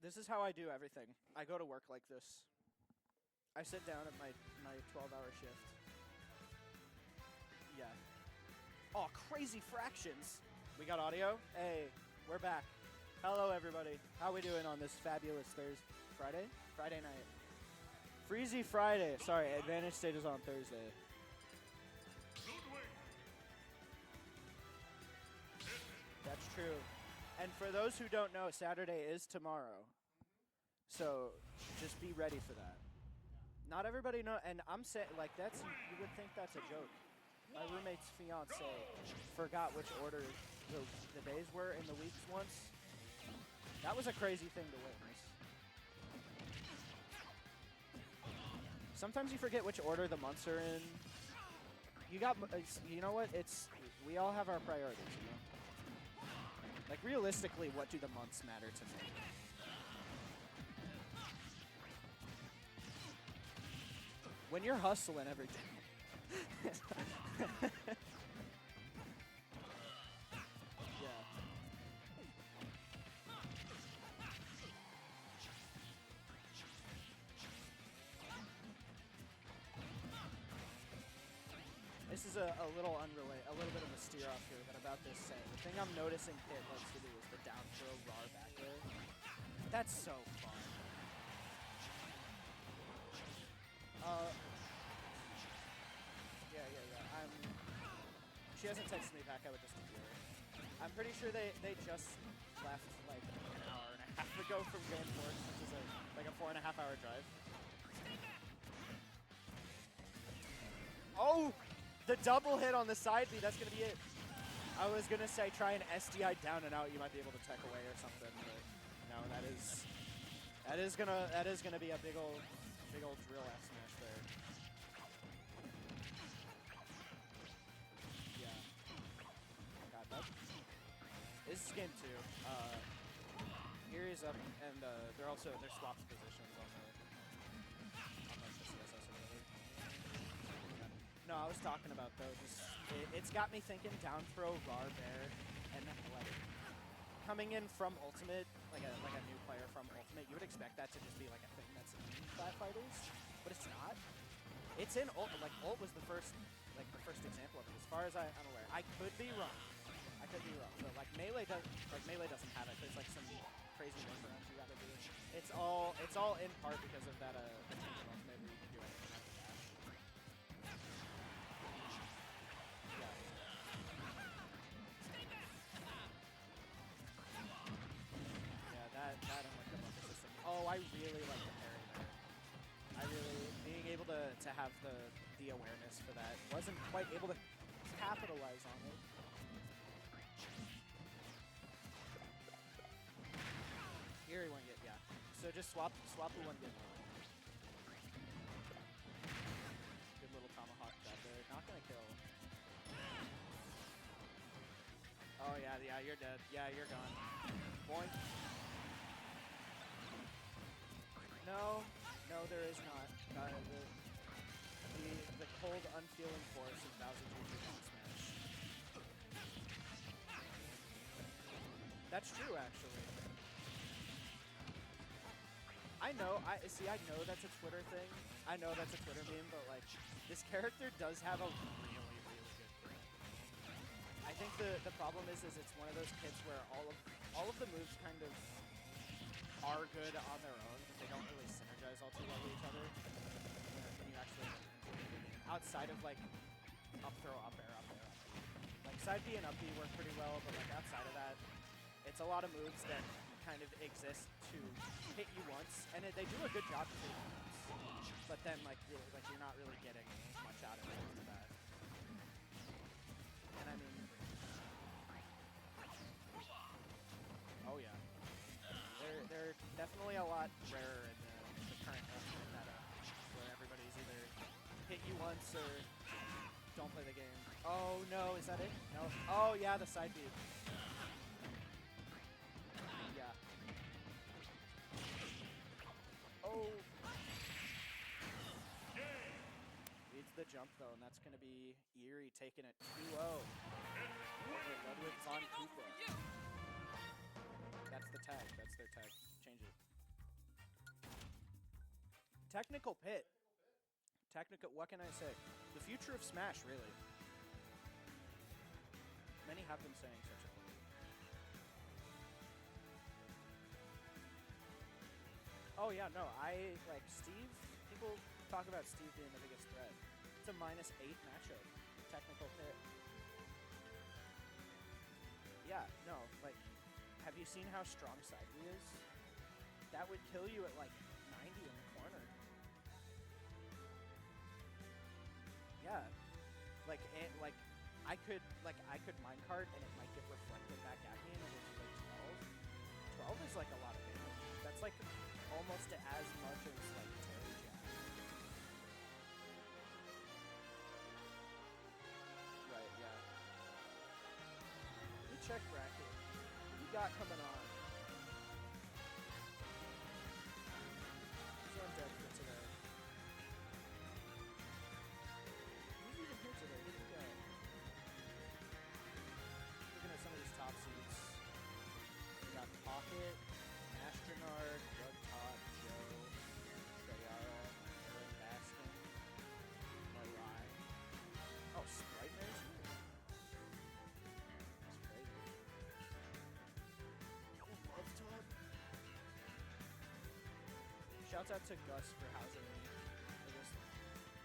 This is how I do everything. I go to work like this. I sit down at my 12-hour shift. Yeah. Oh, crazy fractions. We got audio? Hey, we're back. Hello, everybody. How we doing on this fabulous Friday? Friday night. Freezie Friday. Sorry, Advantage Stage is on Thursday. That's true. And for those who don't know, Saturday is tomorrow. So just be ready for that. Not everybody know, and I'm saying, like, that's, you would think that's a joke. My roommate's fiance forgot which order the days were in the weeks once. That was a crazy thing to witness. Sometimes you forget which order the months are in. You know what? We all have our priorities, you know? Like, realistically, what do the months matter to me? When you're hustling every day. Yeah. This is a little bit of a steer off here, but about this set. The thing I'm noticing Kit loves to do is the down throw RAR back there. That's so fun. Yeah. She hasn't texted me back. I would just ignore her. I'm pretty sure they just left like an hour and a half ago from Grand Forks, which is like a 4.5-hour drive. Oh, the double hit on the side B. That's gonna be it. I was gonna say try an SDI down and out. You might be able to tech away or something, but no, that is gonna be a big old drill F smash there. Yeah. God, that this is game 2. Erie's up, and they're swapped positions on the CSS or whatever. Yeah. No, I was talking about though. It's got me thinking down throw RAR bear, and like coming in from Ultimate, like a new player from Ultimate, you would expect that to just be like a thing that's in Flat Fighters, but it's not. It's in Ult. Like Ult was the first example of it, as far as I'm aware. I could be wrong. But like Melee doesn't have it. There's like some crazy workarounds you gotta do. It's all in part because of that the change in Ultimate where you can do anything after dash. Yeah, that and like the buffer system. Oh, I really like the parry there. Being able to have the awareness for that. Wasn't quite able to capitalize on it. Here he won't get, yeah. So just swap the one get. Good little tomahawk grab there. Not gonna kill. Oh yeah, you're dead. Yeah, you're gone. Boink. No, there is not. The cold, unfeeling force of Bowser Jr. down smash. That's true, actually. I know that's a Twitter thing. I know that's a Twitter meme, but like, this character does have a really good grip. I think the problem is it's one of those kits where all of the moves kind of are good on their own, but they don't really synergize all too well with each other when you actually enjoy the game. Outside of like up throw, up air, up air, up air. Like side B and up B work pretty well, but like outside of that, it's a lot of moves that kind of exist to hit you once, and they do a good job to hit you once. But then like you're not really getting much out of it after that. And I mean, oh yeah. They're definitely a lot rarer in the current Ultimate meta, where everybody's either hit you once or don't play the game. Oh no, is that it? No. Oh yeah, the side beat. Yeah. Oh. Leads the jump though, and that's going to be Erie taking it 2-0. Ludwig's on Koopa. That's the tag. That's their tag. Change it. Technical pit. What can I say? The future of Smash, really. Many have been saying such a thing. Oh yeah, no, like Steve. People talk about Steve being the biggest threat. It's a -8 matchup. Technical pit. Yeah, no, like, have you seen how strong Sideby is? That would kill you at like 90 in the corner. Yeah, like I could minecart and it might get reflected back at me, and it would do like 12. 12 is like a lot of damage. That's like almost as much as like Terry Jack. Right, yeah. Let me check bracket. What we got coming on? Who's on deck for today? Who's even here today? Where'd you go? Looking at some of these top seeds. We got Pocket, Astronard, Doug Todd, Joe, Treyara, Aaron Baskin, Marai. Oh, Sprite Mare's here. That's crazy. Yo, Love Tub. Shouts out to Gus for housing me for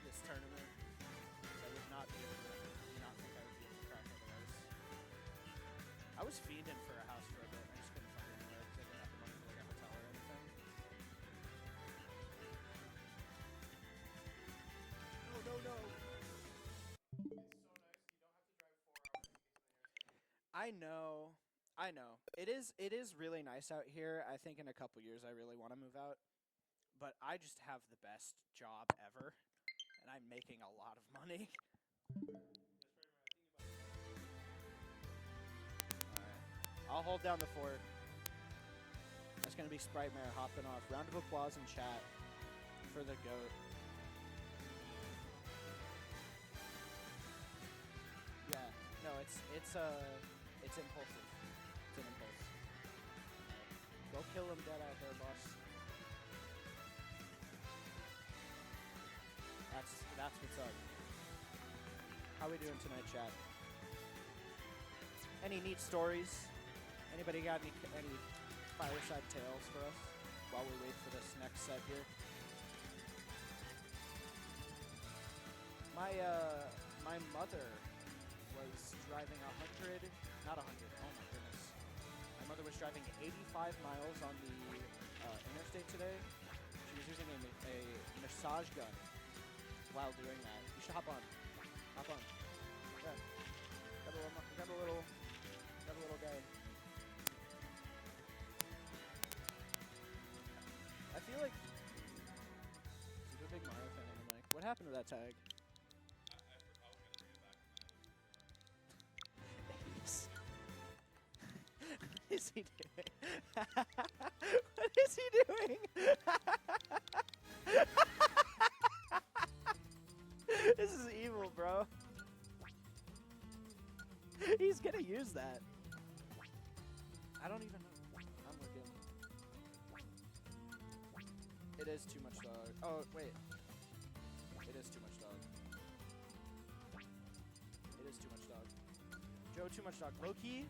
this tournament. I would not be able to, do not think I would be able to crack otherwise. I was fiending for a house for a bit, and I just couldn't find anywhere because I didn't have the money for like a hotel or anything. No. It's so nice. You don't have to drive 4 hours to get to the nearest game. I know. It is really nice out here. I think in a couple years I really want to move out. But I just have the best job ever, and I'm making a lot of money. Alright. I'll hold down the fort. That's going to be Sprite Mare hopping off. Round of applause in chat for the GOAT. Yeah. No, it's impulsive. It's an impulse. Go kill him dead out there, boss. That's what's up. How we doing tonight, chat? Any neat stories? Anybody got any fireside tales for us while we wait for this next set here? My mother was driving 100, not 100. Oh my goodness. My mother was driving 85 miles on the interstate today. She was using a massage gun while doing that. You should hop on. Hop on. Yeah. Got a little guy. I feel like super big Mario fan on the mic. What happened to that tag? I was gonna bring it back. What is he doing? What is he doing? This is evil, bro. He's gonna use that. I don't even know. I'm looking. It is too much dog. Oh, wait. It is too much dog. It is too much dog. Joe, too much dog. Low-key?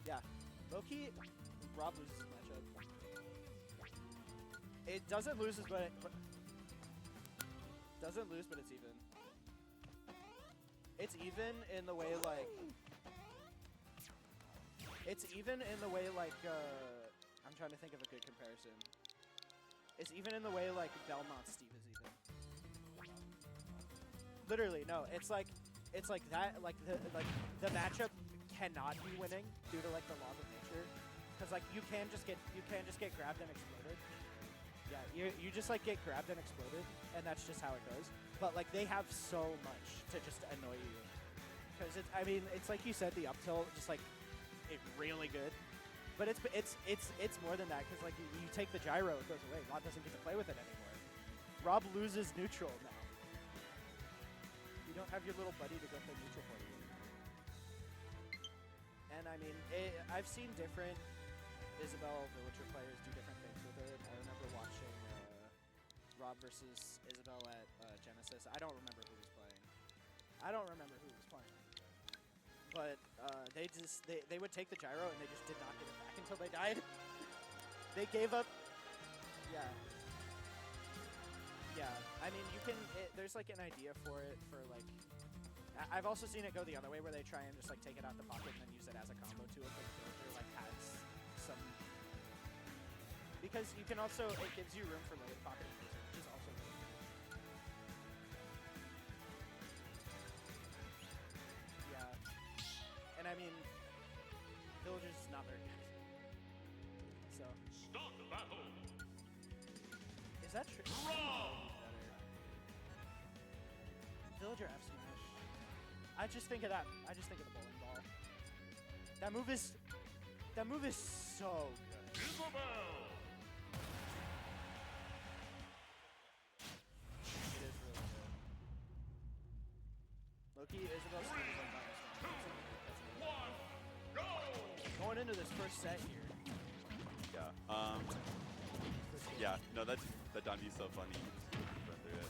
Yeah. Low-key, Rob loses this matchup. It doesn't lose, but doesn't lose, but it's even. It's even in the way, like... It's even in the way, like, I'm trying to think of a good comparison. It's even in the way, like, Belmont Steve is even. Literally, no. It's like that, like, the matchup cannot be winning due to, like, the laws of nature. Because, like, you can just get grabbed and exploded. Yeah, you just, like, get grabbed and exploded, and that's just how it goes. But, like, they have so much to just annoy you. Because, I mean, it's like you said, the up tilt, just, like, it's really good. But it's more than that, because, like, you take the gyro, it goes away. Rob doesn't get to play with it anymore. Rob loses neutral now. You don't have your little buddy to go play neutral for you. And, I mean, I've seen different Isabelle Villager players do different things with it. I remember watching Rob Rob versus Isabel at Genesis. I don't remember who was playing. I don't remember who was playing. But they would take the gyro and they just did not give it back until they died. They gave up. Yeah. Yeah. I mean, you can. There's like an idea for it for like. I've also seen it go the other way where they try and just like take it out the pocket and then use it as a combo to it, but the character like has some. Because you can also, it gives you room for loaded pocket laser, which is also really good. Yeah. And I mean, Villagers is not very good. So. Start the battle. Is that true? Villager F smash. I just think of that. I just think of the bowling ball. That move is so good. Isabel. It is really good. Loki, Isabel's Three, two, one, go! going into this first set here. Yeah. Yeah. No, that Don be so funny. Run through it.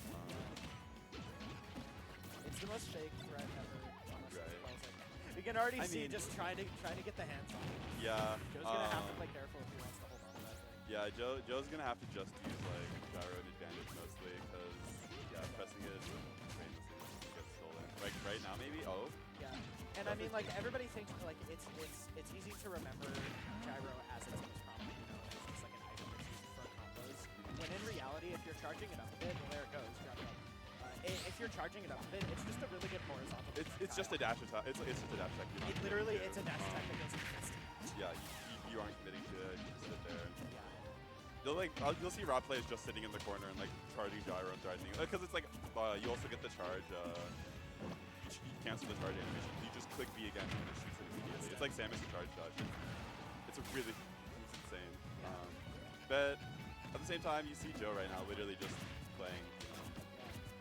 It's the most fake threat ever. Honestly, Right. you can already see mean- just trying to get the hands on it. Yeah. Joe's gonna have to play careful if he wants to hold on to that thing. Yeah, Joe's gonna have to just use like gyro advantage mostly because pressing it painlessly gets stolen. Like right now maybe. Oh. Yeah. And I mean, like everybody thinks like it's easy to remember gyro as its most prominent, you know, as it's like an item that's used for combos. When in reality, if you're charging it up a bit, well, there it goes. Grab it up. If you're charging it up a bit, it's just a really good horizontal. It's just a dash attack. It's just a dash attack. You're not It literally, committing it's a to. dash attack that goes instant. Yeah, you aren't committing to it. You just sit there. Yeah. You'll see Rob players just sitting in the corner and like charging gyro and thriving because it's like you also get the charge. You cancel the charge animation. You just click B again and it shoots it immediately. It's like Samus's charge dodge. It's insane. But at the same time, you see Joe right now literally just playing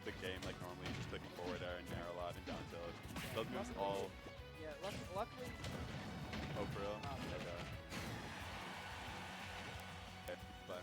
the game like normally, just clicking forward air and nair a lot and down tilt. Those moves all. Yeah, luckily. Oh, for real? Yeah. Okay, bye.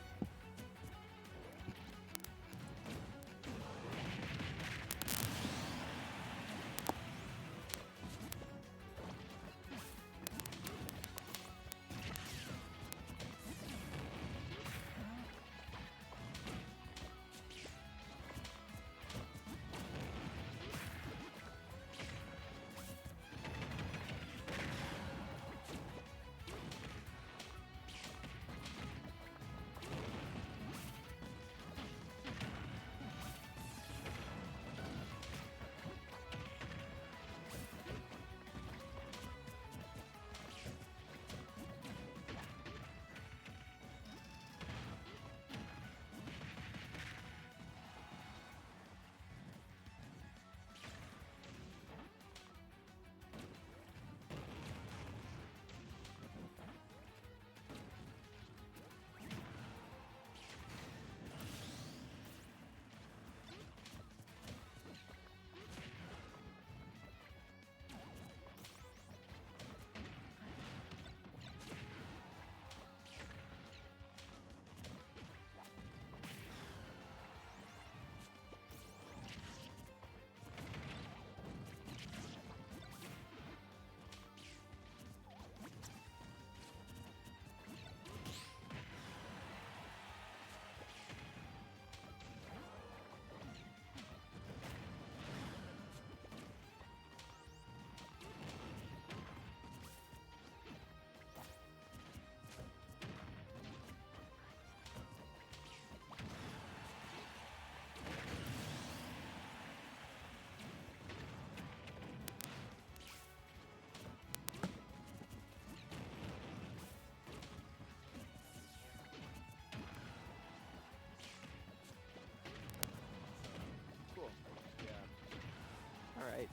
Alright.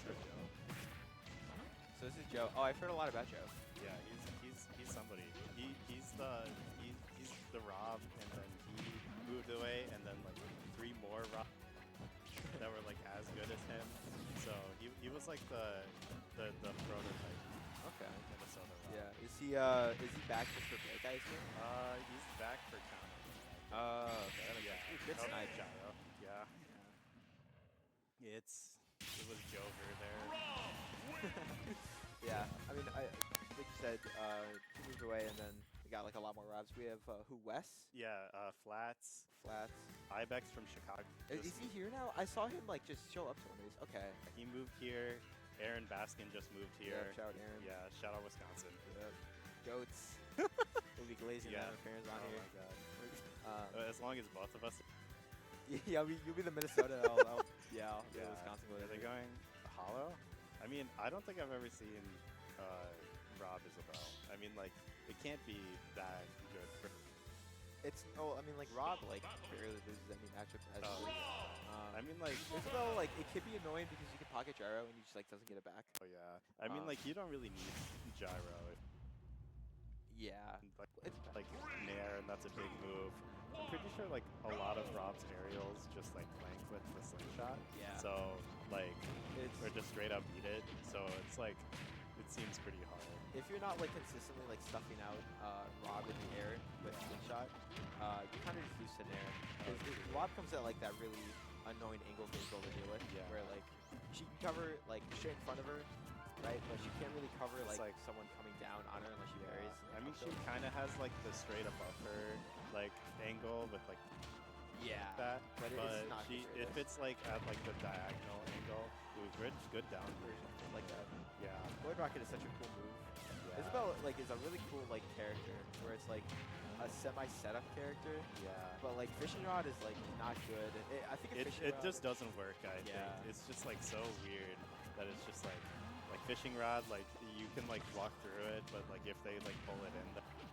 So this is Joe. Oh, I've heard a lot about Joe. Yeah, he's somebody. He's the Rob, and then he moved away, and then like 3 more Rob that were like as good as him. So he was like the prototype. Okay. Minnesota Rob. Yeah. Is he back just for play guys too? He's back for counter. Okay. Yeah. Good Oh, snipe. gyro. Yeah. It was Jover there. Yeah, I mean, like you said, he moved away, and then we got like a lot more Robs. We have who? Wes, Yeah, Flats, Flats. Ibex from Chicago. Is he here now? I saw him like just show up to one of these. Okay. He moved here. Aaron Baskin just moved here. Yeah, shout out Aaron. Yeah, shout out Wisconsin. Yep. Goats. We'll be glazing Yeah. down fans on Oh here. my god. Um, As long as both of us. yeah, you'll be the Minnesota. I'll be the Wisconsin. Are they going hollow? I mean, I don't think I've ever seen Rob Isabel. I mean, like, it can't be that good for. It's I mean, like Rob like barely loses any matchups as Oh, is. I mean, like, Isabel, like it could be annoying because you can pocket gyro and he just like doesn't get it back. oh yeah. I mean, like, you don't really need gyro. Yeah. Like, It's like Nair, and that's a big move. I'm pretty sure like a lot of Rob's aerials just like flank with the slingshot. Yeah. So like, It's or just straight up beat it. So it's like, it seems pretty hard. if you're not like consistently like stuffing out Rob in the air with slingshot, you kind of just lose to Nair. Because Rob comes at like that really annoying angle for Isabel to deal with, Yeah. where like she can cover like straight in front of her, right? But she can't really cover It's like, like- someone coming down on her unless she Yeah. parries. I mean, she kind of has like the straight above her like angle with like yeah. that, But it's not she the if it's like at like the diagonal angle, it was good down version. like that. Yeah. Void Rocket is such a cool move. Yeah. Isabel like is a really cool like character where it's like a semi setup character, Yeah. but like fishing rod is like not good. I think a fishing It rod, just doesn't work. I Yeah. think it's just like so weird that it's just like fishing rod. Like you can like walk through it, but like if they like pull it in,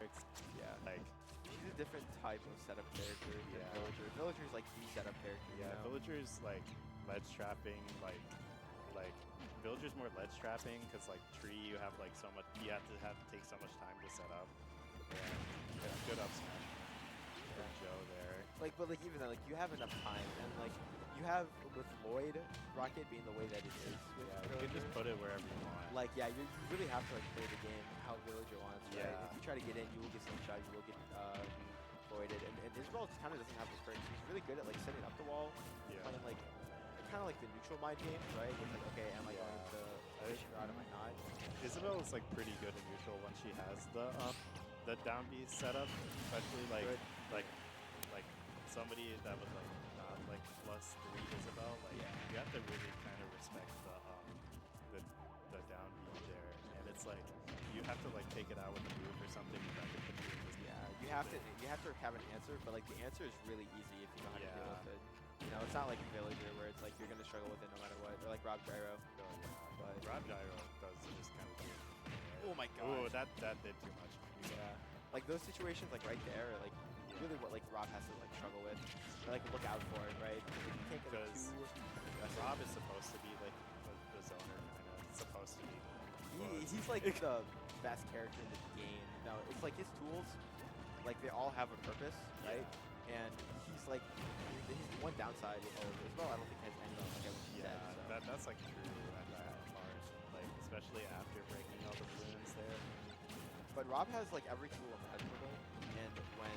it's yeah. like She's a different type of setup character than Yeah. Villager. Villager's like the setup character. yeah. You know? Villagers like ledge trapping like Villagers more ledge trapping because like tree you have like so much you have to take so much time to set up. And good up smash from Joe there. Like, but like even then, like you have enough time, and like you have with Lloyd Rocket being the way that it is. With Yeah, you can just Villager, put it wherever you want. like you really have to like play the game how Villager wants, right? Yeah. If you try to get in, you will get slingshot, you will get voided, and Isabel just kind of doesn't have this break. She's really good at like setting up the wall, Yeah. playing like kind of like the neutral mind game, right? It's like, okay, am I Yeah. going to fishing rod? Am I not? Isabel is like pretty good in neutral when she has the down B set up, especially like Good. like somebody that was like not like +3 Isabel. Like Yeah. you have to really kind of respect the down B there, and it's like you have to like take it out with a move or something. You have to put it in this Yeah, you have to have an answer, but like the answer is really easy if you know how to deal Yeah. with it. You know, it's not like Villager where it's like you're gonna struggle with it no matter what, or like Rob Gyro. But Rob Gyro does just kind of weird. oh my Oh, that did too much. yeah, like those situations like right there are like really what like Rob has to like struggle with, or like look out for it, right? Because like, you can't get Because too aggressive. Rob is supposed to be like the zoner kind of supposed to be. He's like the best character in the game. No, it's like his tools, like they all have a purpose, right? And he's like, his one downside is Isabel, I don't think has any, like I was Yeah, said, so. that's like true at that part. Like especially after breaking all the balloons there. But Rob has like every tool imaginable, and when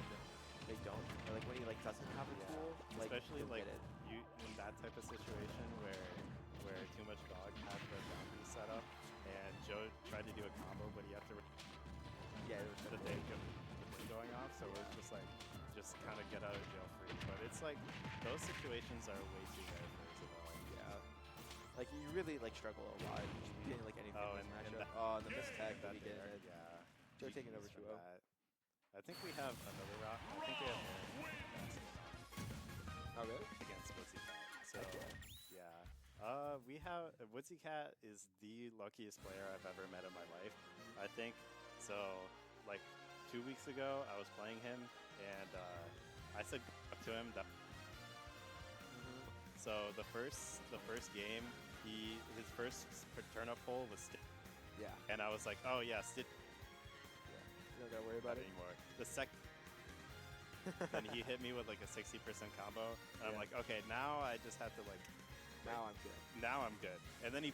they don't, or like when he like doesn't have a tool, like Especially he'll like get it. you in that type of situation where Too Much Dog had the down B set up and Joe tried to do a combo, but he had to Yeah, it was the thing going off, so it was just kind of get out of jail free. But it's like those situations are way too rare for Isabel. yeah. Like you really like struggle a lot. You should be getting like anything Oh, in this and matchup. that- Oh, and the mistake that That we get. there, yeah. Joe taking over GG's from 2-0. that. I think we have another rock. I think we have Oh really? against Woodsy Cat. So yeah, we have Woodsy Cat is the luckiest player I've ever met in my life. I think so. Like 2 weeks ago, I was playing him, and I said up to him that. So the first game, his first turnip pull was Stitch, Yeah. and I was like, oh yeah, Stitch You don't gotta worry about it. anymore. The second. And he hit me with like a 60% combo, and I'm Yeah. like, okay, now I just have to like, Now I'm good. now I'm good. And then he,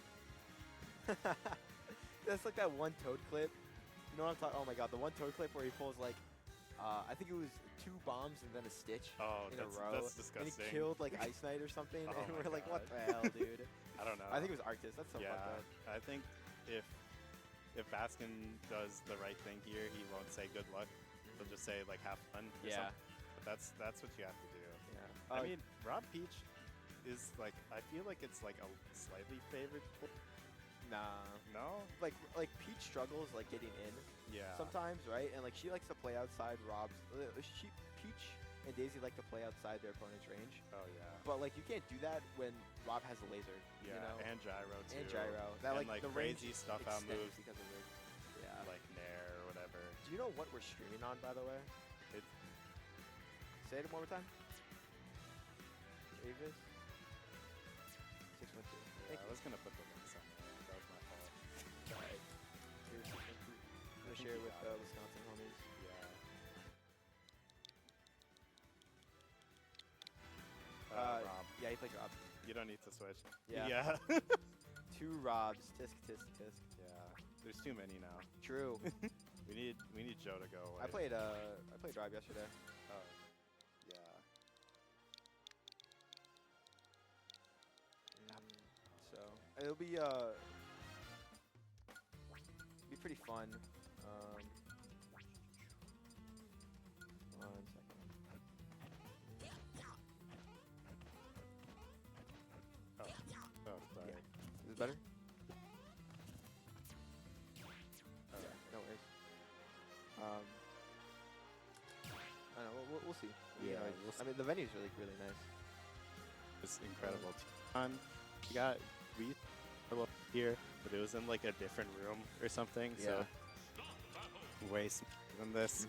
That's like that one Toad clip. You know what I'm talking? Oh my god, the one Toad clip where he pulls like I think it was 2 bombs and then a stitch Oh, in a that's, row. that's And disgusting. he killed like Ice Knight or something, Oh and my we're like, what God. the hell, dude? I don't know. I think it was Arctis. That's so yeah, fucked up. I think if Baskin does the right thing here, he won't say good luck. He'll just say like have fun. Or Yeah. something. But that's what you have to do. Yeah. I mean, Rob Peach is like, I feel like it's like a slightly favored. nah. No? Like Peach struggles like getting in Yeah. sometimes, right? And like she likes to play outside Rob's. Peach and Daisy like to play outside their opponent's range. Oh yeah. But like you can't do that when Rob has a laser. Yeah, You know? and gyro too. And gyro. That and, like the crazy range stuff out extends moves, because of it. Yeah. like Nair or whatever. Do you know what we're streaming on, by the way? It's Say it one more time. Avis. 612. yeah, Thank I you. was gonna put the links on there. That was my fault. Alright. Here's 612. I'm gonna think share it you with got it. Wisconsin homies. Yeah. Rob, Yeah, he played Rob. you don't need to switch. Yeah. Yeah. 2 Robs. Tisk, tisk, tisk. Yeah. There's too many now. True. We need Joe to go away. I played Rob yesterday. Oh. Yeah. So it'll be pretty fun. One second. Oh, sorry. Is this better? Okay. No worries. I don't know. We'll see. You Yeah, know, we'll I mean, the venue's really nice. It's incredible. We were here, but it was in like a different room or something. So way smaller than this.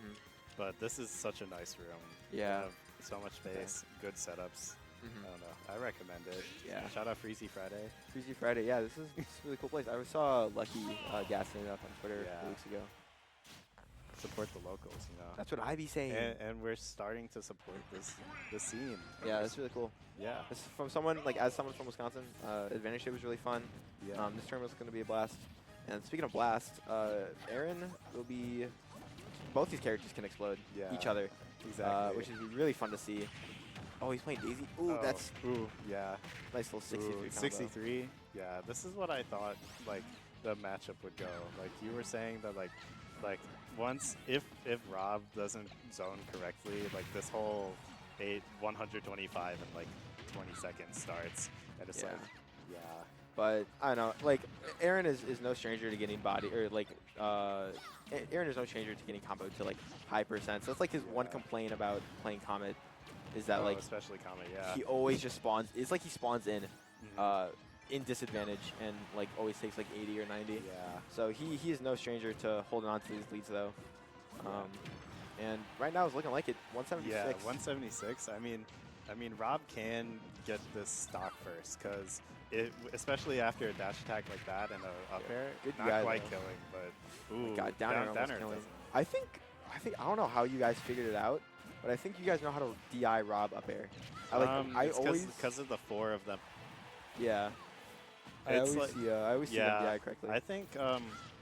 But this is such a nice room. Yeah. You have so much space, good setups. I don't know. I recommend it. Yeah. Shout out Freezie Friday. Freezie Friday. Yeah, this is a really cool place. I saw Lucky gassing it up on Twitter a Yeah. few weeks ago. Support the locals, you know. That's what I be saying. And we're starting to support the scene. Yeah, that's really cool. Yeah. This is from someone as someone from Wisconsin. Advantage Day was really fun. Yeah. This tournament was going to be a blast. And speaking of blast, Aaron will be. Both these characters can explode each other, Exactly. which is really fun to see. Oh, he's playing Daisy. Ooh, that's yeah. nice little 63 combo. 63. Yeah, this is what I thought like the matchup would go. Like you were saying that like once if Rob doesn't zone correctly, like this whole 125 in like 20 seconds starts, and it's like But I don't know, like Aaron is no stranger to getting body or like Aaron is no stranger to getting comboed to like high percent. So that's like his one complaint about playing Comet is that like especially Comet, yeah. he always just spawns. It's like he spawns in disadvantage and like always takes like 80 or 90. Yeah. So he is no stranger to holding on to these leads though. And right now it's looking like it. 176. Yeah, 176. I mean, Rob can get this stock first because especially after a dash attack like that and a up air, Good not guy, quite though. killing, but ooh, God, down air almost killing. doesn't. I think I don't know how you guys figured it out, but I think you guys know how to DI Rob up air. I always because of the 4 of them. Yeah. I It's always see them DI correctly. I think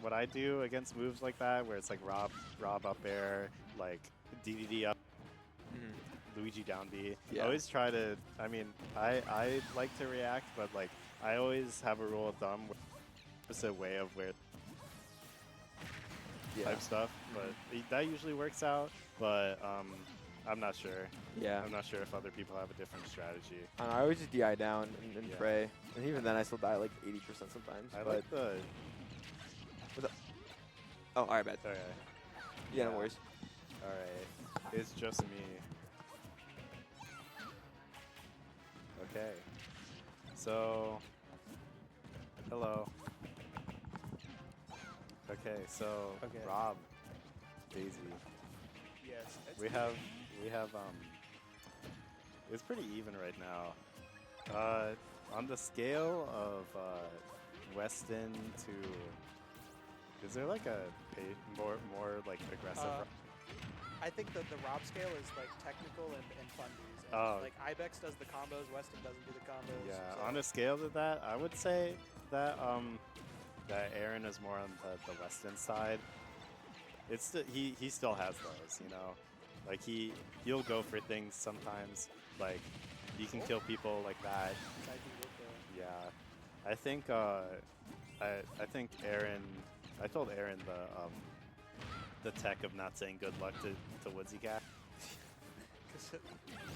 what I do against moves like that, where it's like Rob up air, like DDD up, Luigi down B. Yeah. I always try to. I mean, I like to react, but like I always have a rule of thumb. It's a way of where type stuff, but that usually works out. But I'm not sure. Yeah. I'm not sure if other people have a different strategy. I always just DI down and Yeah. pray, and even then I still die like 80% sometimes. I but like the. oh, alright, bad. Okay. Yeah, no worries. All right. It's just me. Okay. So. Hello. Okay, so Rob, Daisy. Yes. We have it's pretty even right now. On the scale of Weston to, is there like a more like aggressive? I think that the Rob scale is like technical and fundies. And Oh. Like Ibex does the combos, Weston doesn't do the combos. Yeah, so- on a scale to that, I would say that that Aaron is more on the Weston side. It's he still has those, you know. Like he'll go for things sometimes. Like he can kill people like that. Side B will kill. Yeah, I think I think Aaron. I told Aaron the tech of not saying good luck to Woodsy Cat.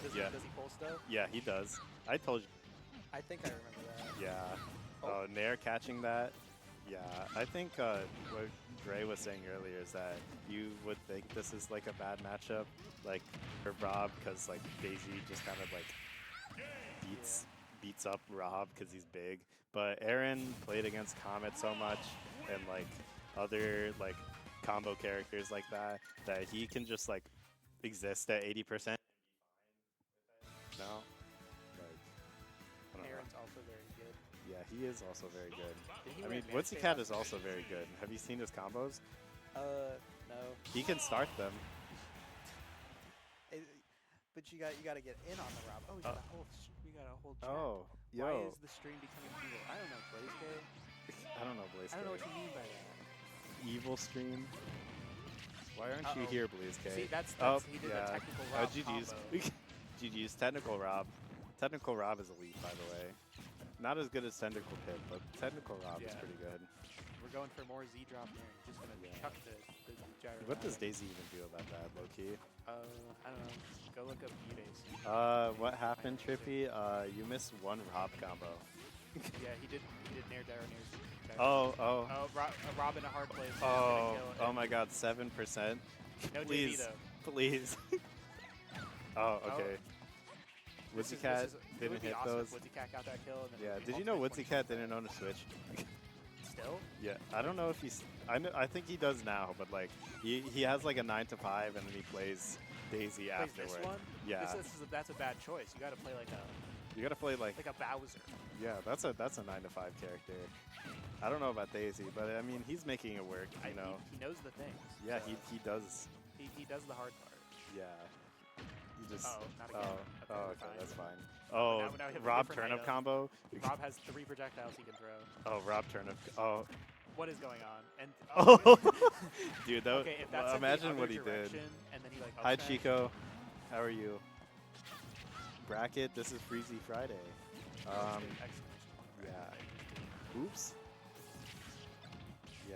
Does Yeah. he pull stuff? Yeah, he does. I told you. I think I remember that. Yeah. Oh. Nair catching that. Yeah, I think what Gray was saying earlier is that you would think this is like a bad matchup, like for Rob, because like Daisy just kind of like beats up Rob because he's big. But Aaron played against Comet so much and like other like combo characters like that he can just like exist at 80%. No, like I don't know. Aaron's also very good. Yeah, he is also very good. Did he I win mean, Mary Woodsy Kay Cat last is also very good. Have you seen his combos? No. He can start them. But you got to get in on the Rob. Oh, we got a whole chat. Oh, yo. Why is the stream becoming evil? I don't know, Blaze K. I don't know, Blaze I don't know K. what you mean by that. Evil stream. Why aren't you Uh-oh. here, Blaze K? See, that's he did yeah. a technical Rob GG's. combo. GG's. Technical Rob. Technical Rob is elite, by the way. Not as good as Technical Pit, but Technical Rob is Yeah. pretty good. We're going for more Z drop here. Just gonna chuck the gyro. What does out. Daisy even do about that, low-key? I don't know. Go look up Daisy. What happened, Trippy? You missed one Rob combo. Yeah, he did nair gyro nair. Oh. Oh, Rob in a hard place. Oh my god, 7%. No Please. JB though. Please. Oh, okay. Woodsy Cat didn't hit awesome those. If Woodsy Cat got that kill. And then Yeah, we did you know ultimate Woodsy Cat didn't own a Switch? Still? Yeah, I don't know if he's. I think he does now, but like he has like a 9 to 5, and then he plays Daisy Plays afterward. this one? Yeah, That's a bad choice. You got to play like a you gotta play like Bowser. yeah. That's a 9 to 5 character. I don't know about Daisy, but I mean he's making it work. You know. He knows the things. Yeah, so he does. he does the hard part. Yeah. He just. Uh-oh, not again. Oh, Okay, okay, fine. that's fine. Oh, now we have a Rob different turnip item. combo. Rob has 3 projectiles he can throw. Oh, Rob turnip. Oh, What is going on? And oh, dude, that. okay, if that's in the imagine other what he did. direction, And then he like Hi, up smash- Chico. How are you? Bracket. This is Freezie Friday. Exclamation mark, right? Yeah. Oops. Yeah.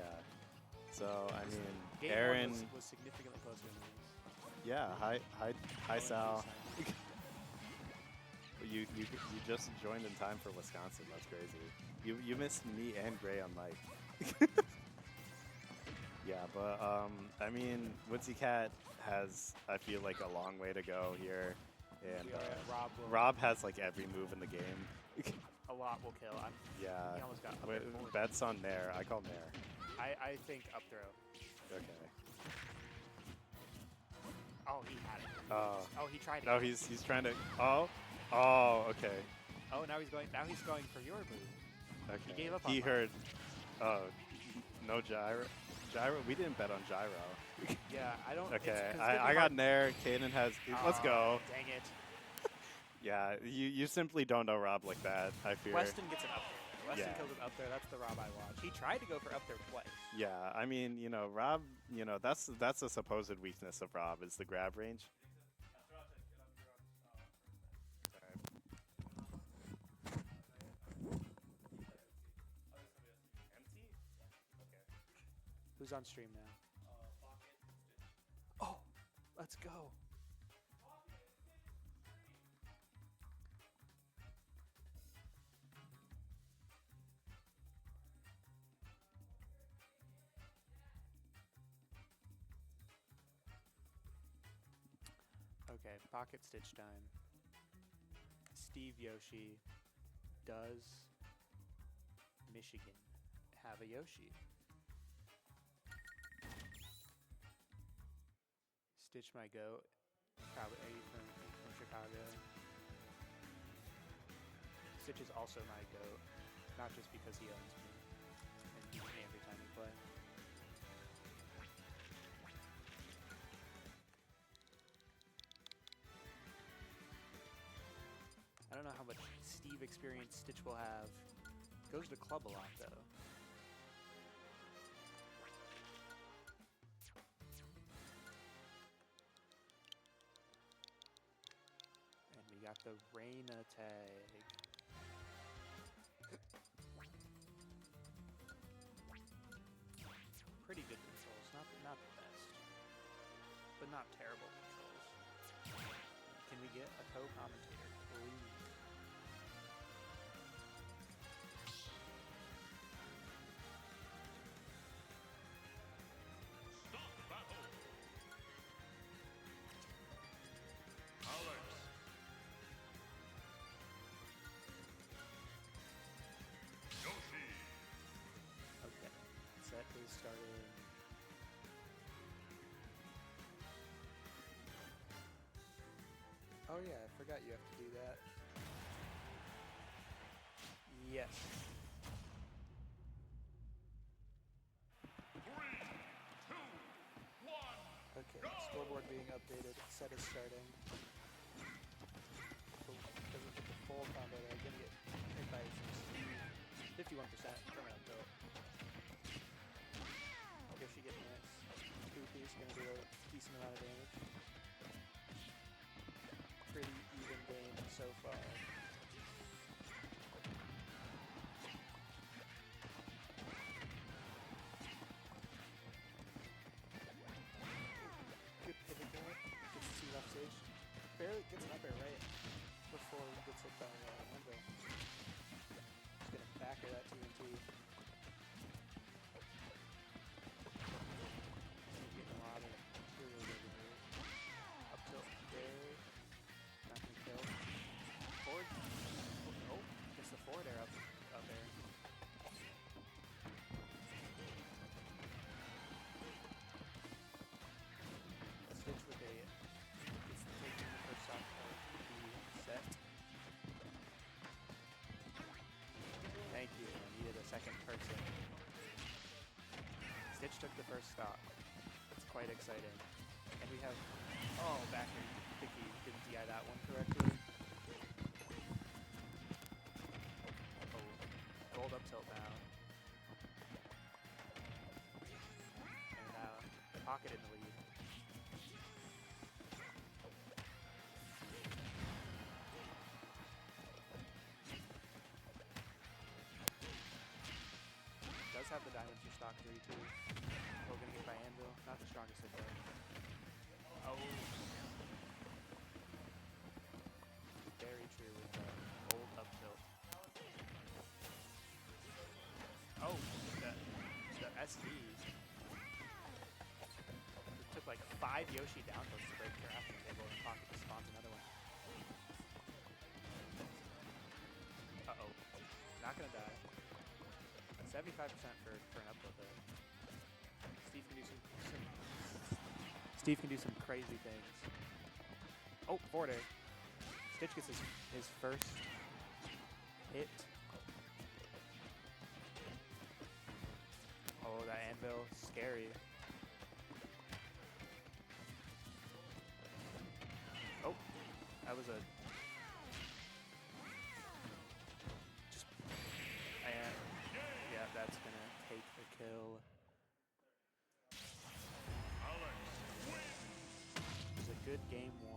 So I mean, Game Aaron. one was significantly closer than these. Yeah. Hi, Sal. You just joined in time for Wisconsin. That's crazy. You missed me and Gray on mic. Yeah, but I mean, Woodsy Cat has, I feel like, a long way to go here, and Rob has like every move in the game. A lot will kill. Yeah. He almost got up Wait, there forward. bets on Nair. I call Nair. I think up throw. Okay. Oh, he had it. Oh, he tried it. no, he's trying to. Oh, okay. Oh, now he's going for your move. Okay. He gave up on He mine. heard. Oh, no gyro. Gyro. We didn't bet on gyro. Yeah, I don't. Okay, it's I got Nair. Kaden has. Let's go. Dang it. Yeah, you simply don't know Rob like that. I fear. Weston gets an up there. Weston Yeah. kills it up there. That's the Rob I watch. He tried to go for up there twice. Yeah, I mean, Rob. That's a supposed weakness of Rob is the grab range. Who's on stream now? Oh, let's go. Okay, pocket stitch time. Steve Yoshi, does Michigan have a Yoshi? Stitch my goat. Probably are you from Chicago? Stitch is also my goat, not just because he owns me and beats me every time we play. I don't know how much Steve experience Stitch will have. Goes to club a lot though. got the Reina tag. Pretty good controls, not the best, but not terrible controls. Can we get a co-commentator, please? Stop battle. Alex. Yoshi. Okay, set is starting. Oh yeah, I forgot you have to do that. Yes. 3, 2, 1. Okay, scoreboard being updated. Set is starting. Oh, doesn't get the full combo there. Gonna get hit by some speed. 51% permanent build. Yoshi getting hits. Goofy's gonna do a decent amount of damage. Pretty even game so far. Good pivot there. Gets to see left stage. Barely gets an up air right before he gets hit by Wendell. Just gonna backer that TNT. Getting a lot of materials over here. Up tilt there. Not gonna kill. Forward. Oh, gets the forward air up there. Stitch with a gets taking the first off of the set. Thank you. I needed a second person. Stitch took the first stock. That's quite exciting. And we have backer. I think he didn't DI that one correctly. Oh, gold up tilt now. And pocket in the lead. Does have the diamonds for stock 3 too. We're gonna get by Anvil. Not the strongest hit though. Oh. Very true with the old up tilt. Oh, the SD. It took like 5 Yoshi down tilts to break the crafting table and pocket just spawns another one. Uh-oh. Not gonna die. 75% for an up tilt there. Steve can do some crazy things. Oh, forward air. Stitch gets his first hit. Oh, that anvil, scary. Oh, that was a just yeah, that's gonna take the kill. It was a good game 1.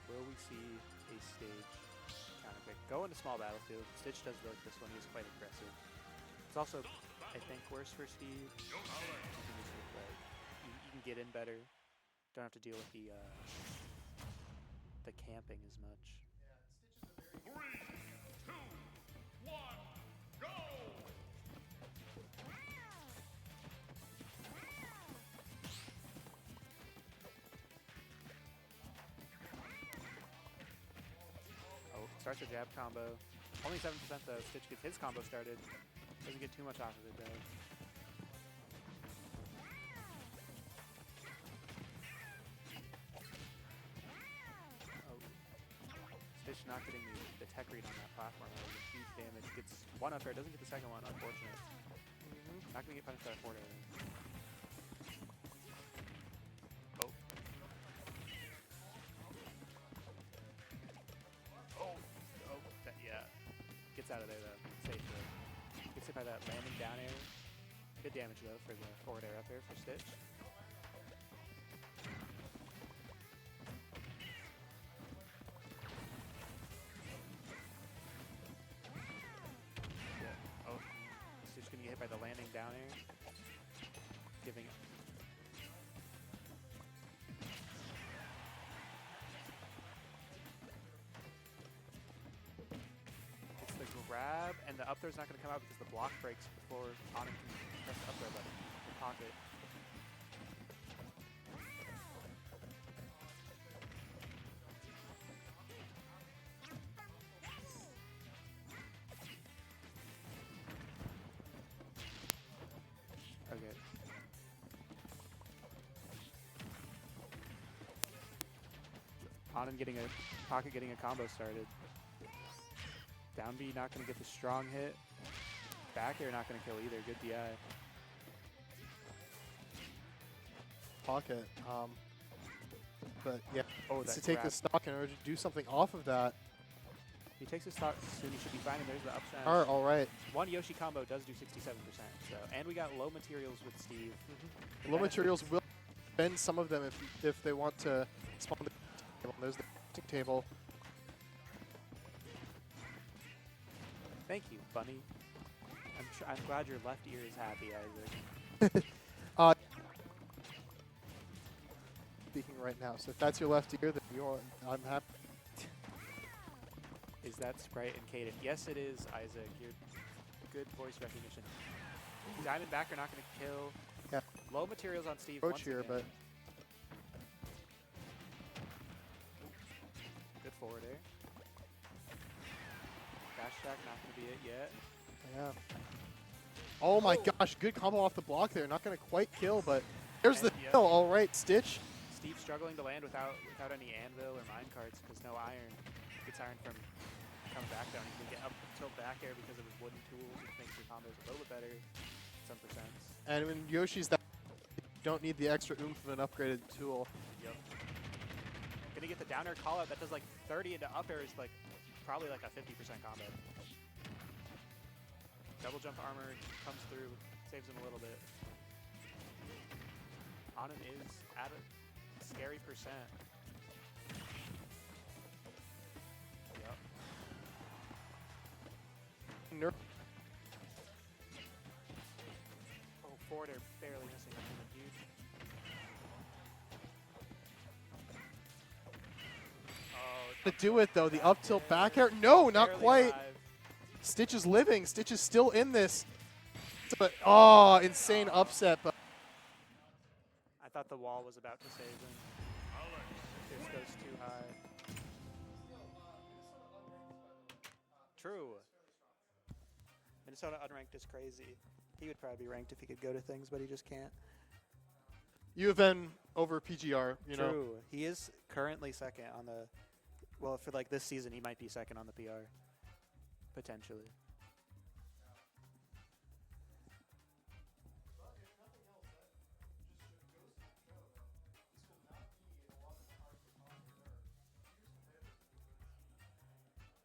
Will we see a stage counter pick? Go into small battlefield. Stitch does like this one. He's quite aggressive. It's also, I think, worse for Steve. You can get in better. Don't have to deal with the camping as much. 3, 2, 1, go! Oh, starts a jab combo. Only 7% though. Stitch gets his combo started. Doesn't get too much off of it though. Oh. Stitch not getting the tech read on that platform. That was a huge damage. Gets one up air, doesn't get the second one, unfortunate. Not gonna get punished by a forward air. Oh. Oh, yeah. Gets out of there though. Safely. Gets hit by that landing down air. Good damage though for the forward air up air for Stitch. Yeah. Oh, Stitch gonna get hit by the landing down air. Giving it's the grab, and the up throw's not gonna come out because the block breaks before Anand can press the up throw button in pocket. Okay. Anand getting a pocket, getting a combo started. Down B not going to get the strong hit. Back air not going to kill either. Good DI. Pocket. But yeah, Oh, needs that to take grab. the stock in order to do something off of that. He takes his stock soon. He should be fine. And there's the up smash. All right. One Yoshi combo does do 67%. So, and we got low materials with Steve. Low materials will spend some of them if they want to spawn the table. There's the table. Thank you, Bunny. I'm glad your left ear is happy, Isaac. Speaking right now. So if that's your left ear, then I'm happy. Is that Sprite and Kaden? Yes, it is, Isaac. You're good voice recognition. Diamondback are not going to kill. Yeah. Low materials on Steve. Approach once here, again. but Good forward air. Dash attack, not going to be it yet. yeah. Oh my gosh, good combo off the block there. Not going to quite kill, but there's the And, yeah. kill. All right, Stitch. Steve struggling to land without any anvil or mine cards because no iron. Gets iron from coming back down. He can get up tilt back air because of his wooden tools, which makes your combos a little bit better. Some percents. And when Yoshi's that, you don't need the extra oomph of an upgraded tool. Yep. Gonna get the down air call out that does like 30 into up air is like probably like a 50% combo. Double jump armor comes through, saves him a little bit. Anand is at a scary percent. Yep. Oh, forward air barely missing. That would be huge. Oh, To do it though, the up tilt back air. No, not barely quite. alive. Stitch is living. Stitch is still in this. But oh, insane upset. But I thought the wall was about to save him. This goes too high. True. Minnesota unranked is crazy. He would probably be ranked if he could go to things, but he just can't. U of N over PGR. You know. True. He is currently second on the. Well, for like this season, he might be second on the PR. Potentially.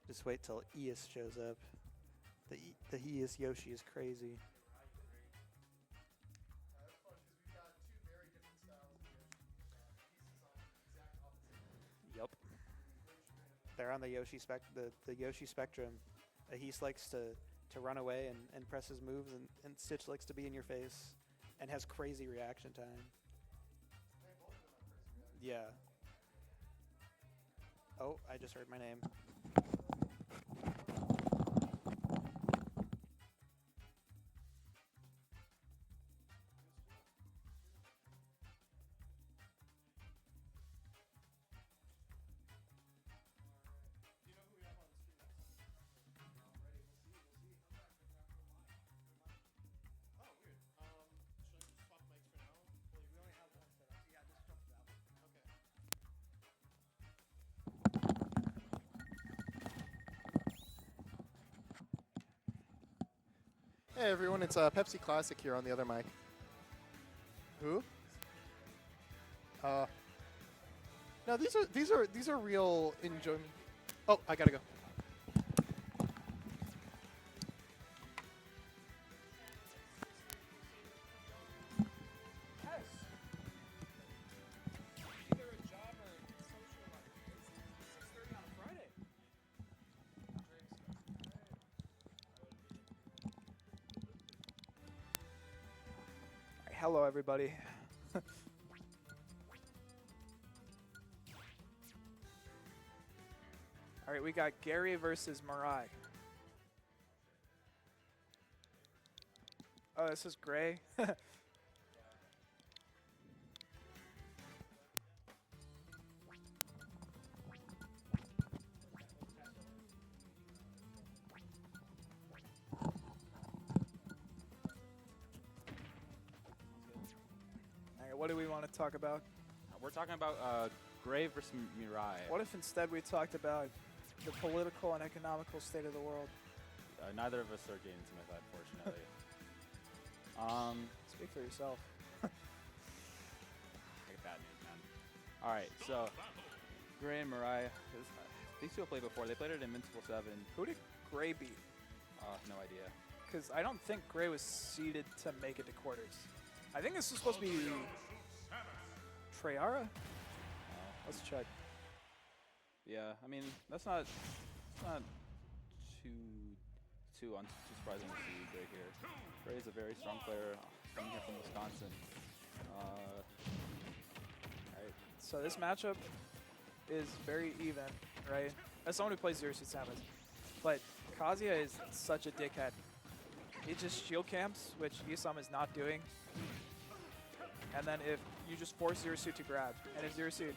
Just wait till Eus shows up. The Eus Yoshi is crazy. Yup. They're on the Yoshi the Yoshi spectrum. Ahis likes to run away and press his moves, and Stitch likes to be in your face and has crazy reaction time. Yeah. Oh, I just heard my name. Hey everyone, it's Pepsi Classic here on the other mic. Who? No, these are real enjoyment. Oh, I gotta go. hello, everybody. All right, we got Gary versus Mirai. Oh, this is Gray. All right, what do we want to talk about? We're talking about Gray versus Mirai. What if instead we talked about the political and economical state of the world? Neither of us are gamesmith, unfortunately. Speak for yourself. I got bad news, man. All right, so Gray and Mirai, these two have played before. They played at Invincible 7. Who did Gray beat? No idea. Because I don't think Gray was seeded to make it to quarters. I think this is supposed to be Treyarch. Let's check. Yeah, I mean that's not too surprising to see Gray here. Gray is a very strong player coming here from Wisconsin. Right. So this matchup is very even, right? As someone who plays Zero Suit Samus, but Kazuya is such a dickhead. He just shield camps, which Isam is not doing. And then if you just force Zero Suit to grab, and if Zero Suit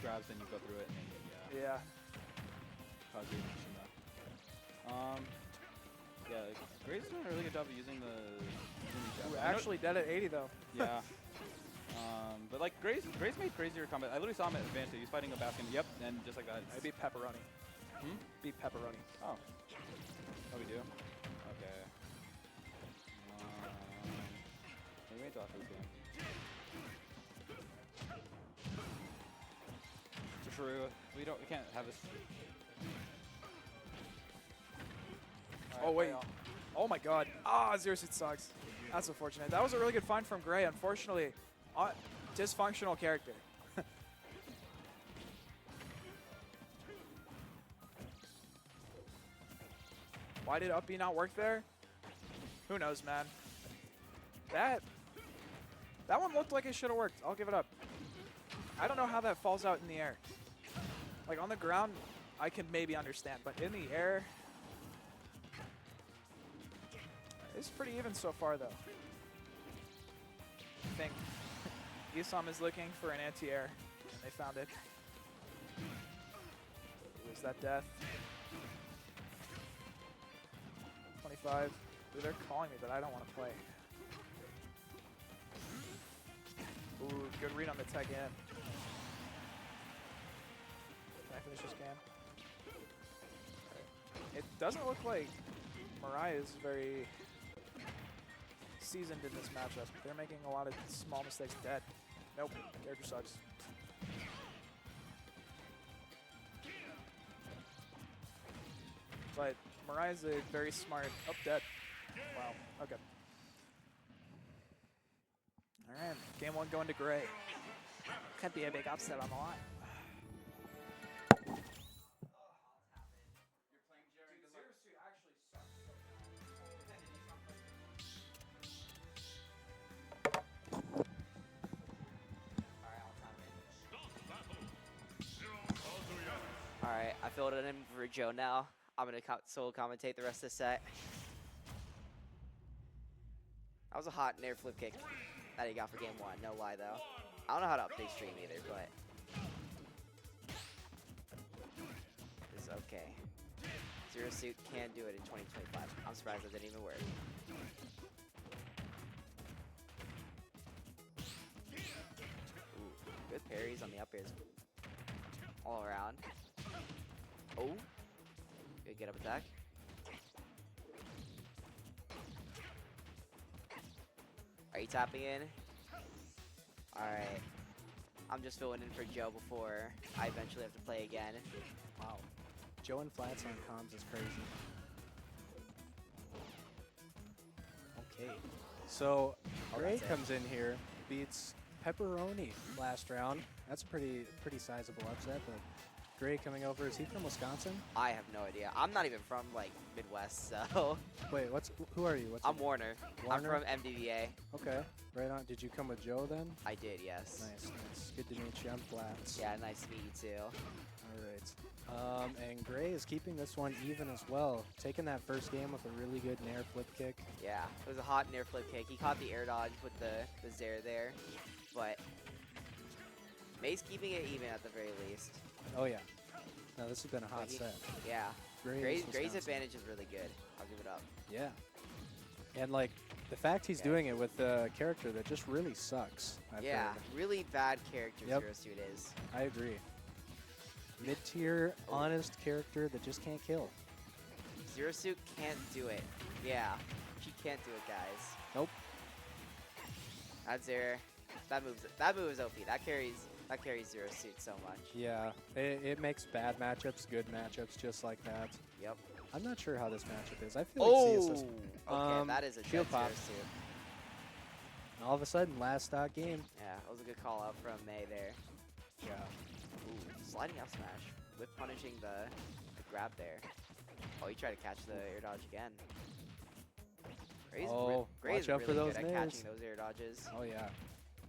grabs, then you go through it, and then, yeah. Kazuya Mishima. Yeah, Gray's doing a really good job of using the We're actually dead at 80 though. Yeah. But like Gray's made crazier combat. I literally saw him at Advanced. He was fighting a Baskin. Yep, and just like that. I beat Pepperoni. Beat Pepperoni. Oh. Oh, we do? Okay. Maybe wait till after this game. True. We can't have this. Oh wait. Oh my god. Zero Suit sucks. That's unfortunate. That was a really good find from Gray. Unfortunately, dysfunctional character. Why did up B not work there? Who knows, man. That one looked like it should have worked. I'll give it up. I don't know how that falls out in the air. Like on the ground, I can maybe understand, but in the air, it's pretty even so far though. I think Isam is looking for an anti-air, and they found it. Ooh, is that death? 25. Ooh, they're calling me, but I don't want to play. Ooh, good read on the tech in. Can I finish this game? Right. It doesn't look like Mirai is very seasoned in this matchup. They're making a lot of small mistakes. Dead. Nope. Character sucks. But Mirai is a very smart. Oh, dead. Wow. Okay. All right. Game one going to Gray. Could be a big upset on the line. Alright, I filled it in for Joe now. I'm going to solo commentate the rest of the set. That was a hot nair flip kick that he got for game one. No lie, though. I don't know how to update stream either, but it's okay. Zero Suit can do it in 2025. I'm surprised that didn't even work. Ooh, good parries on the up airs all around. Oh, good get up attack. Are you tapping in? Alright. I'm just filling in for Joe before I eventually have to play again. Wow. Joe and Flats on comms is crazy. Okay. So, Gray comes in here, beats Pepperoni last round. That's a pretty sizable upset, but Gray coming over. Is he from Wisconsin? I have no idea. I'm not even from like Midwest, so Wait, who are you? What's I'm your- Warner. Warner? I'm from MDVA. Okay, right on. Did you come with Joe then? I did, yes. Nice, nice. Good to meet you. I'm Flats. Yeah, nice to meet you too. All right. And Gray is keeping this one even as well. Taking that first game with a really good nair flip kick. Yeah, it was a hot nair flip kick. He caught the air dodge with the Zair there, but May's keeping it even at the very least. Oh yeah. No, this has been a hot Like he- set. Yeah. Gray's Gray's advantage is really good. I'll give it up. Yeah. And like the fact he's Okay. doing it with a character that just really sucks. I've Yeah, heard. really bad character Yep. Zero Suit is. I agree. Mid-tier, honest character that just can't kill. Zero Suit can't do it. Yeah, she can't do it, guys. Nope. That's Zair. That move is OP. That carries Zero Suit so much. Yeah, it makes bad matchups good matchups just like that. Yep. I'm not sure how this matchup is. I feel like CSS. Okay, that is a shield dead pop. Zero Suit. And all of a sudden, last stock game. Yeah, that was a good call out from May there. Yeah. Ooh, sliding out smash with punishing the grab there. Oh, he tried to catch the air dodge again. Gray's watch out really for those good at nairs. catching those air dodges. Oh yeah.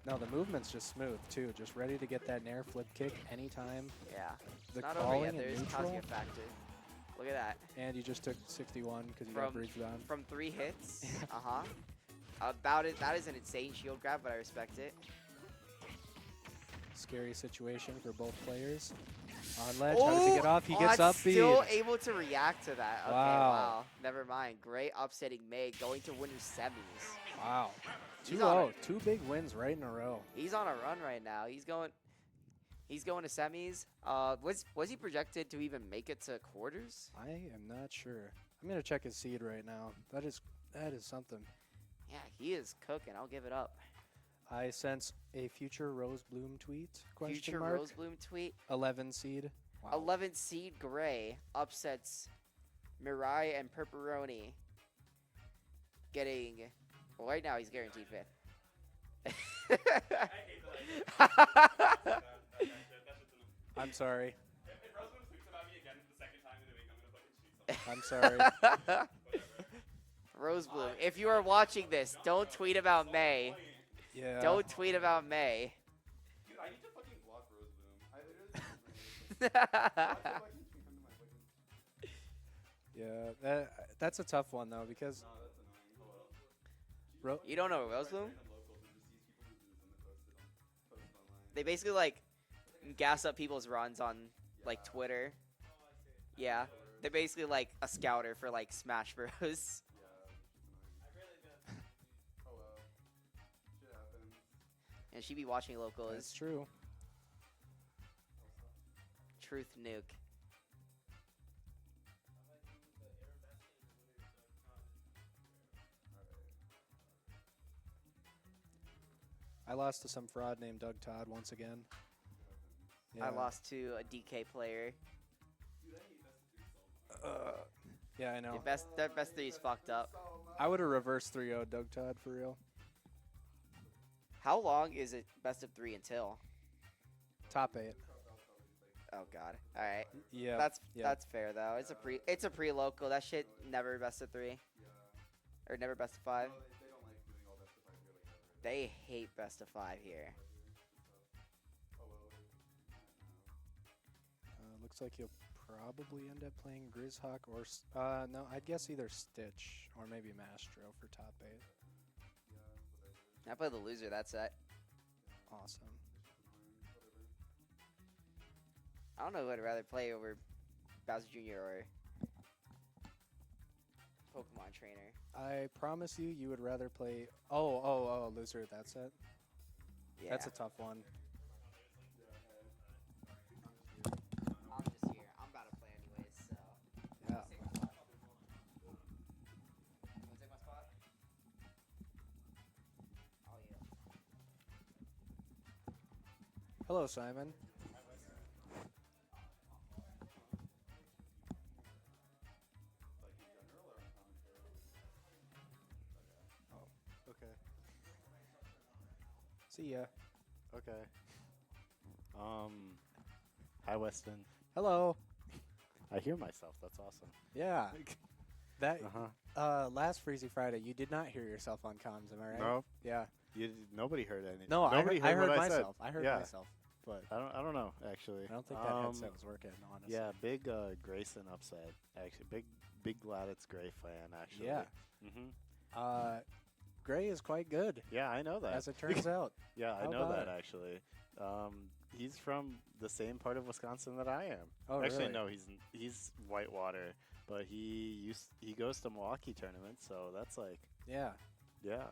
No, the movement's just smooth too. Just ready to get that nair flip kick anytime. Yeah. The It's not over calling yet. and There's neutral. Kazuya factor. Look at that. And you just took 61 because you got From breathed on. from 3 hits. Uh-huh. About it. That is an insane shield grab, but I respect it. Scary situation for both players. On ledge, how does he get off? He gets up B. Still able to react to that. Okay, Wow. wow. Never mind. Great upsetting May, going to winner's semis. Wow. He's on 2-0. 2 big wins right in a row. He's on a run right now. He's going to semis. Was he projected to even make it to quarters? I am not sure. I'm gonna check his seed right now. That is something. Yeah, he is cooking. I'll give it up. I sense a future Rose Bloom tweet? Question Future mark. Rosebloom tweet. 11 seed. Wow. 11 seed Gray upsets Mirai and Pepperoni. Getting, well, right now he's guaranteed 5th. I'm sorry. If Roseman tweets about me again the second time in a week, I'm gonna fucking shoot I'm someone. sorry. Rosebloom, if you are watching this, don't tweet about May. Yeah. Don't tweet about May. Dude, I need to fucking block Rosebloom. I literally just Yeah. That's a tough one though because. You don't know Rosebloom? They basically like gas up people's runs on like Twitter. Yeah. They're basically like a scouter for like Smash Bros. And she be watching locals. That's true. Truth nuke. I lost to some fraud named Doug Todd once again. I lost to a DK player. Yeah, I know. Their best 3 is fucked up. I would have reversed 3-0 Doug Todd for real. How long is it best of 3 until? Top 8. Oh god. All right. Yeah. That's fair though. It's a pre-local. That shit never best of 3. Or never best of 5. They hate best of 5 here. Looks like you'll probably end up playing Grizzhawk or no, I'd guess either Stitch or maybe Mastro for top 8. I play the loser that set. Awesome. I don't know who I'd rather play over Bowser Jr. or Pokemon Trainer. I promise you would rather play. Oh, loser. That's it. Yeah. That's a tough one. I'm just here. I'm about to play anyways, so. Yeah. Take my spot. You wanna take my spot? Oh yeah. Hello, Simon. Okay. See ya. Okay. Hi, Weston. Hello. I hear myself. That's awesome. Yeah. That Uh-huh. last Freezie Friday, you did not hear yourself on comms, am I right? No. Yeah. Nobody heard anything. No, Nobody I heard what I said. myself. I heard Yeah. myself. But I don't know, actually. I don't think that headset was working, honestly. Yeah, big Grayson upset. Actually, big glad it's Gray fan, actually. Yeah. Mm-hmm. Gray is quite good. Yeah, I know that. As it turns out. Yeah, I How know about that, it? actually. He's from the same part of Wisconsin that I am. Oh, actually, really? no, he's Whitewater, but he goes to Milwaukee tournaments, so that's like, Yeah. yeah.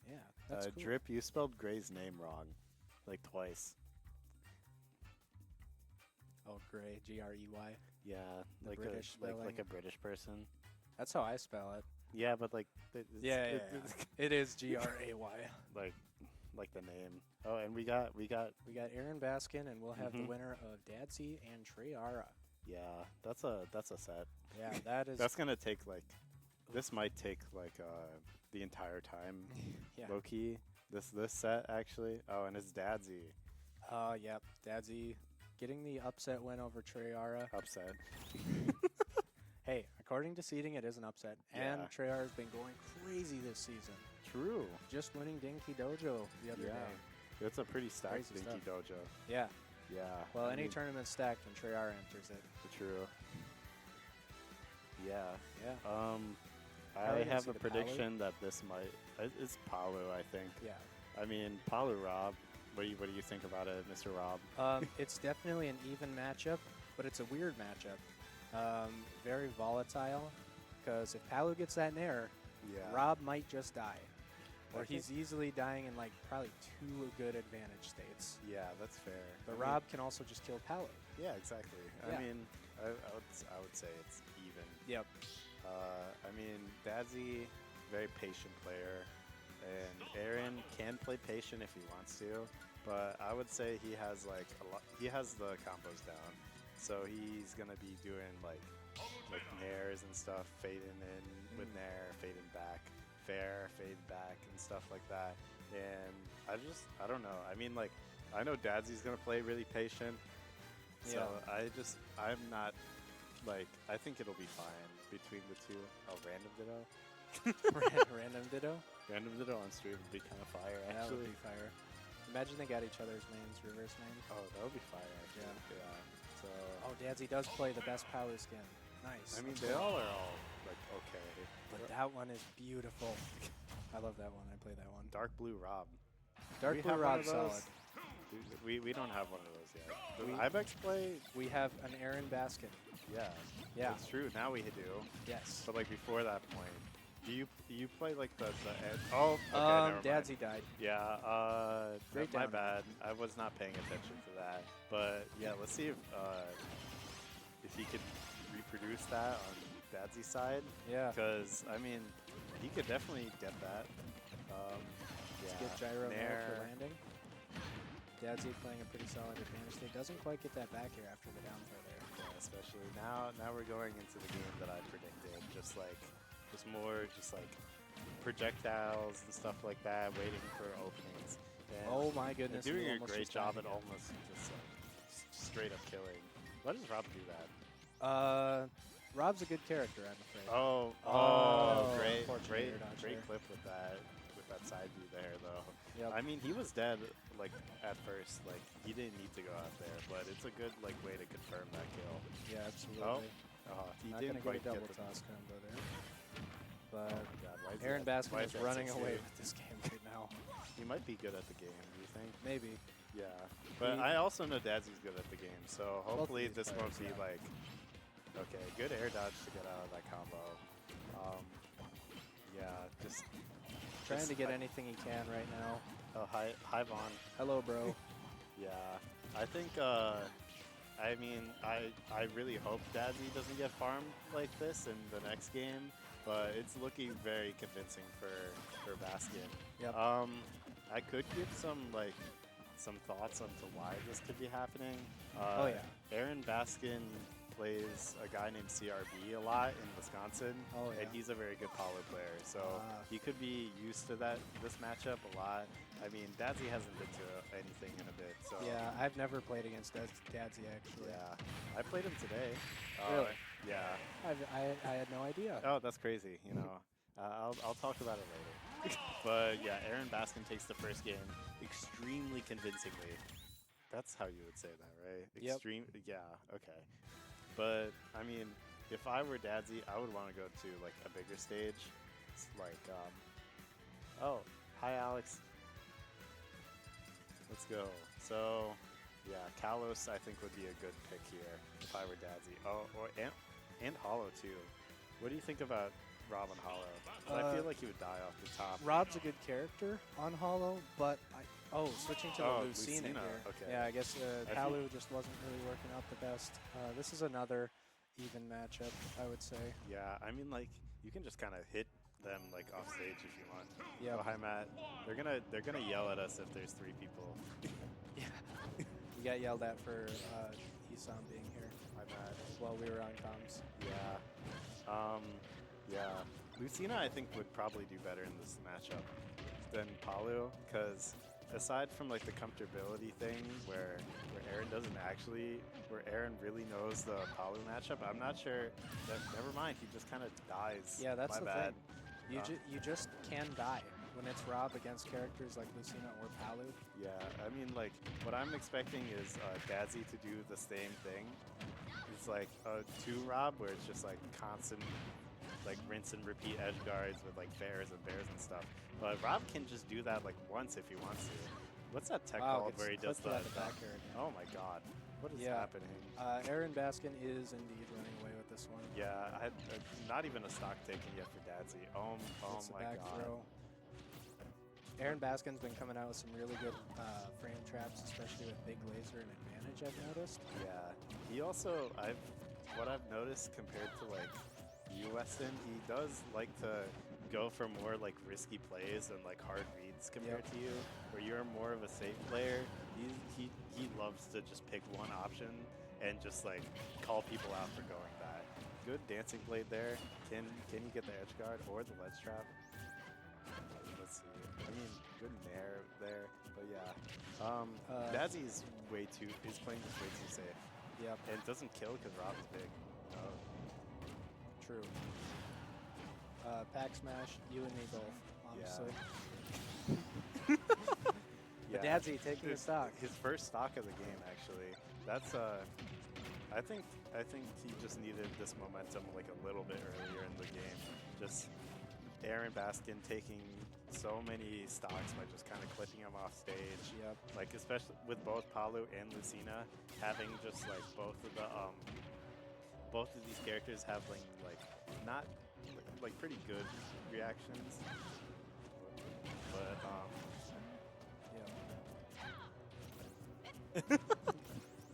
Yeah. That's cool. Drip, you spelled Gray's name wrong, like twice. Oh, Gray, Grey. Yeah, The like British like spelling. a British person. That's how I spell it. Yeah, but like, Yeah. It is Gray. like the name. Oh, and we got We got Aaron Baskin, and we'll have the Mhm. winner of Dadsy and Treyara. yeah, that's a set. Yeah, that is. That's gonna take like, this might take like the entire time. Yeah. Low key, this set actually. Oh, and it's Dadsy Yep. Dadsy getting the upset win over Treyara. upset. Hey, according to seeding, it is an upset. And Yeah. Treyara's been going crazy this season. True. Just winning Dinky Dojo the other Yeah. day. It's a pretty stacked Crazy Dinky stuff. Dojo. Yeah. Yeah. Well, I any mean, tournament stacked when Treyara enters it. True. Yeah. Yeah. I Probably gonna have see a the Palu. prediction that this might. It's Palu, I think. Yeah. I mean, Palu Rob. What do you think about it, Mr. Rob? It's definitely an even matchup, but it's a weird matchup. Very volatile, because if Palu gets that nair, Yeah. Rob might just die. Or I think- he's easily dying in like probably 2 good advantage states. Yeah, that's fair. But I mean, Rob can also just kill Palu. yeah, exactly. Yeah. I mean, I would say it's even. Yep. I mean, Dadsy, very patient player, and Aaron can play patient if he wants to, but I would say he has like he has the combos down, so he's gonna be doing like nairs and stuff, fading in with nair, fading back, fair, fade back, and stuff like that. And I don't know. I mean, like, I know Dadsy's gonna play really patient, so I'm not. Like, I think it'll be fine between the two. Oh, random ditto? Random Ditto? Random ditto on stream would be kind of fire, That would actually. be fire. Imagine they got each other's names, reverse names. Oh, that would be fire, actually. Yeah. So, Oh, Dadsy does play the best Palu skin. Nice. I mean, That's they cool. all are all, like, okay. But that one is beautiful. I love that one. I play that one. Dark Blue Rob. Dark we Blue have one Rob of those? solid. We don't have one of those yet. Does We- Ibex play? We have an Aaron Baskin. Yeah. Yeah. It's true. Now we do. Yes. But, like, before that point, do you play, like, the end? Oh, okay, never mind. Dadsy died. Yeah, Great my down. bad. I was not paying attention to that. But yeah, let's see if he could reproduce that on Dadsy's side. Yeah. Because I mean, he could definitely get that. Let's Yeah. get gyro Nair. mode for landing. Dadsy playing a pretty solid advantage state. Doesn't quite get that back here after the down throw there. Yeah, especially now we're going into the game that I predicted. Just more projectiles and stuff like that, waiting for openings. And Oh my goodness. they're we doing a almost great just died job at again. almost just straight up killing. Why does Rob do that? Rob's a good character, I'm afraid. Oh, great unfortunate air dodge there. clip with that side view there though. Yep. I mean, he was dead like at first, like he didn't need to go out there, but it's a good like way to confirm that kill. Yeah, absolutely. He Not didn't gonna get quite a double get the. toss combo there. But Oh my God, why is Aaron that- Baskin why is that running 6-2? away with this game right now. He might be good at the game. Do you think? Maybe. Yeah, but He- I also know Dadsy's good at the game, so of hopefully these this won't players, be yeah. like. Okay, good air dodge to get out of that combo. Yeah, just. Trying just to get hi- anything he can right now. Oh, hi Vaughn. Hello, bro. Yeah, I think. I mean, I really hope Dadsy doesn't get farmed like this in the next game, but it's looking very convincing for Baskin. Yep. I could give some thoughts onto why this could be happening. Oh, yeah. Aaron Baskin plays a guy named CRB a lot in Wisconsin, Oh, and yeah. he's a very good Paulo player. So he could be used to this matchup a lot. I mean, Dadzy hasn't been to anything in a bit, so Yeah, I've never played against Dadzy actually. yeah, I played him today. Really? Yeah. I had no idea. Oh, that's crazy. You know, I'll talk about it later. But yeah, Aaron Baskin takes the first game extremely convincingly. That's how you would say that, right? Yep. Extreme. Yeah. Okay. But I mean, if I were Dadzy, I would want to go to like a bigger stage. It's like, oh, hi Alex. Let's go. So, yeah, Kalos I think would be a good pick here if I were Dadzy. Oh, and Hollow too. What do you think about Rob and Hollow? 'Cause I feel like he would die off the top. Rob's a good character on Hollow, but switching to the Lucina here. Okay. Yeah, I guess I Palu just wasn't really working out the best. This is another even matchup, I would say. Yeah, I mean, like, you can just kind of hit them like off stage if you want. Yeah. Oh, hi Matt. They're gonna yell at us if there's 3 people. You got yelled at for Isam being here Hi Matt. while we were on comms. Yeah. Yeah. Lucina I think would probably do better in this matchup than Palu, because aside from like the comfortability thing where Aaron doesn't actually, where Aaron really knows the Palu matchup, I'm not sure that, never mind, he just kind of dies. Yeah, that's My the bad. thing. You just can die when it's Rob against characters like Lucina or Palu. Yeah, I mean, like, what I'm expecting is Dadzy to do the same thing. It's like a 2 Rob where it's just like constant, like rinse and repeat edge guards with like bears and stuff. But Rob can just do that like once if he wants to. What's that tech called where he does clipped the at the back air again. Oh my god, what is Yeah. happening? Aaron Baskin is indeed running away with this one. Yeah, I had not even a stock taken yet for Dadzy. Oh It's a my back god. throw. Aaron Baskin's been coming out with some really good frame traps, especially with Big Laser and Advantage, I've noticed. Yeah, he also, what I've noticed compared to like you, Weston, he does like to go for more like risky plays and like hard reads compared to you, where you're more of a safe player. He loves to just pick one option and just like call people out for going that. Good dancing blade there. Can you get the edge guard or the ledge trap? Let's see. I mean, good nair there, but yeah. Dadzy's is playing this way too safe. Yep. And it doesn't kill because Rob is big. True. Pack Smash, you and me both, honestly. But Dadzy taking the stock. His first stock of the game, actually. That's I think he just needed this momentum like a little bit earlier in the game. Just Aaron Baskin taking so many stocks by just kind of clipping him off stage. Yep. Like especially with both Palu and Lucina having just like both of these characters have like not like pretty good reactions. But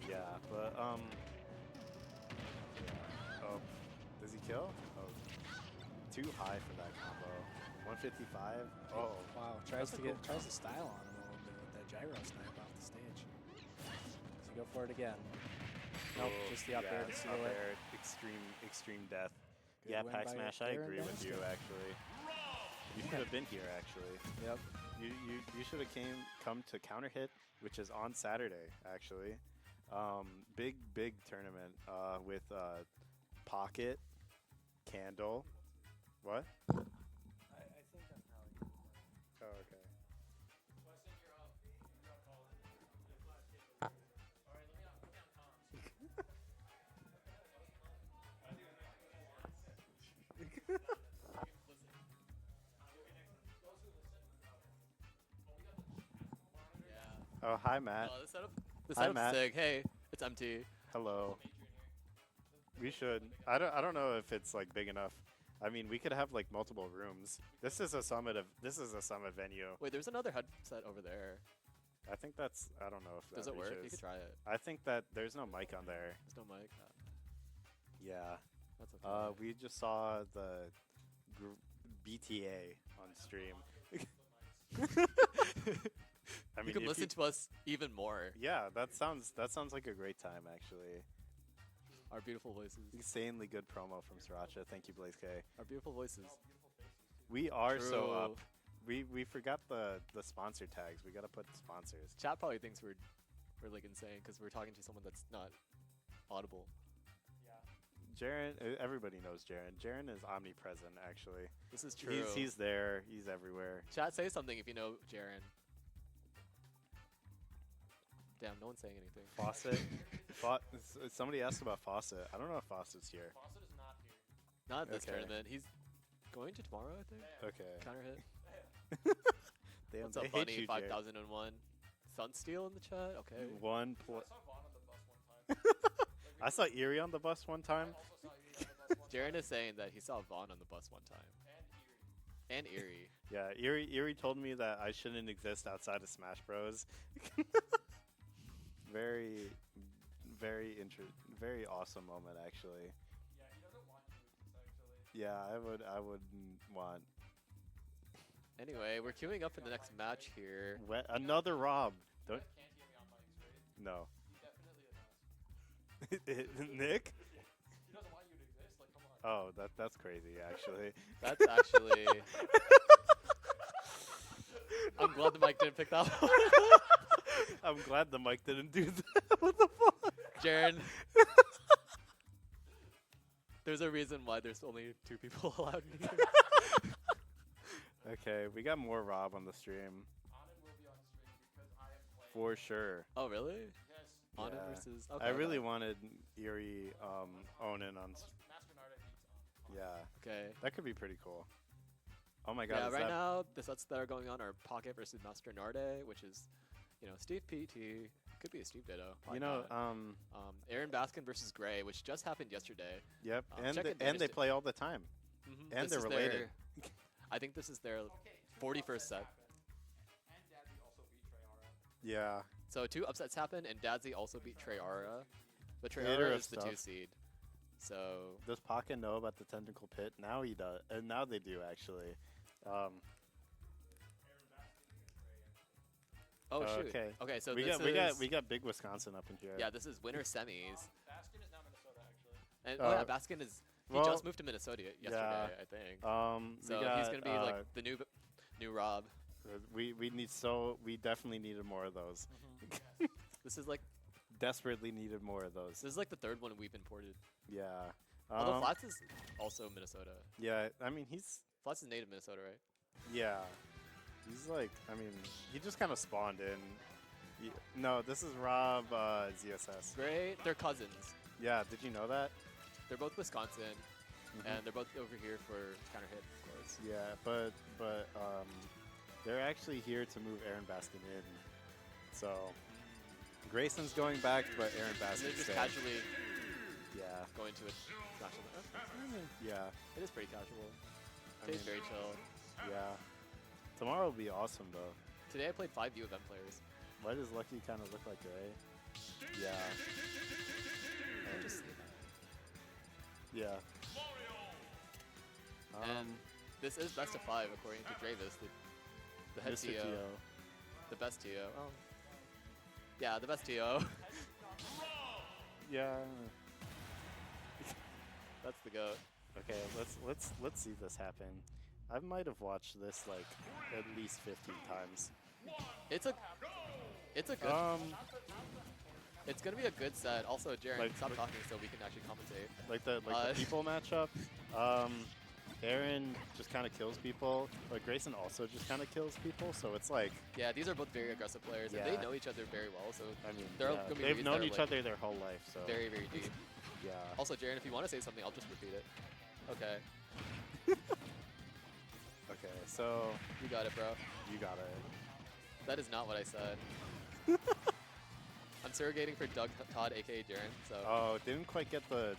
yeah, but yeah. Oh, does he kill? Oh, too high for that combo. 155. Oh, Wow, tries to style on him a little bit with that gyro snipe off the stage. Does he go for it again? Nope, just the up air to seal up it. air, extreme death. Good Yeah, win Pack by Smash, I Aaron agree with you Baskin. actually. You should have been here actually. Yep. You should have come to Counter Hit, which is on Saturday actually. Big tournament with Pocket, Candle. What? I think I'm probably. Oh, okay. Oh, hi Matt. Oh, the Hi, setup's Matt. sick. Hey, it's MT. Hello. We should. I don't know if it's like big enough. I mean, we could have like multiple rooms. This is a summit venue. Wait, there's another headset over there. I think that's. I don't know if that Does it work? You reaches. could try it. I think that there's no mic on there. There's no mic. Yeah. That's okay. We just saw the BTA on stream. I mean, you can if listen to us even more. Yeah, that sounds like a great time actually. Our beautiful voices. Insanely good promo from Sriracha. Thank you, Blaze K. Our beautiful voices. We are so True. up. We forgot the sponsor tags. We gotta put sponsors. Chat probably thinks we're like insane because we're talking to someone that's not audible. Jaren, everybody knows Jaren. Jaren is omnipresent, actually. This is true. He's there. He's everywhere. Chat, say something if you know Jaren. Damn, no one's saying anything. Fawcett. Somebody asked about Fawcett. I don't know if Fawcett's here. Fawcett is not here. Not at this Okay. tournament. He's going to tomorrow, I think. Okay. Counter hit. Damn, What's they up, hate Bunny? you, Jaren. 5001. Sunsteel in the chat. Okay. One I pl- saw Vaughn on the bus one time. I saw Erie on the bus one time. I also saw you on the bus one Jaren time. is saying that he saw Vaughn on the bus one time. And Erie. Yeah, Erie told me that I shouldn't exist outside of Smash Bros. very, very awesome moment, actually. Yeah, he doesn't want you to exist, actually. Yeah, I would want Anyway, we're queuing up in the next match here. another Rob. Don't Can't hear me on mics, right? no. He definitely does. Nick? He doesn't want you to exist. Like, come on. Oh, that's crazy, actually. That's actually... I'm glad the mic didn't pick that one. I'm glad the mic didn't do that. What the fuck? Jaren. There's a reason why there's only 2 people allowed in here. Okay, we got more Rob on the stream. Anand will be on stream because I am playing. For sure. Oh, really? Yes. Anand Yeah. versus... I really okay. wanted Erie Onan on. Master Narda beats on. Yeah, Okay. that could be pretty cool. Oh my god. Yeah, is right that- now, the sets that are going on are Pocket versus Master Narde, which is, you know, Steve PT. Could be a Steve Ditto. You probably know, not. Aaron Baskin versus Gray, which just happened yesterday. yep, check and advantage they to- play all the time. Mhm. And This they're is related. I think this is their 41st set. And Daddy also beat Treyarch. Yeah, So 2 upsets happened, and Dadzy also beat Treyarch. But Creator Treyarch of is the 2 stuff. seed. So, does Pocket know about the tentacle pit? Now he does, and now they do actually. oh shoot. Okay. Okay, so we this got is we got big Wisconsin up in here. yeah, this is winter semis. Baskin is now Minnesota, actually. And Uh, yeah, Baskin is he well, just moved to Minnesota yesterday, yeah. I think. We So got, he's gonna be like the new Rob. we definitely needed more of those. This is like Desperately needed more of those. this is like the 3rd one we've imported. Yeah. Although Flats is also Minnesota. Yeah, I mean he's Flats is native Minnesota, right? yeah. He's like, I mean, he just kind of spawned in. No, this is Rob ZSS. Gray, they're cousins. Yeah, did you know that? They're both Wisconsin, Mhm. and they're both over here for counter hit, of course. Yeah, but they're actually here to move Aaron Baskin in. So Grayson's going back, but Aaron And they're Baskin's just staying. casually Yeah, going to it. yeah, It is pretty casual. I Today's mean- very chill. yeah. Tomorrow will be awesome though. Today I played 5 U of M players. Why does Lucky kind of look like Gray? Yeah, I just say that. yeah. And this is best of 5 according to Dravis, the head Mr. TO. Tio. The best TO. Oh. Yeah, the best TO. Yeah. That's the goat. Okay, let's see this happen. I might have watched this like at least 15 times. It's a good it's gonna be a good set. Also, Jaren, Like- stop talking so we can actually commentate. Like the people matchup. Aaron just kind of kills people, but Grayson also just kind of kills people. So it's like, Yeah, these are both very aggressive players, and Yeah. they know each other very well. So I mean, They're yeah, gonna be they've reads known that are, each like, other their whole life. So very, very deep. yeah. Also, Jaren, if you want to say something, I'll just repeat it. Okay, Okay, so you got it, bro. you got it. That is not what I said. I'm surrogating for Doug Todd, aka Jaren. So Oh, didn't quite get the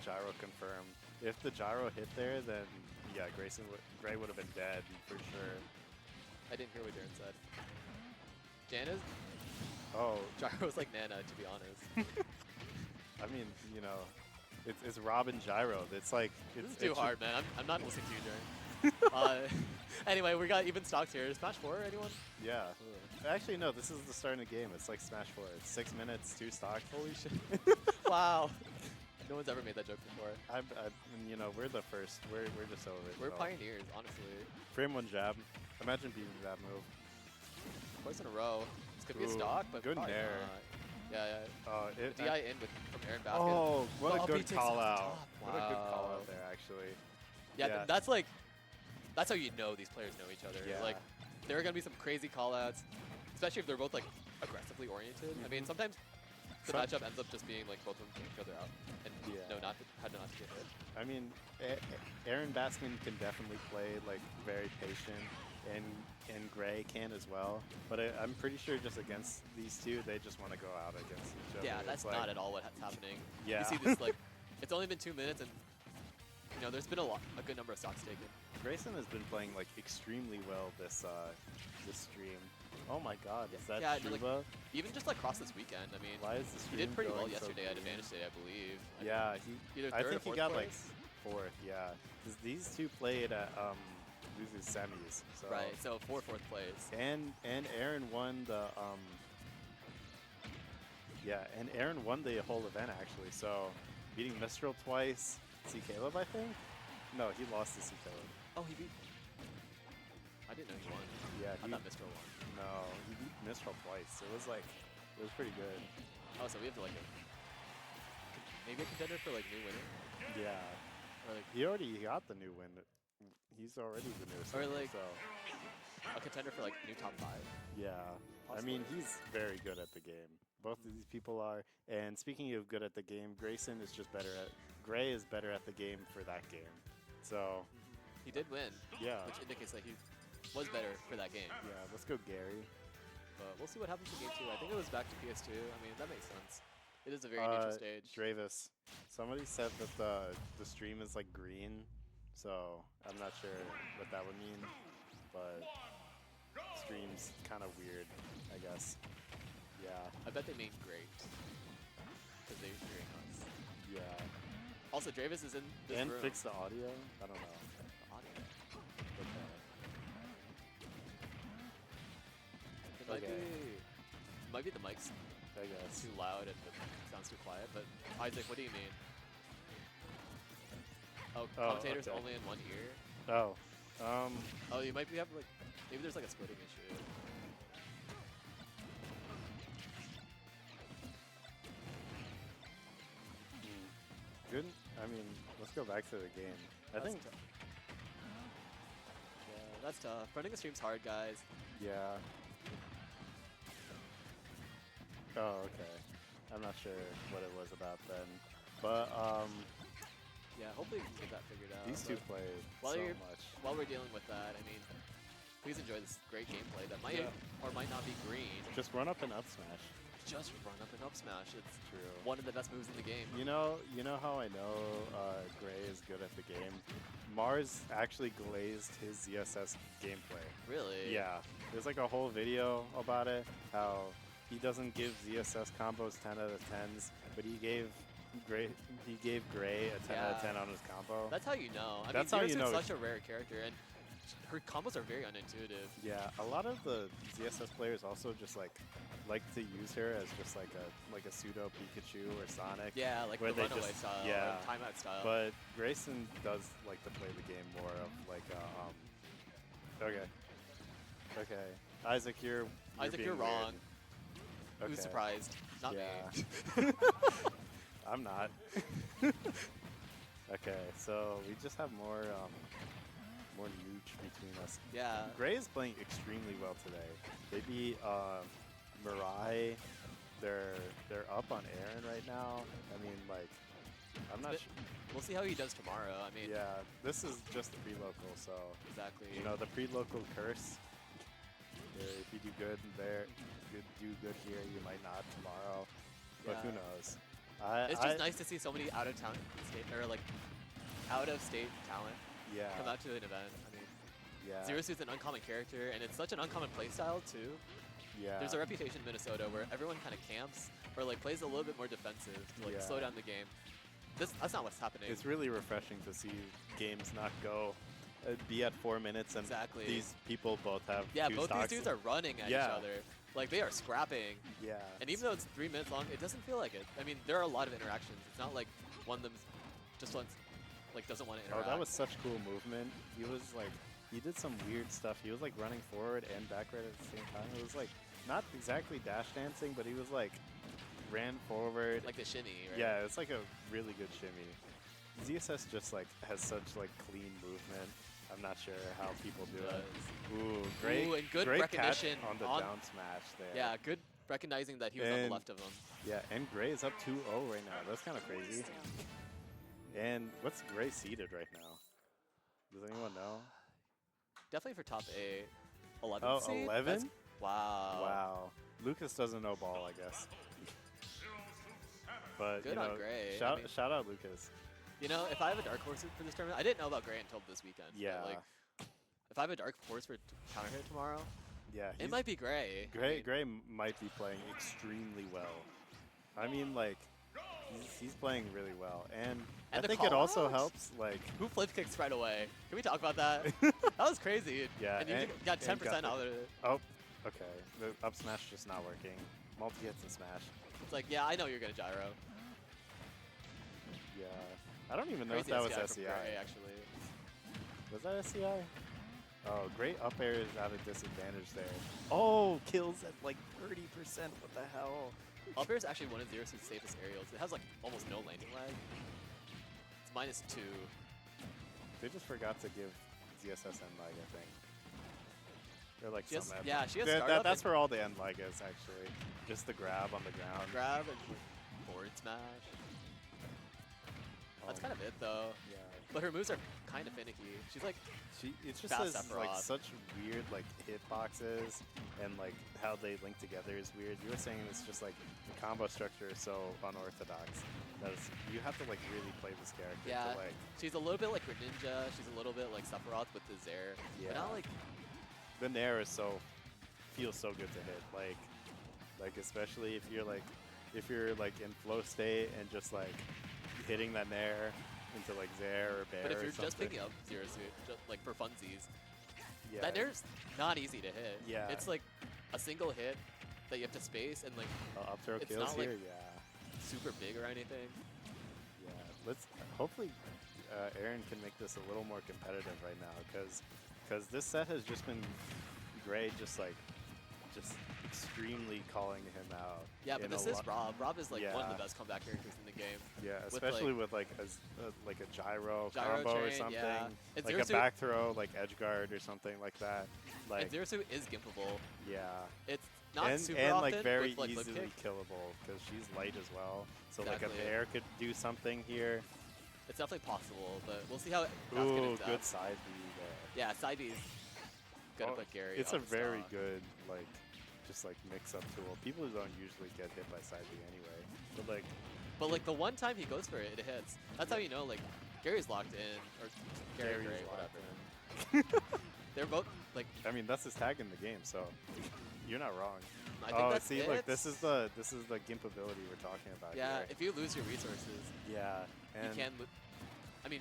gyro confirmed. If the gyro hit there, then yeah, Gray would have been dead for sure. I didn't hear what Jaren said. Jana's Oh, gyro's like Nana, to be honest. I mean, you know, it's Robin gyro. It's like This it's is too it's- hard, man. I'm not listening to you, Jaren. Anyway, we got even stocks here. Smash 4, anyone? Yeah. Actually, no. This is the start of the game. It's like Smash 4. It's 6 minutes, 2 stocks. Holy shit. Wow. No one's ever made that joke before. You know, we're the first. We're just over it. We're so. pioneers, honestly. Frame one jab. Imagine beating that move. Twice in a row. This could be a Ooh, stock, but good probably nair. not. Yeah, yeah. The I- DI in with from Aaron Baskin. Oh, what The a up good B takes call it off out. top. What a good call Wow. out there, actually. Yeah, that's like, that's how you know these players know each other. Yeah. Like, there are gonna be some crazy call outs, especially if they're both like aggressively oriented. I mean, sometimes the matchup ends up just being like both of them take each other out and know how not to get hit. I mean, Aaron Baskin can definitely play like very patient, and Gray can as well. But I'm pretty sure just against these two, they just want to go out against each other. Yeah, that's It's like, not at all what's happening. Yeah. You see this like, it's only been 2 minutes and you know there's been a good number of stocks taken. Grayson has been playing like extremely well this stream. Oh my God, is that Yeah, Shuba? like, even just like across this weekend. I mean, Why is the he did stream pretty well going so yesterday at clean? Advantage Day, I believe. Yeah, either I third think or he fourth got like place. fourth. Yeah, because these two played at loses semis. So. Right, so fourth place. And Aaron won the yeah, and Aaron won the whole event actually. So beating Mistral twice, C Caleb I think. No, he lost to C Caleb. Oh, he beat. I didn't know he won. Yeah, I thought Mistral won. No, he beat Mistral twice. It was pretty good. Oh, so we have to like maybe a contender for like new winner. Yeah. Or like He already got the new win. He's already the newest. Or winner, like so. a contender for like new top 5. Yeah. I mean, he's very good at the game. Both of these people are. And speaking of good at the game, Grayson is just better at. Gray is better at the game for that game. So. He did win. Yeah. Which indicates that he was better for that game. Yeah. Let's go, Gary. But we'll see what happens in game 2. I think it was back to PS2. I mean, that makes sense. It is a very neutral stage. Dravis. Somebody said that the stream is like green, so I'm not sure what that would mean, but stream's kind of weird, I guess. Yeah. I bet they mean great. Because they're very nice. Yeah. Also, Dravis is in this And room. fix the audio? I don't know. The audio. Okay. It might be the mic's I guess. too loud and it sounds too quiet, but Isaac, what do you mean? Oh, commentators okay. only in one ear? Oh. Oh, you might be having like, maybe there's like a splitting issue. Good. I mean, let's go back to the game. I think. Yeah, that's tough. Running a stream's hard, guys. Yeah. Oh, okay. I'm not sure what it was about then, but Yeah, hopefully we can get that figured out. these two but play while so you're, much. While we're dealing with that, I mean, please enjoy this great gameplay that might or might not be green. Just run up and up smash. Just run up and up smash. It's True. one of the best moves in the game. You know how I know Gray is good at the game? Mars actually glazed his ZSS gameplay. Really? Yeah. There's like a whole video about it, how he doesn't give ZSS combos 10 out of 10s, but he gave Gray a 10 out of 10 on his combo. That's how you know. I That's mean, how you Zerosuit's know. such a rare character, and her combos are very unintuitive. Yeah, a lot of the ZSS players also just like to use her as just like a pseudo Pikachu or Sonic. Yeah, like where the they runaway just, style, yeah, or timeout style. But Grayson does like to play the game more of like Okay. Okay. Isaac, you're Isaac, being you're weird. wrong. Okay. Who's surprised? Not yeah. me. I'm not. Okay, so we just have more nooch between us. Yeah. Gray is playing extremely well today. They beat Mirai. They're up on Aaron right now. I mean, like, I'm not sure. We'll see how he does tomorrow. I mean, Yeah, this is just the pre-local, so exactly. you know the pre-local curse. If you do good there, do good here, you might not tomorrow. But who Yeah. knows? It's just nice to see so many out of state talent Yeah. come out to an event. I mean, Yeah. Zerosuit's an uncommon character, and it's such an uncommon playstyle too. Yeah. There's a reputation in Minnesota where everyone kind of camps or like plays a little bit more defensive to like Yeah. slow down the game. That's not what's happening. It's really refreshing to see games not go be at 4 minutes and Exactly. these people both have Yeah, two both stocks. these dudes are running at Yeah. each other. Like they are scrapping. Yeah. And even though it's 3 minutes long, it doesn't feel like it. I mean, there are a lot of interactions. It's not like one of them just wants, like, doesn't want to Oh, interact. that was such cool movement. He was like, he did some weird stuff. He was like running forward and backward at the same time. It was like not exactly dash dancing, but he was like ran forward. Like the shimmy, right? Yeah, it's like a really good shimmy. ZSS just like has such like clean movement. I'm not sure how people do it. Ooh, great, Ooh, and good great recognition catch on the down smash there. Yeah, good recognizing that he was on the left of him. Yeah, and Gray is up 2-0 right now. That's kind of crazy. And what's Gray seeded right now? Does anyone know? Definitely for top 8. 11 Oh, seed? 11? That's- Wow. Wow. Lucas doesn't know ball, I guess. But Good you on know, Gray. I Shout, mean- shout out Lucas. You know, if I have a dark horse for this tournament, I didn't know about Gray until this weekend. but, Yeah. like, if I have a dark horse for counter hit tomorrow, Yeah, it might be Gray. Gray might be playing extremely well. I mean, like, he's playing really well, and I the think it also call-outs? helps. Like, Who flip kicks right away? Can we talk about that? That was crazy. yeah, And you got 10% out of it. Oh, okay. The up smash just not working. Multi hits and smash. It's like, yeah, I know you're going to gyro. Yeah, I don't even know Crazy if that was SCI from SCI. Gray, actually. Was that SCI? Oh, great up air is at a disadvantage there. Oh, kills at like 30%. What the hell? Up air is actually one of Zero's safest aerials. It has like almost no landing lag. It's -2. They just forgot to give ZSS end lag, I think. They're like She has- some yeah, she has That- startup that's and- where all the end lag is, actually. Just the grab on the ground. Grab and forward smash. That's kind of it, though. Yeah. But her moves are kind of finicky. She's like, It just fast has like Sephiroth. such weird like hitboxes, and like how they link together is weird. You were saying it's just like the combo structure is so unorthodox that you have to like really play this character yeah, to like. she's a little bit like Greninja. She's a little bit like Sephiroth with the Zair. Yeah. But not like, The Nair is feels so good to hit. Like especially if you're in flow state and just like hitting that Nair into like Zair or Bear. but if or you're just something. picking up Zero Suit, just like for funsies, yeah. that Nair's not easy to hit. Yeah. It's like a single hit that you have to space and like Up throw it's kills not here, like yeah. super big or anything. Yeah, let's hopefully Aaron can make this a little more competitive right now, because this set has just been Gray just extremely calling him out. Yeah, but in this a is lot- Rob. Rob is like one of Yeah. the best comeback characters in the game. Yeah, with, especially with like a gyro Gyro combo or chain, something, yeah. And like Zero a Suit- back throw, like edge guard or something like that. Like And Zero Suit is gimpable. yeah. It's not and, super and often like very with, like, lip easily kick. killable because she's light as well. So like Exactly. a bear could do something here. It's definitely possible, but we'll see how it Ooh, good side B there. Yeah, side B is gonna Oh, put Gary. It's on a the very stock. good just like mix-up tool. People don't usually get hit by side B anyway, but like the one time he goes for it, it hits. That's how you know like Gary's locked in or Gary, Gary's Gray, locked whatever. They're both like. I mean, that's his tag in the game, so you're not wrong. I think that's see, it. look, this is the gimp ability we're talking about. Yeah, here. if you lose your resources, Yeah, and you can. I mean,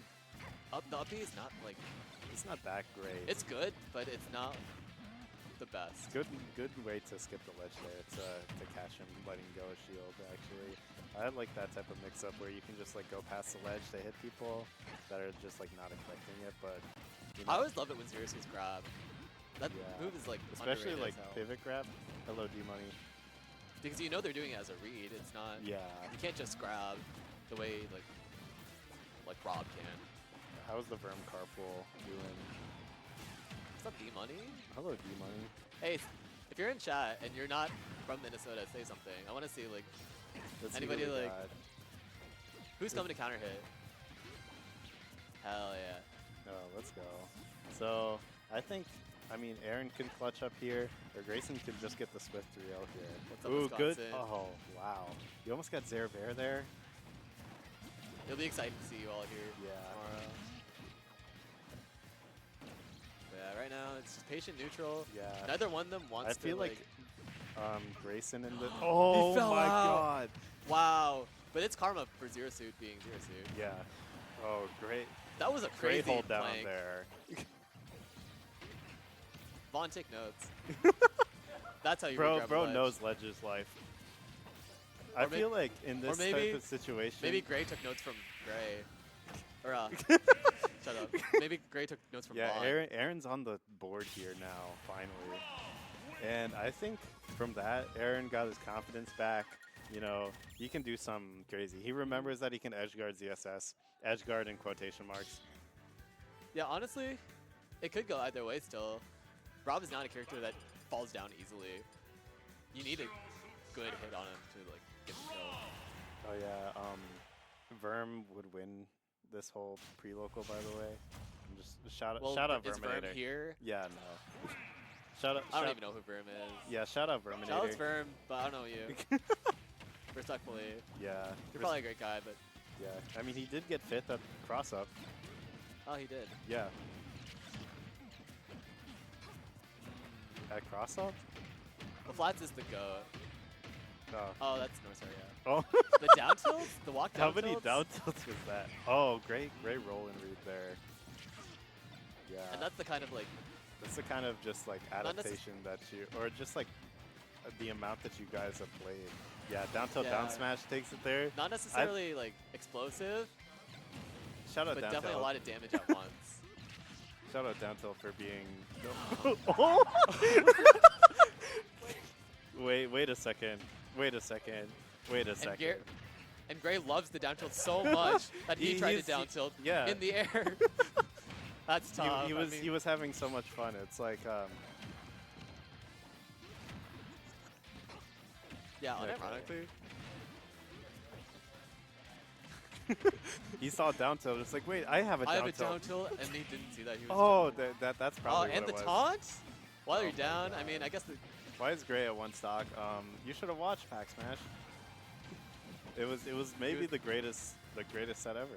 the up B is not like. it's not that great. It's good, but it's not the best. Good way to skip the ledge there to catch him letting go of shield. Actually, I like that type of mix-up where you can just like go past the ledge to hit people that are just like not expecting it. But you know, I always love it when Zero's grab. That Yeah. move is like especially underrated like as hell. pivot grab. Hello, D Money. Because you know they're doing it as a read. It's not. Yeah. You can't just grab the way like Rob can. How's the Verm carpool doing? What's up, D Money? Hello, D Money. Hey, if you're in chat and you're not from Minnesota, say something. I want to see like Let's see anybody what we like got. who's coming to counter hit. Hell yeah. Oh, let's go. So I mean, Aaron can clutch up here, or Grayson can just get the Swift 3L here. What's up, Ooh, good. Wisconsin? Oh, wow. You almost got Zaire Bear there. It'll be exciting to see you all here Yeah. tomorrow. Yeah, right now it's just patient neutral. Yeah. Neither one of them wants I to feel like Grayson in the. He Oh fell my out. god. Wow. But it's karma for Zero Suit being Zero Suit. Yeah. Oh, great. That was a crazy Great hold down plank. there. Vaughn, take notes. That's how you Bro grab a ledge. knows Ledge's life. I Or may- feel like in or this maybe- type of situation. Maybe Gray took notes from Gray. Or, shut up. Maybe Gray took notes from Yeah, Vaughn. Aaron's on the board here now, finally. And I think from that, Aaron got his confidence back. You know, he can do something crazy. He remembers that he can edge guard ZSS. Edge guard in quotation marks. Yeah, honestly, it could go either way still. Rob is not a character that falls down easily. You need a good hit on him to like get the kill. Oh yeah, Verm would win this whole pre-local, by the way. I'm just shout out is Verm Verminator. here? Yeah, no. Shout out. I don't even know who Verm is. Yeah, shout out Verminator. Shout out Verm, but I don't know you. Respectfully. Yeah. You're probably a great guy, but Yeah, I mean he did get fifth at cross up. oh, he did. Yeah. At cross up? Well, Flats is the GOAT. Oh. Oh, that's no, sorry, yeah. Oh. The down tilts? The walk down How many tilts? down tilts was that? Oh, great roll and read there. Yeah. And that's the kind of like, That's the kind of just like Not necess- adaptation that you, or just like the amount that you guys have played. Yeah, down tilt, down Yeah. smash takes it there. not necessarily like explosive, Shout out but down definitely tilt. a lot of damage at once. Shout out down tilt for being. Wait a second. Wait a second. Wait a And, second. and Gray loves the down tilt so much that he tried he's- to down tilt yeah. in the air. That's tough. He was he was having so much fun. It's like Yeah, Okay. unironically. he saw down tilt. It's like, wait, I have a down I have a tilt. down tilt, and he didn't see that. He was Oh, that's oh, probably and what the it was. taunt? While you're Oh, down, my I mean, I guess the Why is Gray at one stock? You should have watched Pack Smash. It was maybe the greatest set ever.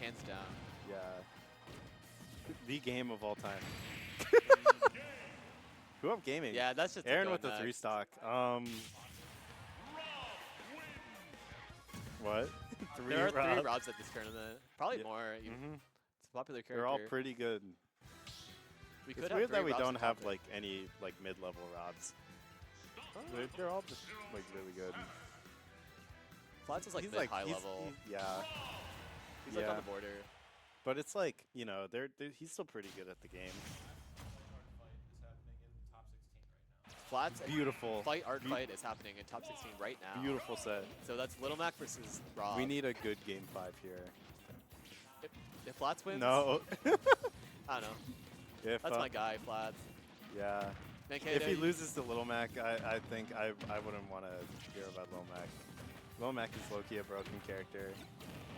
hands down. Yeah. The game of all time. Who up gaming? Yeah, that's just Aaron go with the next. 3 stock. What? There are Rob. 3 Robs at this tournament. Probably Yeah. more. Even. Mhm. It's a popular character. They're all pretty good. We could It's have weird 3 that we Robs don't in have top like any like mid-level Robs. They're all just like really good. Flats is like He's mid-high he's- level. Yeah. He's like on the border. But it's like, you know, he's still pretty good at the game. Flats and Beautiful. Fight Art Fight is happening in top 16 right now. Beautiful set. So that's Little Mac versus Rob. We need a good game 5 here. If Flats wins, No. I don't know. If, That's my guy, Flats. Yeah. Mankato, If he you- loses to Little Mac, I think I wouldn't want to hear about Little Mac. Little Mac is low-key a broken character.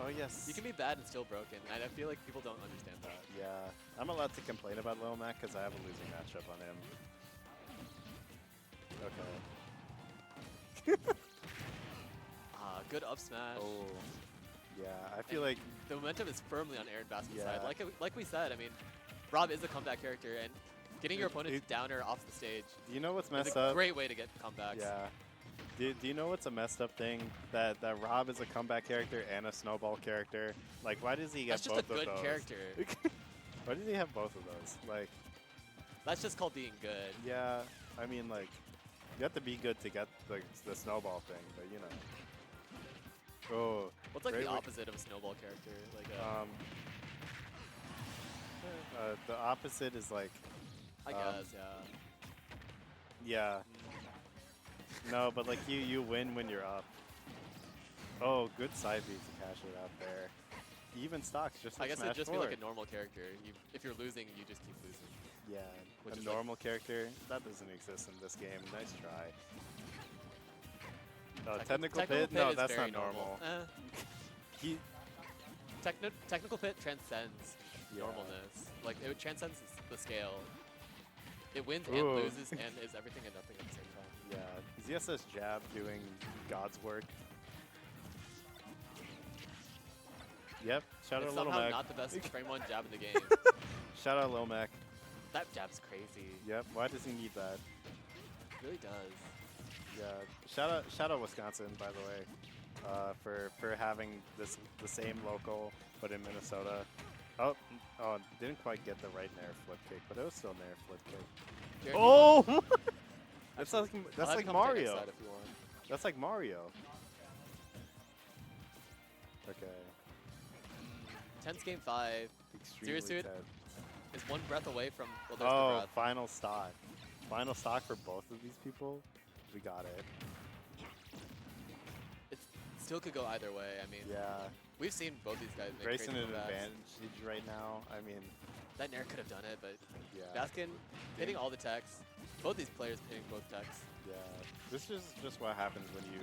Oh, yes. You can be bad and still broken, and I feel like people don't understand that. Yeah. I'm allowed to complain about Little Mac because I have a losing matchup on him. Okay. Good up smash. Oh. Yeah, I feel like The momentum is firmly on Aaron Basket's Yeah. side. Like we said, I mean, Rob is a comeback character, and getting your opponent it- downer off the stage do you know what's is messed a up? great way to get comebacks. Yeah. Do you know what's a messed up thing? That Rob is a comeback character and a snowball character. Like, why does he get That's just both a good of those? character. Why does he have both of those? Like, That's just called being good. yeah, I mean, like, you have to be good to get the snowball thing, but you know. Oh. What's like great the way- opposite of a snowball character? Like the opposite is like. I guess, yeah. Yeah. No, but like you win when you're up. Oh, good side beat to cash it out there. Even stocks, just I like guess Smash it'd just 4. be like a normal character. If you're losing, you just keep losing. Yeah, Which a is like- normal character that doesn't exist in this game. Nice try. Technical pit? No, is that's very not normal. He. Technical pit transcends Yeah. normalness. Like it transcends the scale. It wins and Ooh. loses and is everything and nothing at the same time. Yeah, ZSS jab doing God's work. Yep, shout It's out Little somehow Mac. not the best frame 1 jab in the game. Shout out Lil Mac. That jab's crazy. Yep, why does he need that? It really does. Yeah, shout out Wisconsin, by the way, for having the same local but in Minnesota. Oh, didn't quite get the right nair flip kick, but it was still nair flip kick. Jared, Oh, that's I'll like have you come to next Mario. side if you want. That's like Mario. Okay. Tense game 5. Extremely Suit tense. is one breath away from. Well, there's the Oh, breath. final stock. Final stock for both of these people. We got it. It still could go either way. I mean, Yeah. we've seen both these guys make Grayson crazy an comebacks. advantage right now. I mean, That Nair could have done it, but yeah. Baskin hitting all the techs. Both these players hitting both techs. Yeah. This is just what happens when you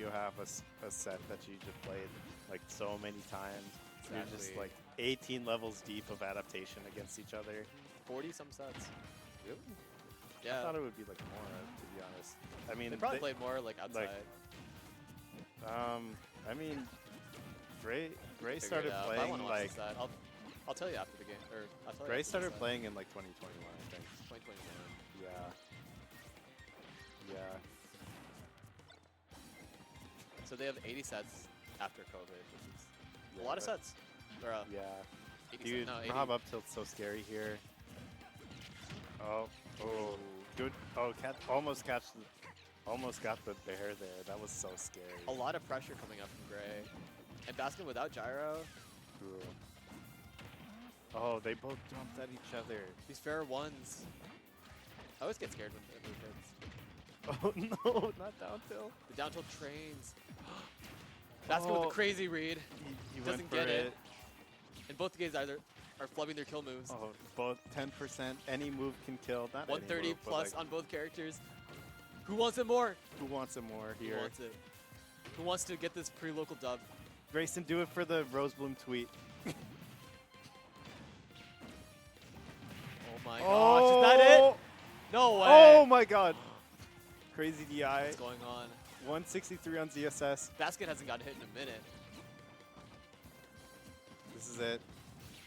have a set that you just played like so many times. You're just Exactly. like 18 levels deep of adaptation against each other. 40 some sets. Really? I Yeah. thought it would be like more, to be honest. I mean, They probably played more like outside. I mean, Gray Figure started it out. If I playing wanna watch like this side, I'll tell you after the game. Or I'll tell you Gray after started this side. playing in like 2021, I think. 2021. Yeah. Yeah. So they have 80 sets after COVID, which is Yeah, a lot of but- sets. Or, Yeah. 80 Dude, no, 80. Rob up tilt's so scary here. Oh, good. Oh, almost got the bear there. That was so scary. A lot of pressure coming up from Gray. And Baskin without gyro. Ooh. Oh, they both jumped at each other. These fair ones. I always get scared when the move hits. Oh no, not down tilt. The down tilt trains. Baskin with the crazy read. He Doesn't went for get it. And both guys either are flubbing their kill moves. Oh, both 10%. Any move can kill. Not any 130 move, but, plus like, on both characters. Who wants it more? Who wants it more Who here? wants it? Who wants to get this pre-local dub? Grayson, do it for the Rosebloom tweet. Oh my gosh, is that it? No way. Oh my god. Crazy DI. What's going on? 163 on ZSS. Basket hasn't gotten hit in a minute. This is it.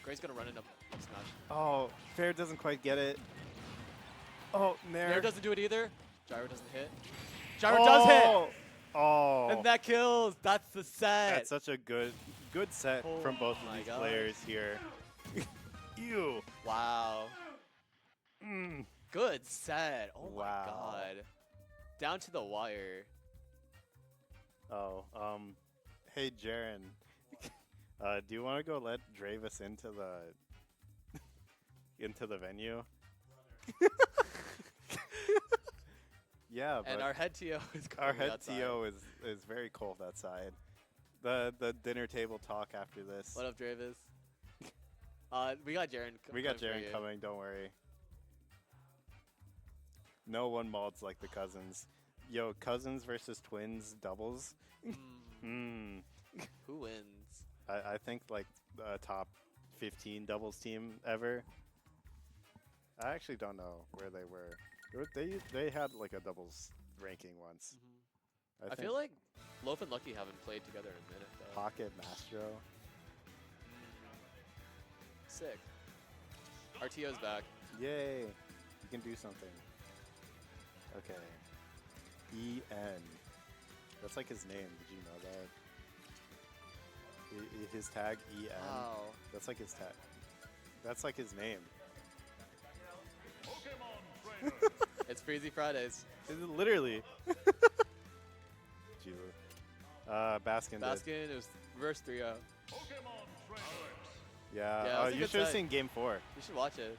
Gray's gonna run in up smash. Oh, Fair doesn't quite get it. Oh, Nair. Nair doesn't do it either. Gyro doesn't hit. Gyro does hit! Oh. And that kills. That's the set. That's such a good set from both of my these gosh. players here. Ew. Wow. Good set. Oh Wow. my god. Down to the wire. Oh, hey Jaren, do you want to go let Dravis into the venue? Yeah, but And our head TO is our currently head outside. TO is very cold outside. The dinner table talk after this. What up, Dravis? We got Jaren. We got coming for Jaren you. coming. Don't worry. No one malts like the cousins. Yo, cousins versus twins doubles. Hmm. Who wins? I think like top 15 doubles team ever. I actually don't know where they were. They had like a doubles ranking once. I think feel like Loaf and Lucky haven't played together in a minute, though. Pocket Mastro. Sick. RTO's back. Yay! You can do something. Okay. EN. That's like his name. Did you know that? His tag EN. Wow. That's like his tag. That's like his name. It's Freezie Fridays. Literally. Baskin. Baskin, it was reverse 3-0. Yeah. Yeah, Oh, that's a you good should have set. seen Game 4. You should watch it.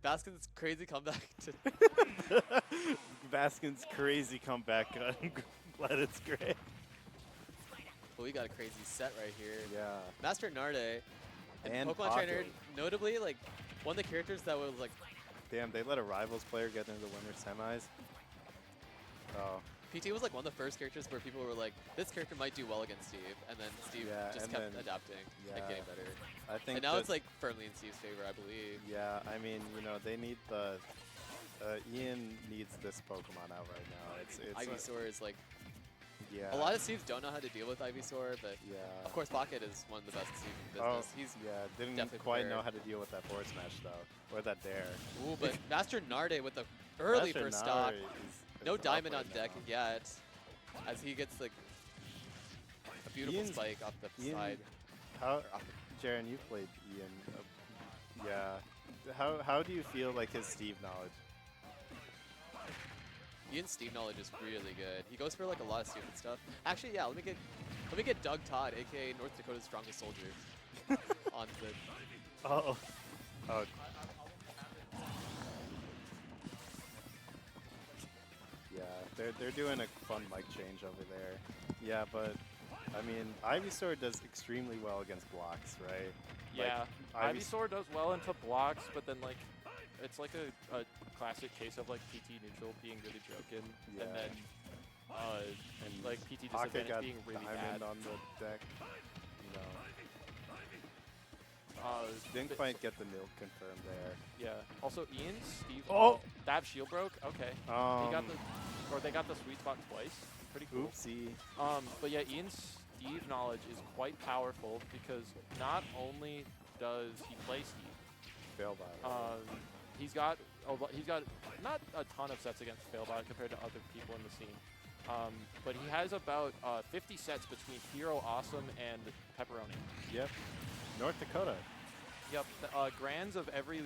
Baskin's crazy comeback to Baskin's crazy comeback. I'm glad it's great. Well, we got a crazy set right here. Yeah. Master Narde And Pokemon Trainer, Pocket. notably, like one of the characters that was like Damn, they let a rivals player get into the winner's semis. Oh. PT was like one of the first characters where people were like, this character might do well against Steve, and then Steve Yeah, just and kept then- adapting and yeah. getting better. I think And now it's that- like firmly in Steve's favor, I believe. Yeah, I mean, you know, they need the Ian needs this Pokemon out right now. It's Ivysaur is like yeah. a lot of Steves don't know how to deal with Ivysaur, but Yeah. of course Pocket is one of the best Steve in Oh, business. He's didn't definitely quite prepared. know how to deal with that forward smash though, or that dare. Ooh, but Master Narde with the early Master first stock. Nari No is up diamond right on deck now. yet, as he gets like a beautiful Ian's- spike off the Ian- side. How, Jaren, you played Ian. Yeah. How do you feel like his Steve knowledge? Ian's Steve knowledge is really good. He goes for like a lot of stupid stuff. Actually, yeah, let me get Let me get Doug Todd, aka North Dakota's strongest soldier, on the. Oh. Oh. Yeah, they're doing a fun mic change over there. Yeah, but I mean, Ivysaur does extremely well against blocks, right? Yeah, Like, Ivysaur does well into blocks, but then like, it's like a classic case of like PT neutral being really broken, Yeah. and then and like PT Pocket disadvantage got being really diamond bad. on the deck. No. Didn't but- quite get the nil confirmed there. Yeah. Also, Ian, Steve. Oh! That shield broke. Okay. He got the, or they got the sweet spot twice. Pretty cool. Oopsie. But yeah, Ian's Steve knowledge is quite powerful because not only does he play Steve, Failbot. he's got not a ton of sets against Failbot compared to other people in the scene. But he has about 50 sets between Hero Awesome and Pepperoni. Yep. North Dakota. Yep. Grands of every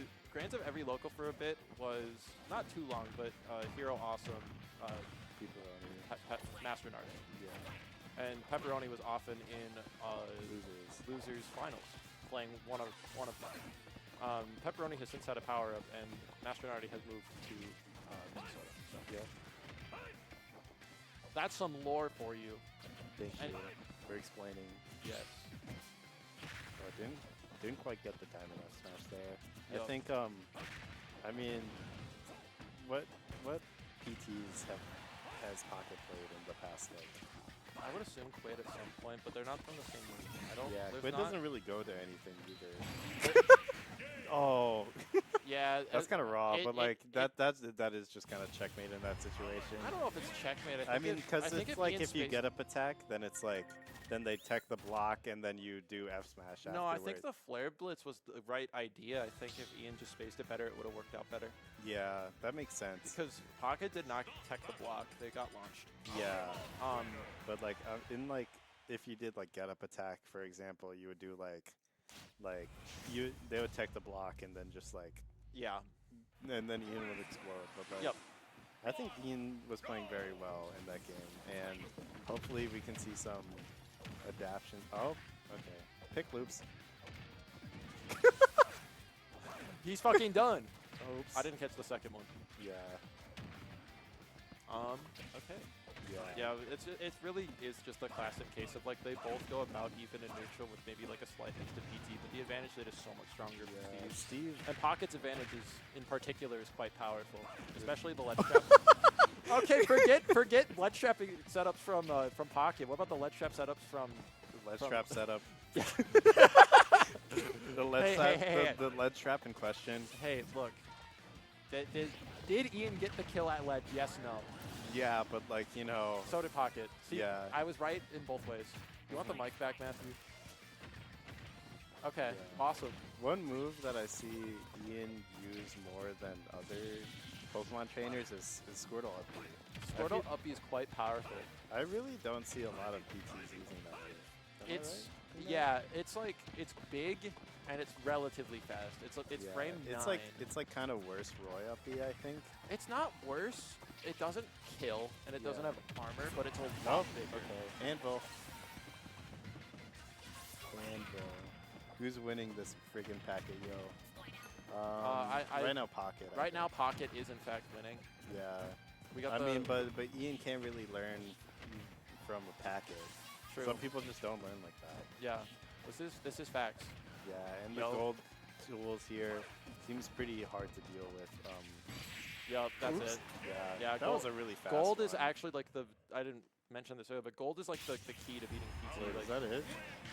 local for a bit was not too long, but Hero Awesome, Master Nard. Yeah. And Pepperoni was often in Losers finals, playing one of them. Pepperoni has since had a power up, and Master Nardi has moved to Minnesota. So. Yeah. That's some lore for you. Thank And- you for explaining. Yes. Oh, didn't quite get the diamond F smash there. Yup. I think I mean what PTs has Pocket played in the past like? I would assume Quid at some point, but they're not from the same league. I don't. Yeah, there's Quid not- doesn't really go to anything either. Oh. Yeah, That's kind of raw, it- but it- like it- that is just kind of checkmate in that situation. I don't know if it's checkmate. I mean, because I think it's like Ian if you spaced- get up attack, then it's like then they tech the block and then you do F smash. No, I afterward. think the Flare Blitz was the right idea. I think if Ian just spaced it better, it would have worked out better. Yeah, that makes sense. Because Pocket did not tech the block; they got launched. Yeah. Um, But like in like if you did like get up attack, for example, you would do like they would tech the block and then just like yeah. and then Ian would explode. But like, Yep. I think Ian was playing very well in that game, and hopefully we can see some adaptation. Oh, okay. Pick loops. He's fucking done. Oops. I didn't catch the second one. Yeah. Okay. Yeah. Yeah, it really is just a classic case of like they both go about even and neutral with maybe like a slight edge to PT, but the advantage that is so much stronger with Yeah, Steve. Steve. And Pocket's advantage is, in particular, is quite powerful, especially the ledge trap. Okay, forget ledge trapping setups from Pocket. What about the ledge trap setups from? Ledge from- trap setup. Yeah. The ledge Hey, trap. hey, hey. The ledge trap in question. Hey, look. Did Ian get the kill at ledge? Yes, no. Yeah, but like So did Pocket. See, Yeah. I was right in both ways. You want the mic back, Matthew? Okay, Yeah. awesome. One move that I see Ian use more than other Pokemon trainers is Squirtle up B. Squirtle up B is quite powerful. I really don't see a lot of PTs using that move. Am I It's right? yeah, it's like it's big and it's relatively fast. It's Yeah, frame 9. It's like kind of worse Roy up B, I think. It's not worse. It doesn't kill and it doesn't Yeah. have armor, but it's a Oh, lot bigger. okay. Anvil. Anvil. Who's winning this friggin' packet, yo? Right now, Pocket. I Right now, think. Pocket is in fact winning. Yeah. We got I the mean, but Ian can't really learn from a packet. True. Some people just don't learn like that. Yeah, this is facts. Yeah, and the Yo. gold tools here seems pretty hard to deal with. Yep, that's Oops. it. Yeah, that was a really fast Gold is one. actually like the I didn't mention this earlier, but gold is like the key to beating PT. Wait, like, is that it?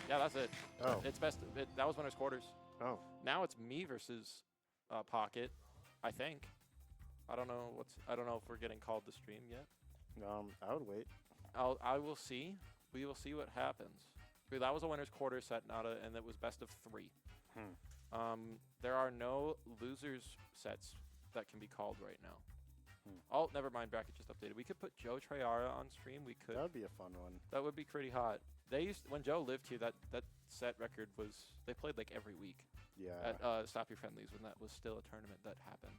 Yeah, that's it. Oh. It's best. That was winner's quarters. Oh. Now it's me versus Pocket, I think. I don't know if we're getting called to stream yet. I would wait. I will see. We will see what happens. That was a winner's quarter set, and it was best of 3. There are no losers sets that can be called right now. Oh, never mind. Bracket just updated. We could put Joe Trayara on stream. We could. That would be a fun one. That would be pretty hot. They used when Joe lived here. That set record was they played like every week. Yeah. At Stop Your Friendlies when that was still a tournament that happened.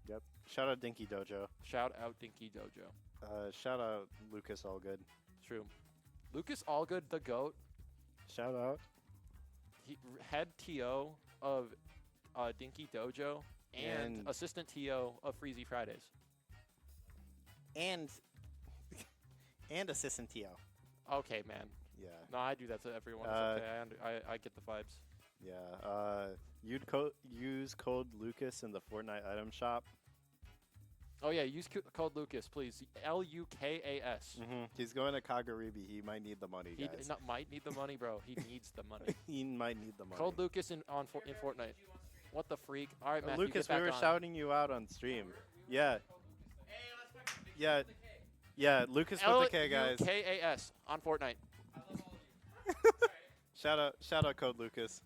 Yep. Shout out Dinky Dojo. Shout out Dinky Dojo. Shout out Lucas Allgood. True. Lucas Allgood, the GOAT, Shout out. head TO of Dinky Dojo and And- assistant TO of Freezie Fridays. And assistant TO. Okay, man. Yeah. No, I do that to everyone. It's Uh, okay. I get the vibes. Yeah. You'd use code Lucas in the Fortnite item shop. Oh yeah, use code Lucas, please. LUKAS. He's going to Kagaribi. He might need the money, He guys. might need the money, bro. He needs the money. He might need the money. Code Lucas in Fortnite. What the freak? All right, Matthew, Lucas, get we back were on. shouting you out on stream. Yeah. Yeah. Yeah, Lucas with the K, guys. LUKAS on Fortnite. Shout out code Lucas.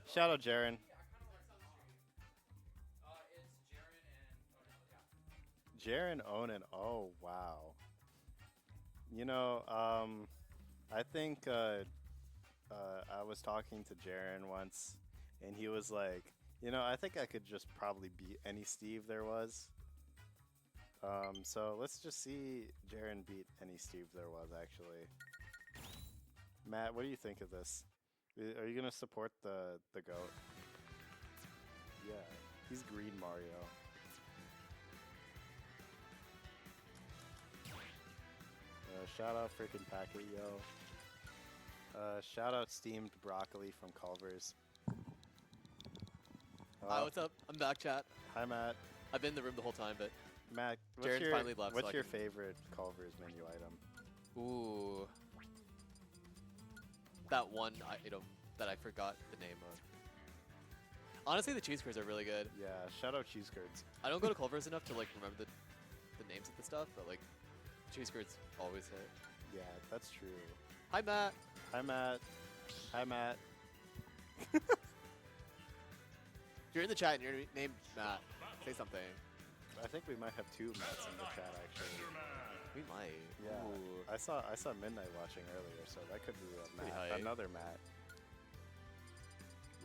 Shout out Jaren. Jaren Onan. Oh wow. You know, I think I was talking to Jaren once, and he was like, you know, I think I could just probably beat any Steve there was. So let's just see Jaren beat any Steve there was, actually. Matt, what do you think of this? Are you gonna support the GOAT? Yeah, he's Green Mario. Shout out freaking Packer, yo. Shout out steamed broccoli from Culver's. Hi, what's up? I'm back, chat. Hi, Matt. I've been in the room the whole time, but Matt, Jaren's finally left. What's so I your can- favorite Culver's menu item? Ooh. That one item that I forgot the name of. Honestly, the cheese curds are really good. Yeah, shout out cheese curds. I don't go to Culver's enough to like remember the names of the stuff, but like cheese curds always hit. Yeah, that's true. Hi, Matt. Hi, Matt. Hi, Matt. If you're in the chat and you're named Matt, say something. I think we might have two Matts in the chat, actually. We might. Yeah, Ooh. I saw Midnight watching earlier, so that could be a Pretty Matt, hype. another Matt.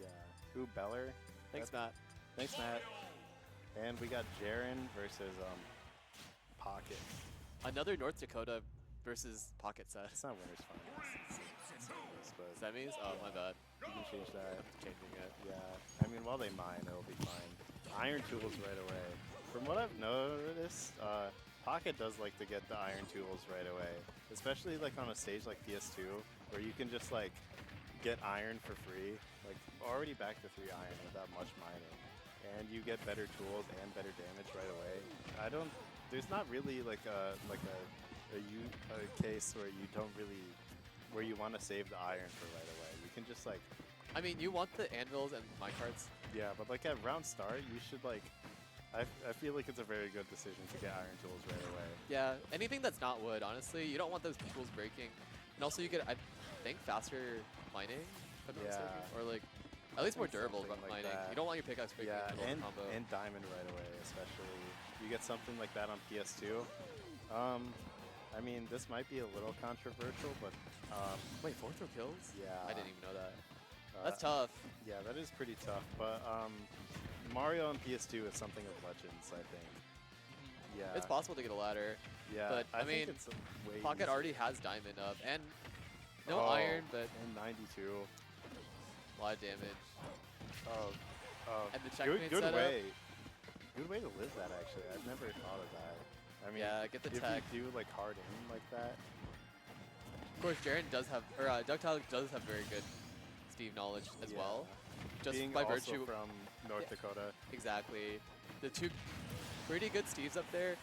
Yeah. Ooh, Beller. Thanks, Matt. Thanks, Matt. And we got Jaren versus Pocket. Another North Dakota versus Pocket set. It's not winners finals. It's semis, but Semis? Oh, my bad. you can change that. Changing it. Yeah. I mean, while they mine, it'll be fine. Iron tools right away. From what I've noticed, Pocket does like to get the iron tools right away, especially like on a stage like PS2, where you can just like get iron for free, like already back to 3 iron without much mining, and you get better tools and better damage right away. There's not really like a case where you don't really, where you want to save the iron for right away. You can just like, I mean, you want the anvils and minecarts. yeah, but like at round start, you should like, I feel like it's a very good decision to get iron tools right away. Yeah, anything that's not wood, honestly. You don't want those tools breaking. And also you get, I think, faster mining, if I'm not mistaken. Yeah. Or like, at least more durable Something like mining. that. You don't want your pickaxe breaking Yeah, in the middle of the combo. and diamond right away, especially. You get something like that on PS2. I mean, this might be a little controversial, but Wait, 4 throw kills? yeah. I didn't even know that. That's tough. Yeah, that is pretty tough, but Mario on PS2 is something of legends, I think. Yeah. It's possible to get a ladder. Yeah, But, I think mean, it's way Pocket easier. already has diamond up. And no Oh, iron, but and 92. a lot of damage. Oh, And the good, checkmate good setup. way. Good way to live that, actually. I've never thought of that. I mean, Yeah, get the if tech. you do like hard aim like that, Of course, Jaren does have, or Ductile does have very good Steve knowledge as yeah. well. Just Being by also virtue from North Yeah. Dakota. Exactly. The two pretty good Steves up there.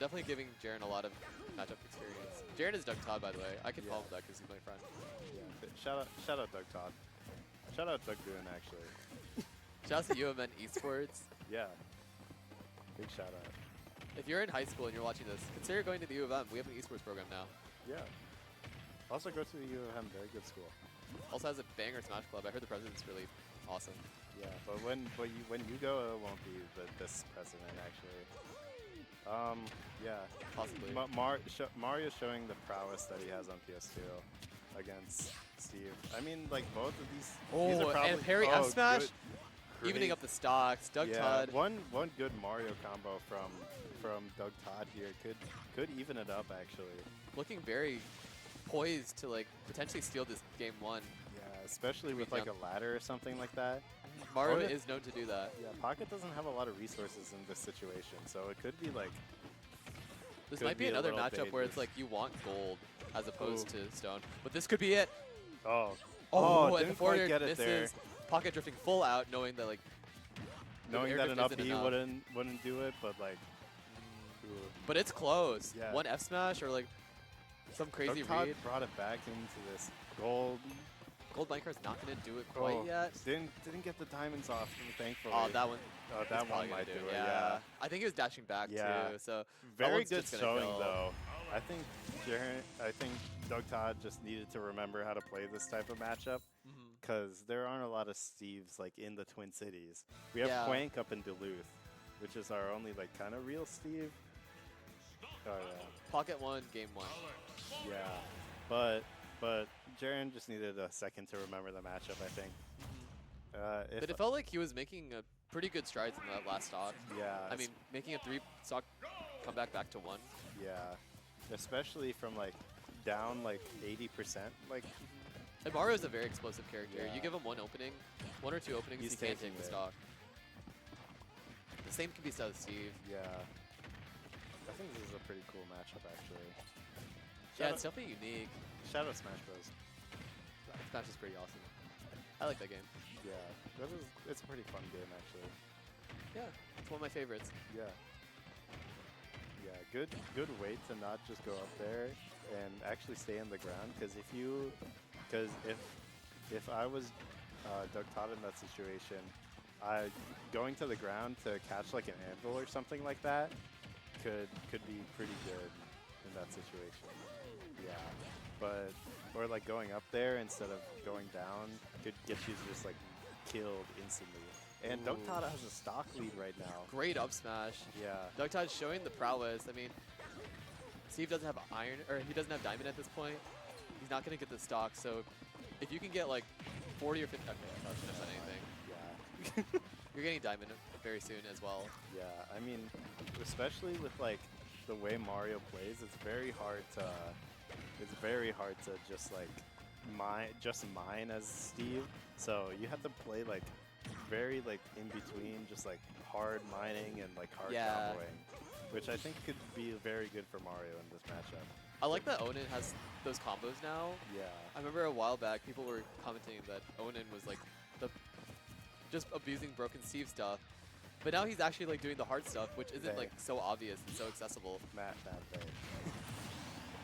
Definitely giving Jaren a lot of matchup experience. Jaren is Doug Todd, by the way. I can Yeah. follow that because he's my friend. Yeah. Shout out Doug Todd. Shout out Doug Boone, actually. Shout out to UMN Esports. Yeah. Big shout out. If you're in high school and you're watching this, consider going to the U of M. We have an esports program now. Yeah. Also go to the U of M, very good school. Also has a banger Smash Club. I heard the president's really awesome. Yeah, but when you go, it won't be this president actually. Yeah. Possibly. Mario's showing the prowess that he has on PS2 against Steve. I mean, like both of these. These are probably, and parry F smash, good. evening up the stocks. Doug Yeah, Todd. one good Mario combo from Doug Todd here could even it up actually. Looking very poised to like potentially steal this game 1. Yeah, especially with like a ladder or something like that. Mario Pocket- is known to do that. Yeah, Pocket doesn't have a lot of resources in this situation, so it could be like. This could might be a another little matchup where it's dangerous. like you want gold as opposed to stone, but this could be it. Oh. Oh, and didn't before quite it get it there. misses, Pocket drifting full out, knowing that like Knowing air that an drift up isn't B enough. wouldn't do it, but like. Ooh. But it's close. Yeah. One F smash or like some crazy Todd read. brought it back into this gold. Gold Minecraft's not gonna do it quite yet. Didn't get the diamonds off, thankfully. Oh, that one. Oh, he's that probably one might gonna do it. Yeah. Yeah. I think he was dashing back Yeah. too. So that Very one's good just gonna showing kill. though. I think I think Doug Todd just needed to remember how to play this type of matchup because there aren't a lot of Steves like in the Twin Cities. We have Yeah. Quank up in Duluth, which is our only like kind of real Steve. Oh yeah. Pocket 1, game 1. Yeah, but Jaren just needed a second to remember the matchup. I think. If But it felt like he was making a pretty good strides in that last stock. Yeah. I mean, making a 3 stock comeback back to 1. Yeah, especially from like down like 80%. Like And Mario's a very explosive character. Yeah. You give him one or two openings, He's he can't taking take the it. stock. The same can be said with Steve. yeah, I think this is a pretty cool matchup actually. Yeah, it's definitely unique. Shadow Smash Bros. Smash is pretty awesome. I like that game. Yeah, it's a pretty fun game actually. Yeah, it's one of my favorites. Yeah. Yeah, good way to not just go up there and actually stay on the ground because if I was Doug Todd in that situation, going to the ground to catch like an anvil or something like that could be pretty good in that situation. Yeah, but or like going up there instead of going down could get you just like killed instantly. And Doug Todd has a stock lead right now. Great up smash. Yeah. Doug Todd's showing the prowess. I mean, Steve doesn't have iron, or he doesn't have diamond at this point. He's not going to get the stock, so if you can get like 40 or 50, okay, I probably shouldn't have said anything. Yeah. You're getting diamond very soon as well. Yeah, I mean, especially with like the way Mario plays, it's very hard to just like mine as Steve. So you have to play like very like in between, just like hard mining and like hard comboing, which I think could be very good for Mario in this matchup. I like that Onin has those combos now. Yeah. I remember a while back people were commenting that Onin was like just abusing Broken Steve stuff. But now he's actually like doing the hard stuff, which isn't like so obvious and so accessible. Matt Bay.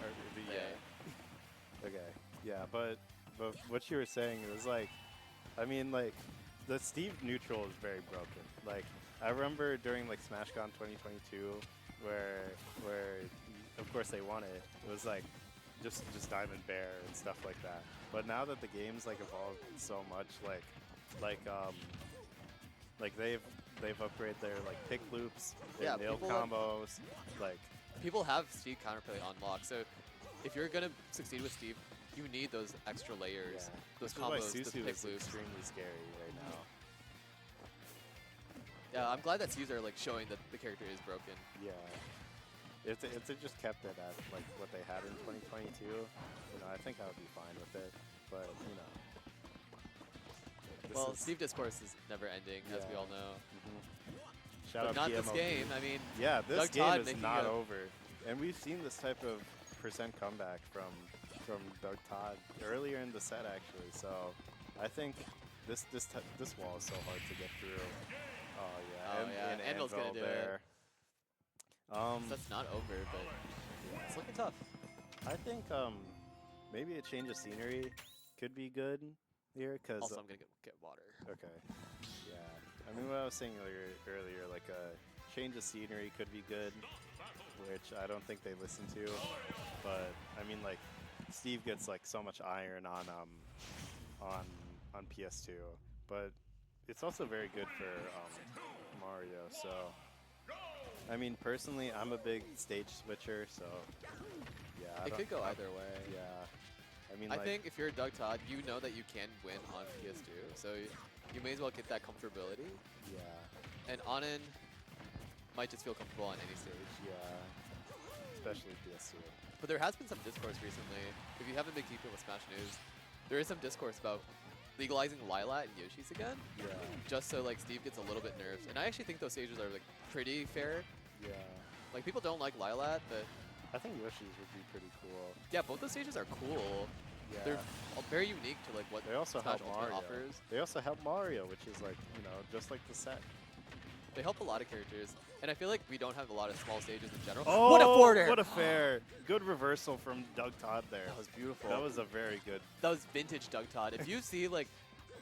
Or the Yeah. Okay. Yeah, but what you were saying was like, I mean like, the Steve neutral is very broken. Like I remember during like SmashCon 2022, where of course they won it. It was like just Diamond Bear and stuff like that. But now that the game's like evolved so much, like they've upgraded their like pick loops, their nail combos, like people have Steve counterplay on lock. So if you're gonna succeed with Steve, you need those extra layers, those combos, Susu the pick is loops. extremely scary right now. Yeah, I'm glad that Caesar like showing that the character is broken. Yeah. If they just kept it at like what they had in 2022, I think I would be fine with it. But Well, Steve Discourse is never ending, as we all know. Shout But out not this PMOD. game. I mean, yeah, this Doug game Todd is making not a- over, and we've seen this type of percent comeback from Doug Todd earlier in the set actually. So I think this wall is so hard to get through. Oh yeah, Oh, yeah, and Anvil's gonna Anvil do it. there. That's not over, but it's looking tough. I think maybe a change of scenery could be good here because Also, I'm gonna get water. Okay. Yeah. I mean, what I was saying earlier, like a change of scenery could be good, which I don't think they listen to. But I mean, like Steve gets like so much iron on PS2, but it's also very good for Mario. So I mean, personally, I'm a big stage switcher, so yeah. It could go either way. Yeah. I mean, I like, think if you're Doug Todd, you know that you can win on PS2, so you may as well get that comfortability. Yeah. And Onin might just feel comfortable on any stage. Yeah. especially PS2. But there has been some discourse recently. If you haven't been keeping with Smash News, there is some discourse about legalizing Lilat and Yoshi's again. Yeah. Just so like Steve gets a little bit nerfed. And I actually think those stages are like pretty fair. Yeah. Like people don't like Lilat, but I think Yoshi's would be pretty cool. yeah, both those stages are cool. Yeah. They're very unique to like what They also Smash help Ultimate Mario. offers. They also help Mario, which is like, you know, just like the set. They help a lot of characters, and I feel like we don't have a lot of small stages in general. Oh, what a forward air! What a fair. Good reversal from Doug Todd there. That was beautiful. That was a very good. That was vintage Doug Todd. If you see like,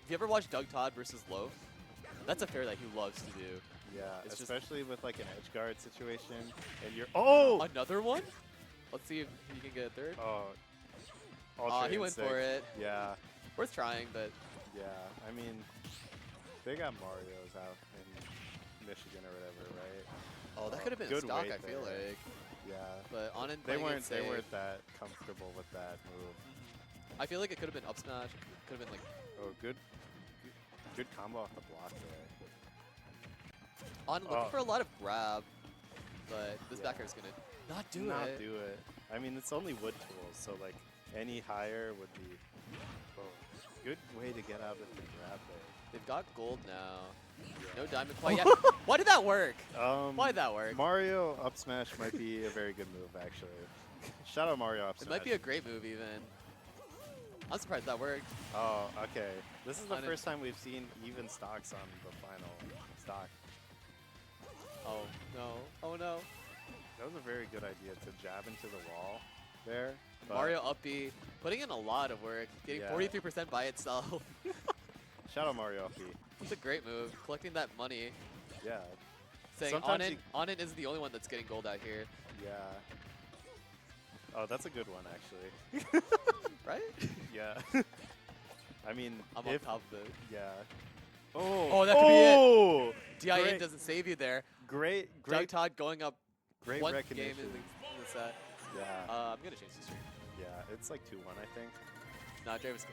if you ever watch Doug Todd versus Loaf, that's a fair that he loves to do. Yeah, It's especially with like an edge guard situation, and you're Another one? Let's see if he can get a third. Oh, He went for it. Yeah, Worth trying, but yeah. I mean, they got Mario's out in Michigan or whatever, right? oh, that could have been good stock. weight I feel there. like, Yeah, but on it, they playing it weren't. They safe. weren't that comfortable with that move. I feel like it could have been up smash. Could have been like Oh, good combo off the block there. on looking for a lot of grab, but this Yeah. back air is gonna not do Not it. do it. I mean, it's only wood tools, so like any higher would be. Oh, good way to get out of the grab there. They've got gold now. Yeah. No diamond quite yet. Why did that work? Why did that work? Mario up smash might be a very good move, actually. Shout out Mario up It smash. might be a great move even. I'm surprised that worked. Oh, okay. This is the On it. first time we've seen even stocks on the final stock. Oh no! Oh no! That was a very good idea to jab into the wall there. but- Mario up B, putting in a lot of work, getting Yeah. 43% by itself. Shout out Mario up B. It's a great move, collecting that money. Yeah. Saying Sometimes Onin isn't the only one that's getting gold out here, Yeah. Oh, that's a good one, actually. right? Yeah. I mean, I'm on if, top of it. yeah. Oh, that could be it. DIN Great. doesn't save you there. Great, Doug great, Todd going up great one game recognition. in the set. Yeah. I'm gonna change the stream. Yeah, it's like 2-1, I think. Nah, Travis.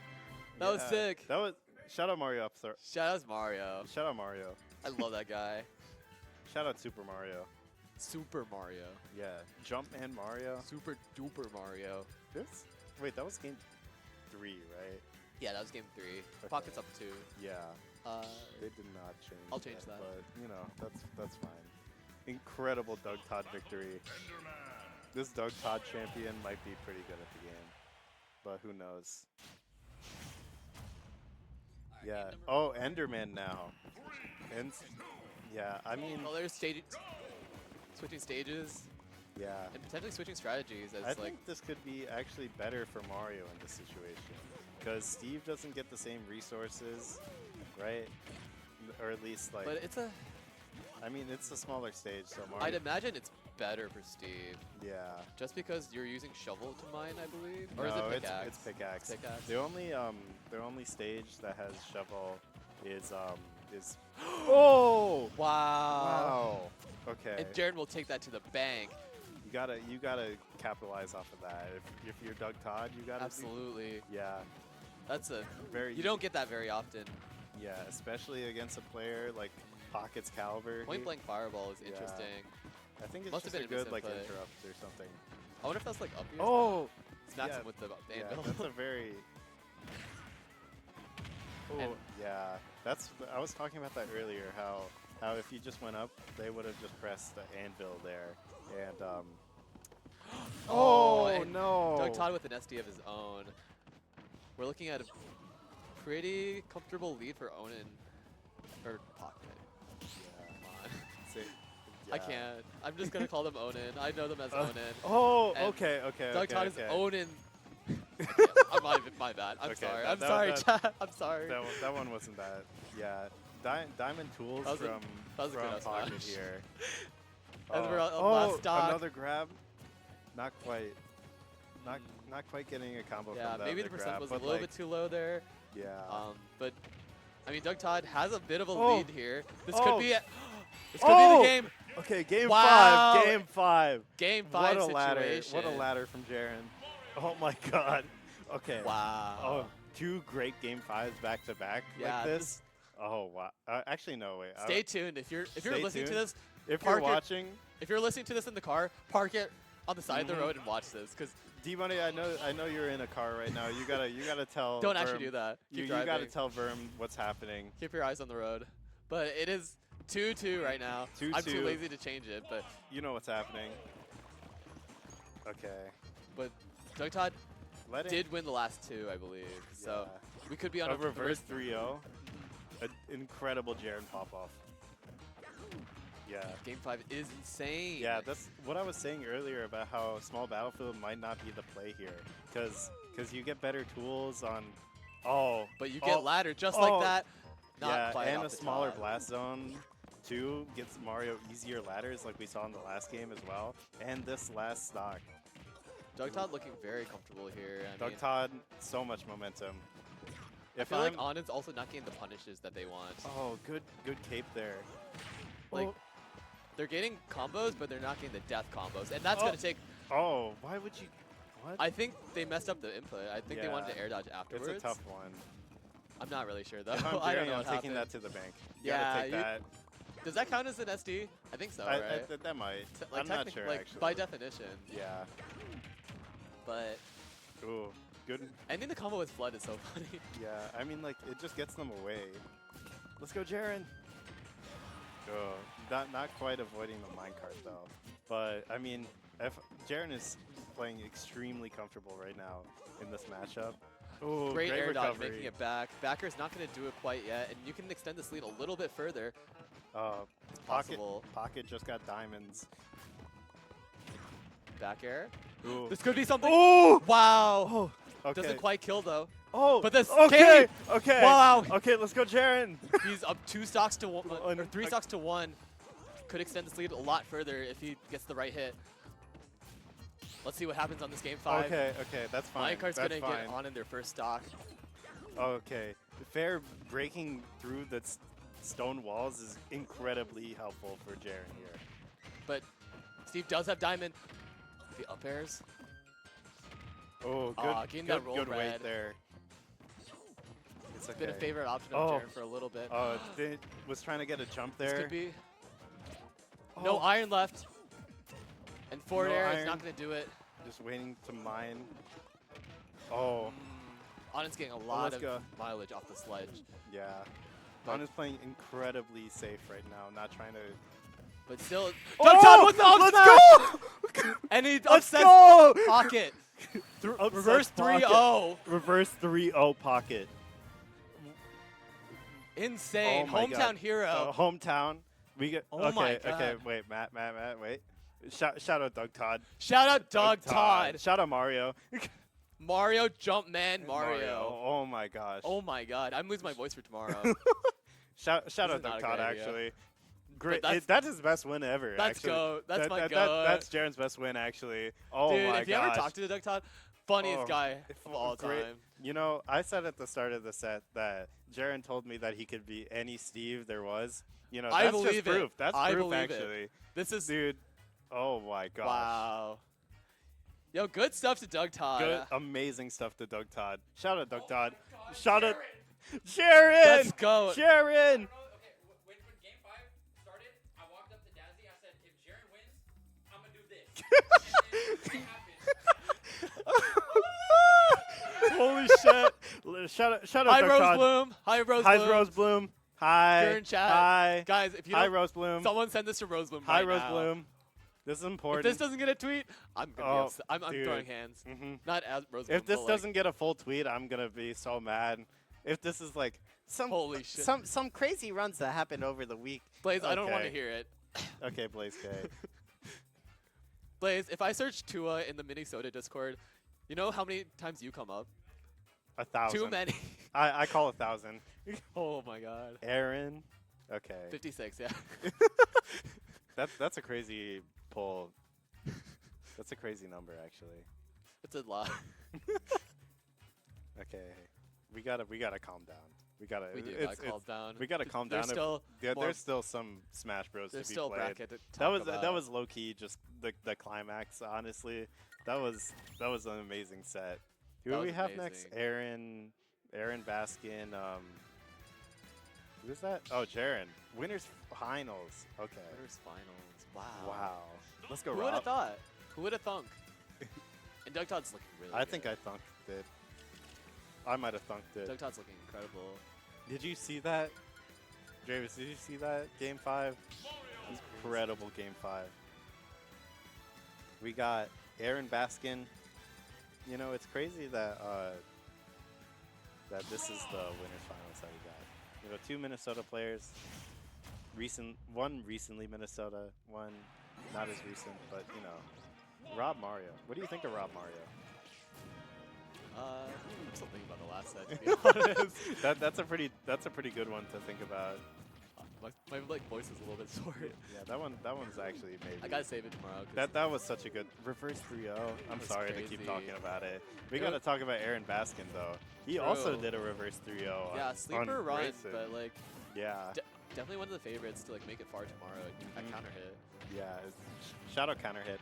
That was Yeah, sick. That was shout out Mario up there. Shout out to Mario. Shout out Mario. I love that guy. Shout out Super Mario. Super Mario. Yeah. Jumpman Mario. Super duper Mario. Wait, that was game 3, right? Yeah, that was game 3. Okay. Pockets up 2. Yeah. Uh, They did not change. I'll change that. But you know, that's fine. Incredible Doug Todd victory. This Doug Todd champion might be pretty good at the game, but who knows? Yeah. Oh, Enderman now. And yeah, I mean, well, there's switching stages yeah. and potentially switching strategies as I like think this could be actually better for Mario in this situation, because Steve doesn't get the same resources, right? Or at least like. but it's a I mean, it's a smaller stage, so Mario. I'd imagine it's better for Steve. Yeah. Just because you're using shovel to mine, I believe, or No, is it pickaxe? It's pickaxe. Pickaxe. The only stage that has shovel is Oh! Wow. Wow. Okay. And Jared will take that to the bank. You gotta capitalize off of that. If you're Doug Todd, you gotta. Absolutely. Yeah. That's a Very. you don't get that very often. Yeah, especially against a player like Pockets Calver. Point blank fireball is Yeah. interesting. I think it's Must have just a been a good like misinput. interrupt or something. I wonder if that's like up here. Oh! Smacks Yeah. him with the Yeah, anvil. that's a very. Oh, And- yeah. I was talking about that earlier. How if you just went up, they would have just pressed the anvil there, and Oh and no! Doug Todd with an SD of his own. We're looking at a pretty comfortable lead for Onin. Or Pocket. Yeah. Come on. Say- I yeah. can't. I'm just gonna call them Onin. I know them as Onin. Oh, And okay. Doug okay, Todd okay. is Onin. My bad. I'm Okay, sorry. that- I'm that- sorry, that- chat. I'm sorry. That one wasn't that. Yeah. Diamond Tools That was a- from that was a good Pocket smash. here. And we're on oh, last stock. another grab. Not quite. Not quite getting a combo Yeah, from maybe the the percent grab, was a but, little like, bit too low there. Yeah. But I mean, Doug Todd has a bit of a Oh. lead here. This Oh. could be it. This could be the game. Okay, game Wow. 5. Game 5. Game 5 What a ladder! situation. What a ladder from Jaren. Oh my God. Okay. Wow. Oh, 2 great game 5s back to back Yeah, like this. Oh wow. Actually, no wait. Stay tuned. If you're Stay listening to tuned. this, If park you're it- watching, if you're listening to this in the car, park it on the side of the road and watch this, because D-Money, I know you're in a car right now. You gotta tell. don't actually Verm- do that. Keep You gotta driving. tell Verm what's happening. Keep your eyes on the road. But it is 2-2 right now. 2-2. I'm too lazy to change it, but You know what's happening. Okay. but Doug Todd Let it. did win the last two, I believe. So we could be on A a reverse 3-0. An incredible Jaren pop-off. Yeah. Game 5 is insane. Yeah, that's what I was saying earlier about how small battlefield might not be the play here, because you get better tools on. Oh. But you get ladder just like that. Not Yeah, quite and off a the smaller top. blast zone too gives Mario easier ladders, like we saw in the last game as well, and this last stock. Doug Todd looking very comfortable here. I Doug mean, Todd, so much momentum. I feel like Anand's also not getting the punishes that they want. Oh, good cape there. Like, Oh. they're getting combos, but they're not getting the death combos. And that's going to take... Oh, why would you... What? I think they messed up the input. I think they wanted Yeah. to air dodge afterwards. It's a tough one. I'm not really sure, though. If I'm I don't Jerry, know I'm what taking happened. that to the bank. You Yeah, gotta take that. Does that count as an SD? I think so, right? That might. Like, I'm not technic- sure, like, actually. by definition. Yeah. But Ooh, good. ending the combo with Flood is so funny. Yeah, I mean, like, it just gets them away. Let's go, Jaren. Oh, not quite avoiding the minecart, though. But, I mean, if Jaren is playing extremely comfortable right now in this matchup. Ooh, Great air dodge, recovery. making it back. Backer's not going to do it quite yet, and you can extend this lead a little bit further. Pocket just got diamonds. Back air. Ooh. This could be something. Ooh! Wow. Okay. Doesn't quite kill, though. Oh, but this okay, came. okay. Wow. Okay, let's go, Jaren. He's up 2 stocks to 1, or 3 stocks to 1. Could extend this lead a lot further if he gets the right hit. Let's see what happens on this game 5. Okay, that's fine. Minecart's That's gonna fine. get on in their first stock. Okay, Fair breaking through the stone walls is incredibly helpful for Jaren here. But Steve does have diamond. The up airs. Oh, getting that roll good weight red. there. It's okay. Been a favorite option of Jaren for a little bit. Oh, was trying to get a jump there. This could be. No iron left. And forward No air iron. is not going to do it. Just waiting to mine. Oh. Anand's getting a lot let's of go. mileage off the sledge. Yeah. But- Anand's playing incredibly safe right now, not trying to... But still, Oh, Doug Todd with the up let's smash! And he Let's upsets go! Pocket. Upset Reverse pocket. 3-0. Reverse 3-0 pocket. Insane. Oh my Hometown God. hero. Hometown. We get. Oh my okay, God. okay. Wait, Matt, wait. Shout out Doug Todd. Shout out Doug Todd. Shout out Mario. Mario Jumpman Mario. Oh my gosh. Oh my God. I'm losing my voice for tomorrow. Shout This out is not Doug a Todd great idea. actually. Great. that's- That's his best win ever. That's actually. goat. That's my that, goat. That's Jaren's best win actually. Oh Dude, my if you gosh. ever talk to Doug Todd, funniest Oh, guy of all great. time. You know, I said at the start of the set that Jaren told me that he could be any Steve there was. You know, I that's believe just proof. it. That's I proof believe it. actually. This is Dude. Oh my gosh. wow. Yo, good stuff to Doug Todd. Good, amazing stuff to Doug Todd. Shout out Doug Todd. Shout out Jaren. Let's go. Jaren. When game 5 started, I walked up to Dazzy. I said, if Jaren wins, I'm going to do this. And then it happened. Holy shit. Shout out Hi, Doug Rose Todd. Bloom. Hi, Rose Hi, Bloom. Rose Bloom. Hi. You're in chat. Hi. Guys, if you Hi, don't, Rose Bloom. someone send this to Rose Bloom Hi, right Rose now. Bloom. This is If important. this doesn't get a tweet, I'm gonna be upset. I'm dude. throwing hands. Mhm. Not as Rose Bloom. If this but, doesn't get a full tweet, I'm gonna be so mad. If this is like some Holy shit. some crazy runs that happened over the week. Blaze, I don't want to Okay. hear it. Okay, Blaze K. Blaze, if I search Tua in the Minnesota Discord, you know how many times you come up? 1,000. Too many. I call 1,000. Oh my God. Aaron. Okay. 56, yeah. That's a crazy pull. That's a crazy number, actually. It's a lot. Okay, we gotta calm down. We gotta. We do it's- gotta calm it's- down. We gotta calm There's down. still more- There's still some Smash Bros. There's to be still played. bracket to that talk was about. that was low key, just the climax. Honestly, that was an amazing set. Who That do we was have next? amazing. Aaron Baskin. Who is that? Oh, Jaren. Winners finals. Okay. Winners finals. Wow. Wow. Let's go, Who would Rob. have thought? Who would have thunk? And Doug Todd's looking really I good. think I thunked it. I might have thunked it. Doug Todd's looking incredible. Did you see that? Travis, did you see that? Game 5? Incredible Game 5. We got Aaron Baskin. You know, it's crazy that that this is the winners finals that we got. You know, 2 Minnesota players. One recently Minnesota, one not as recent, but you know, Rob Mario. What do you think of Rob Mario? I'm still thinking about the last set, to be honest. That's a pretty good one to think about. My like voice is a little bit sore. Yeah, that one's actually maybe. I gotta save it tomorrow. 'Cause That was such a good reverse 3-0. I'm was sorry to keep crazy. talking about it. We It gotta was- talk about Aaron Baskin though. He also True. did a reverse 3-0. Yeah, on sleeper run, Grayson. but like Yeah. definitely one of the favorites to like make it far tomorrow at counter hit. Yeah. Shout out counter hit.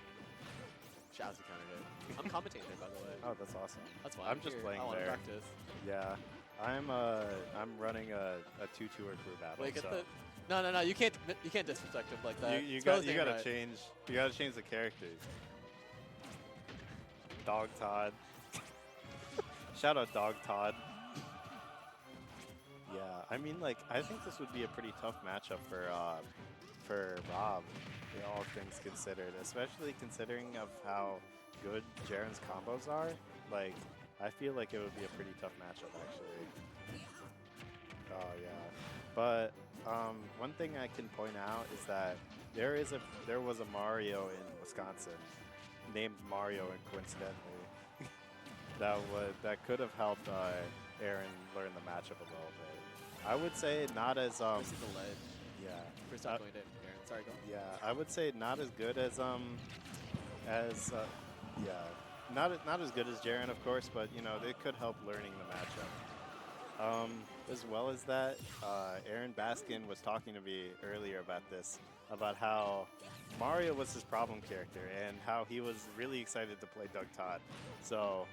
Shout out to counter hit. I'm commentating there, by the way. Oh, that's awesome. That's why I'm just here. playing I want there. to practice. Yeah. I'm running a 2-2 crew battle. Wait, get so the. No, you can't disrespect him like that. you Spell his name gotta right. change the characters. Dog Todd. Shout out Dog Todd. Yeah, I mean, like, I think this would be a pretty tough matchup for Rob, all things considered, especially considering of how good Jaren's combos are. Like, I feel like it would be a pretty tough matchup, actually. Oh yeah, but one thing I can point out is that there was a Mario in Wisconsin named Mario, and coincidentally, that could have helped Aaron learn the matchup a little bit. I would say not as This is the lead. yeah. First off, going to Aaron. Sorry, go. Yeah, I would say not as good as yeah, not as good as Jaren, of course, but you know, it could help learning the matchup. As well as that, Aaron Baskin was talking to me earlier about this, about how Mario was his problem character and how he was really excited to play Doug Todd. So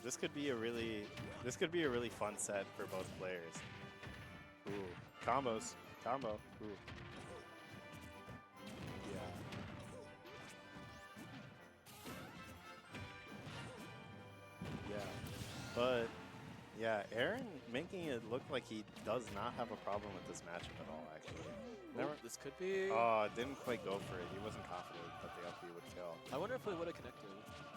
this could be a really fun set for both players. Ooh, combos, combo. Ooh. Yeah. Yeah, but yeah, Aaron making it look like he does not have a problem with this matchup at all, actually. Ooh, this could be. Oh, didn't quite go for it. He wasn't confident that the LP would kill. I wonder if we would have connected.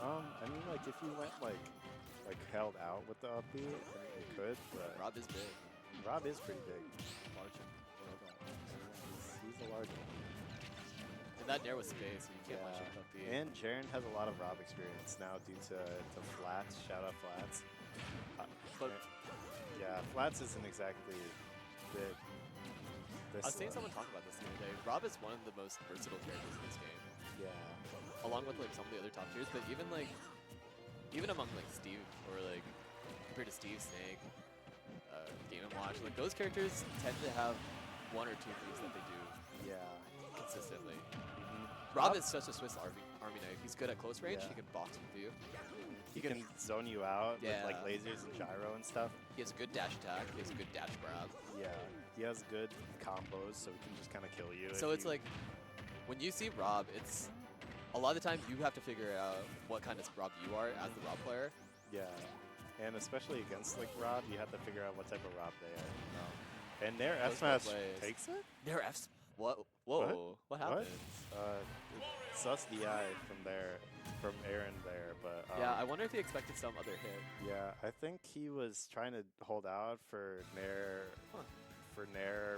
I mean, like, if you went, like held out with the LP, I mean, you could, but... Rob is big. Rob is pretty big. Large. He's a large one. And that Nair was space, so you can't Yeah. much up the. And Jaren has a lot of Rob experience now due to Flats. Shout out Flats. But yeah, Flats isn't exactly the... I was seeing someone talk about this the other day. Rob is one of the most versatile characters in this game. Yeah. Along with like some of the other top tiers, but even among like Steve or like compared to Steve, Snake, Game & Watch, like those characters tend to have one or two things that they do consistently. Rob is such a Swiss Army knife. He's good at close range. Yeah. He can box with you. He can zone you out with like Yeah. lasers and gyro and stuff. He has a good dash attack. He has a good dash grab. Yeah, he has good combos, so he can just kind of kill you. So if it's you- like when you see Rob, it's a lot of the time you have to figure out what kind of Rob you are as the Rob player. Yeah, and especially against like Rob, you have to figure out what type of Rob they are. You know? And their F Those smash plays. takes it. Their F's. What? Whoa! What happened? Sus DI from Aaron there, but Yeah, I wonder if he expected some other hit. yeah, I think he was trying to hold out for Nair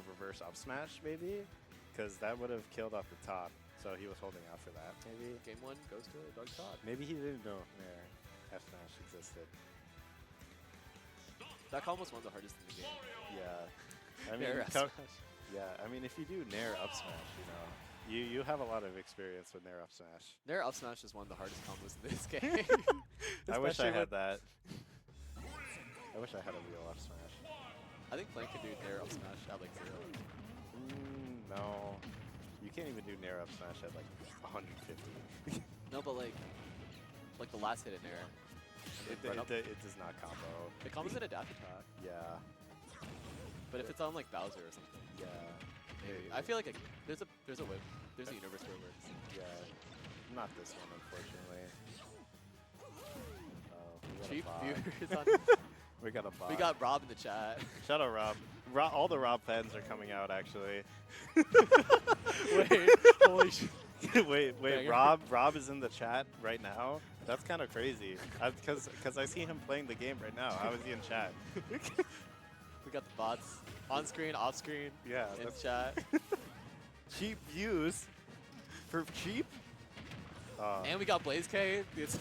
reverse up smash maybe, because that would have killed off the top. So he was holding out for that maybe. Game 1 goes to Doug Todd. Maybe he didn't know Nair F smash existed. That combo was one of the hardest in the game. Yeah, I mean, Nair F smash. yeah, I mean, if you do Nair up smash, you know, you have a lot of experience with Nair up smash. Nair up smash is one of the hardest combos in this game. I wish I Especially had with- that. I wish I had a real up smash. I think Plank can do Nair up smash at like 0. No, you can't even do Nair up smash at like 150. No, but like the last hit in Nair. It does not combo. It combos in a dash attack. Yeah. But if it's on like Bowser or something. Yeah. Maybe. I feel like there's a whip. There's a universe where it works. Yeah. Not this one, unfortunately. Oh, Cheap viewers on. We got a bot. We got Rob in the chat. Shout out Rob. All the Rob fans are coming out, actually. Wait, holy shit. wait, Banger. Rob is in the chat right now? That's kind of crazy. Because I see him playing the game right now. How is he in chat? We got the bots on screen, off screen, Yeah, in that's chat. cheap views for cheap? And we got Blaze K. It's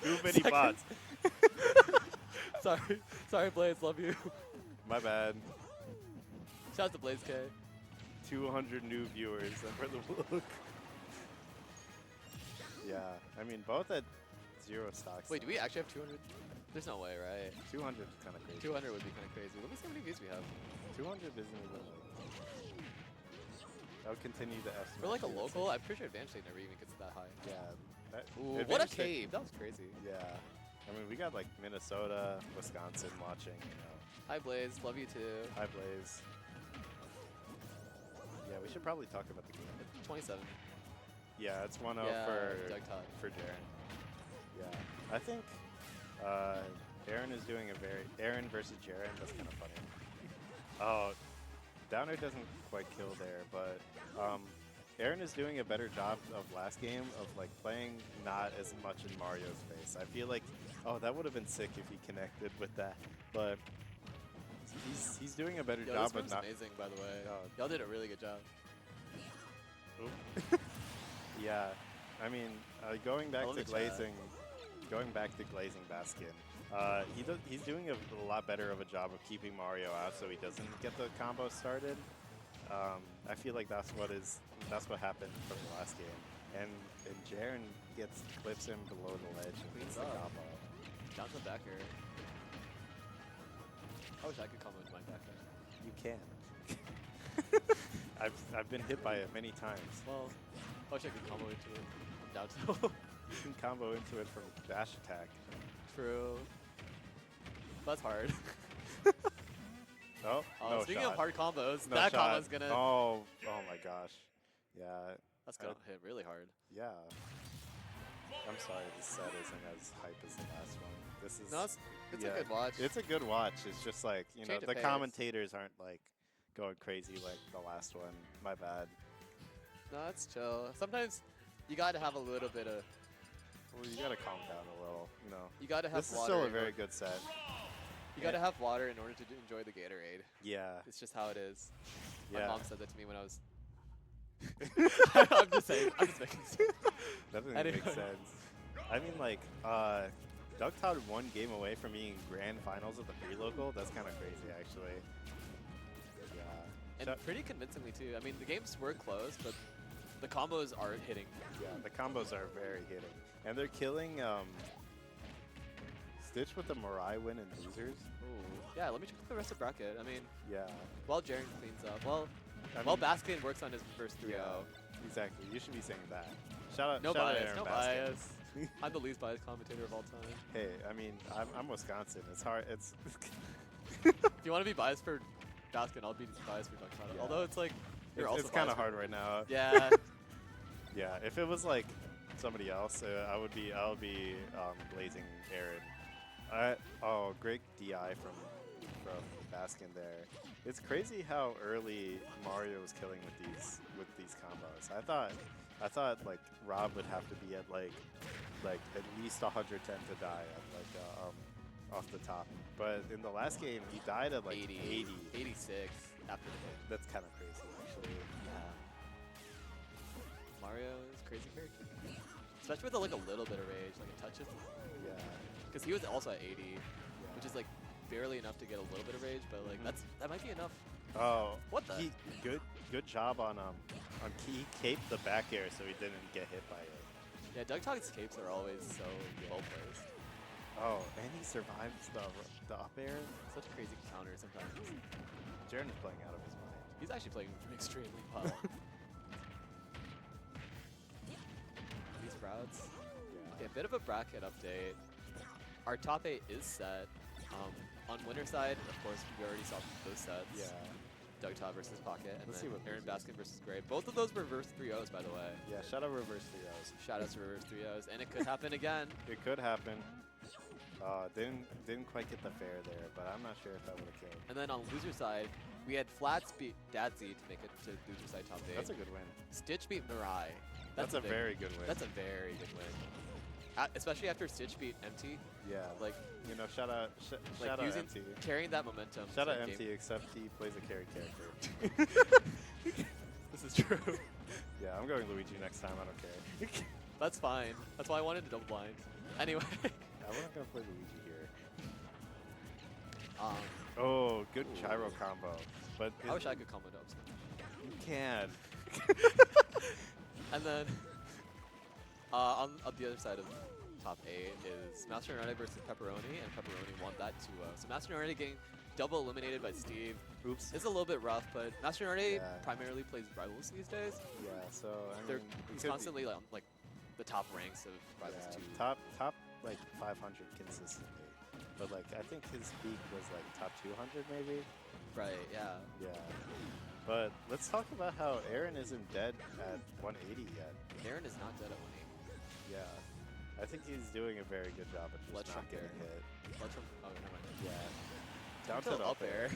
Too many bots. Sorry, Blaze, love you. My bad. Shout out to Blaze K. 200 new viewers for the book. Yeah, I mean, both at 0 stocks. Wait, do we actually have 200? There's no way, right? 200 is kind of crazy. 200 would be kind of crazy. Let me see how many views we have. 200 isn't even like... I'll continue to estimate. For like a local, I'm pretty sure Advantage League never even gets that high. Yeah. Ooh, what a cave. That was crazy. Yeah. I mean, we got like Minnesota, Wisconsin watching, you know. Hi, Blaze. Love you too. Hi, Blaze. Yeah, we should probably talk about the game. 27. Yeah, it's 1-0 Yeah, for Jaren. Yeah. I think Aaron is doing Aaron versus Jaren, that's kind of funny. Oh, Downer doesn't quite kill there, but Aaron is doing a better job of last game of like playing not as much in Mario's face. I feel like, oh, that would have been sick if he connected with that, but he's doing a better job this of not. amazing, by the way. Y'all did a really good job. Yeah, I mean, going back love to the chat. glazing Baskin, he's doing a lot better of a job of keeping Mario out so he doesn't get the combo started. I feel like that's what happened from the last game, and Jaren clips him below the ledge and Cleans gets the up. combo. Down to the backer. I wish I could combo into my backer. You can. I've been hit by it many times. Well, I wish I could combo into it. I'm down to. You can combo into it from dash attack. True. That's hard. Oh, no Speaking shot. of hard combos, No that shot. combo's gonna. Oh my gosh. Yeah. That's gonna hit really hard. Yeah. I'm sorry this set isn't as hype as the last one. This is. No, it's a good watch. It's a good watch. It's just like, you know, Change of the pace. commentators aren't like going crazy like the last one. My bad. No, it's chill. Sometimes you gotta have a little bit of. Well, you gotta calm down a little, you know. You gotta have This is water. still a very good set. You gotta have water in order to enjoy the Gatorade. Yeah. It's just how it is. Yeah. My mom said that to me when I was. I'm just saying. I'm just making sense. That doesn't Anyway. make sense. I mean, like, Doug Todd 1 game away from being grand finals of the free local. That's kind of crazy, actually. Yeah. And pretty convincingly too. I mean, the games were close, but the combos are hitting. Yeah, the combos are very hitting. And they're killing Stitch with the Mirai win and losers. Ooh. Yeah, let me check the rest of bracket. I mean, Yeah. while Jaren cleans up, I while mean- Baskin works on his first 3-0. Yeah, exactly. You should be saying that. Shout out, No shout out bias, Aaron no Baskin. bias. I'm the least biased commentator of all time. Hey, I mean, I'm Wisconsin. It's hard. It's If you want to be biased for Baskin, I'll be biased for Duck. Yeah. Although it's like, you're also it's kind of biased hard right now. for- Yeah. Yeah. If it was like somebody else, I would be blazing Aaron. Oh, great DI from Baskin there. It's crazy how early Mario was killing with these combos. I thought like Rob would have to be at like at least 110 to die at like off the top. But in the last game, he died at like 80. 86 after the hit. That's kind of crazy, actually. Yeah. Mario is a crazy character. Especially with like a little bit of rage, like a touch of. Yeah. Because he was also at 80, which is like barely enough to get a little bit of rage, but like that might be enough. Oh, What the? Good job on he caped the back air so he didn't get hit by it. Yeah, Doug Togg's capes are always so well placed. Oh, and he survives the up air. Such a crazy counter sometimes. Jaren is playing out of his mind. He's actually playing extremely well. These sprouts. Yeah, a bit of a bracket update. Our top 8 is set. On winner side, of course, we already saw those sets. Yeah. Doug Todd versus Pocket, and Let's see then what Aaron Luigi- Baskin versus Gray. Both of those were reverse 3-0s, by the way. Yeah, shout out reverse 3-0s. Shout out to reverse 3-0s, and it could happen again. It could happen. Didn't quite get the fair there, but I'm not sure if that would have killed. And then on loser side, we had Flats beat Dadsy to make it to loser side top 8. That's a good win. Stitch beat Mirai. That's a very good win. That's a very good win. Especially after Stitch beat MT. Yeah. Like, you know, shout out using, MT. carrying that momentum. Shout to out game. MT, except he plays a carry character. This is true. Yeah, I'm going Luigi next time. I don't care. That's fine. That's why I wanted to double blind. Anyway. I wasn't gonna play Luigi here. Oh, good gyro combo. But I wish I could combo dubs. You can. And then on the other side of top 8 is Master United versus Pepperoni, and Pepperoni won that 2-0. So Master United getting double eliminated by Steve. Oops. It's a little bit rough, but Master United primarily plays Rivals these days. Yeah, so I They're mean, he's constantly on like the top ranks of Rivals 2. top like 500 consistently. But like I think his peak was like top 200 maybe. Right. Yeah. Yeah. But let's talk about how Aaron isn't dead at 180 yet. Aaron is not dead at 180. Yeah. I think he's doing a very good job at just Blood not Trump getting there. hit. Blood Trump. Oh, never mind. Yeah. Down Until to up air.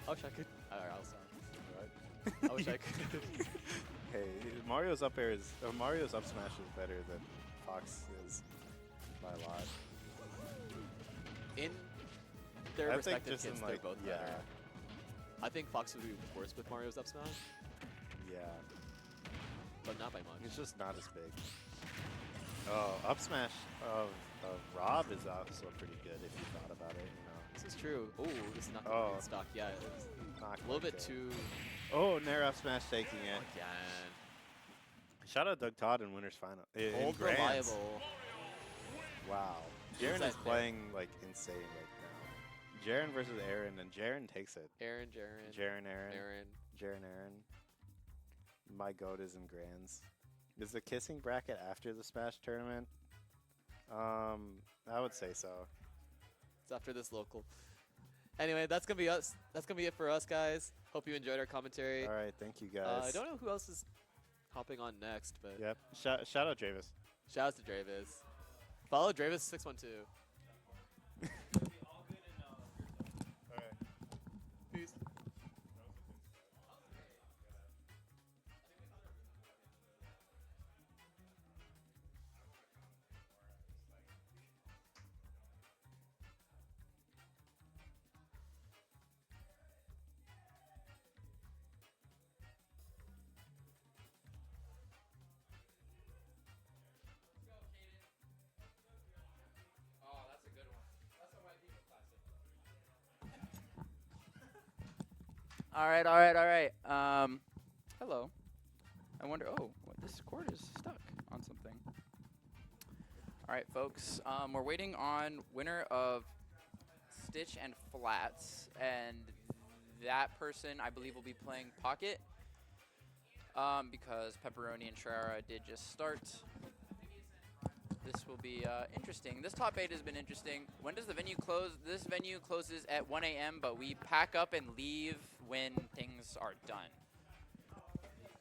I wish I could. Alright, I'll stop. Right. I wish I could. Hey, Mario's up air is Mario's up smash is better than Fox is by a lot. In their I think respective just kits, in, they're like, both yeah. better. I think Fox would be worse with Mario's up smash, Yeah. but not by much. It's just not as big. Oh, up smash of Rob is also pretty good if you thought about it, you know. This is true. Ooh, this is not Oh. in stock yet. It's Not a little quite bit good. too. Oh, Nair up smash taking it. Again. Shout out Doug Todd in winners final. In Old Grands. reliable. Wow. Jaren Inside is mid. playing like insane right now. Jaren versus Aaron, and Jaren takes it. Aaron. Aaron. Aaron. Aaron. My goat is in Grands. Is the kissing bracket after the Smash tournament? I would say so. It's after this local. Anyway, that's gonna be us. That's gonna be it for us, guys. Hope you enjoyed our commentary. All right, thank you guys. I don't know who else is hopping on next, but Yep. Shout out Javis. shout out to Dravis. Follow Dravis612. Peace. Oh, that's a good one. That's a white people classic. All right. Hello. I wonder. Oh, what, this cord is stuck on something. All right, folks. We're waiting on winner of Stitch and Flats, and that person I believe will be playing Pocket. Because Pepperoni and Shrara did just start. This will be interesting. This top 8 has been interesting. When does the venue close? This venue closes at 1 a.m., but we pack up and leave when things are done.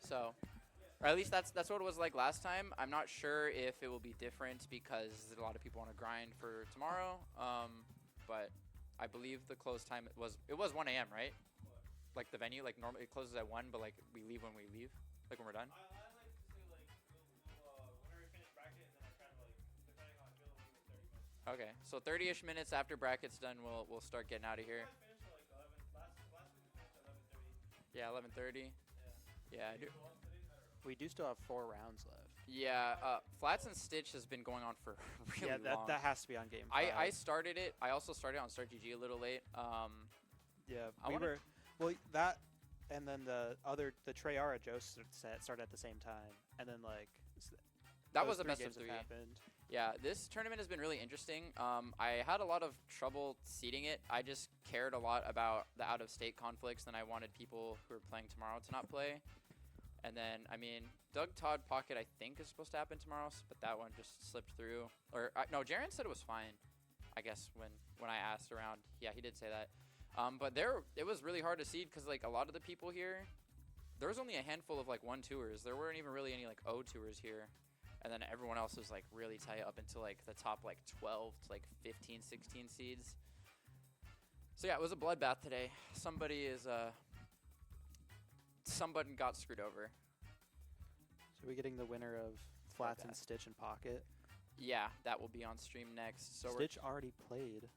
So, or at least that's what it was like last time. I'm not sure if it will be different because a lot of people want to grind for tomorrow. But I believe the close time was 1 a.m., right? Like the venue, like normally it closes at 1, but like we leave when we leave, like when we're done. Okay, so 30-ish minutes after bracket's done, we'll start getting out of here. Yeah, 11:30. Yeah, We do still have 4 rounds left. yeah. Flats and Stitch has been going on for really Yeah, long. that has to be on game 5. I started it. I also started on Start GG a little late. Yeah, I we wanna- were. Well, that and then the Treyarch Joe set started at the same time, and then like That those was the 3 best of games have 3. happened. Yeah, this tournament has been really interesting. I had a lot of trouble seeding it. I just cared a lot about the out-of-state conflicts, and I wanted people who are playing tomorrow to not play. And then, I mean, Doug Todd Pocket, I think, is supposed to happen tomorrow, but that one just slipped through. Or no, Jaren said it was fine. I guess when I asked around, yeah, he did say that. But it was really hard to seed because like a lot of the people here, there was only a handful of like 1-2ers. There weren't even really any like 0-2ers here. And then everyone else was like really tight up into like the top like 12 to like 15, 16 seeds. So yeah, it was a bloodbath today. Somebody got screwed over. So we're getting the winner of Flats and Stitch and Pocket. Yeah, that will be on stream next. So Stitch already played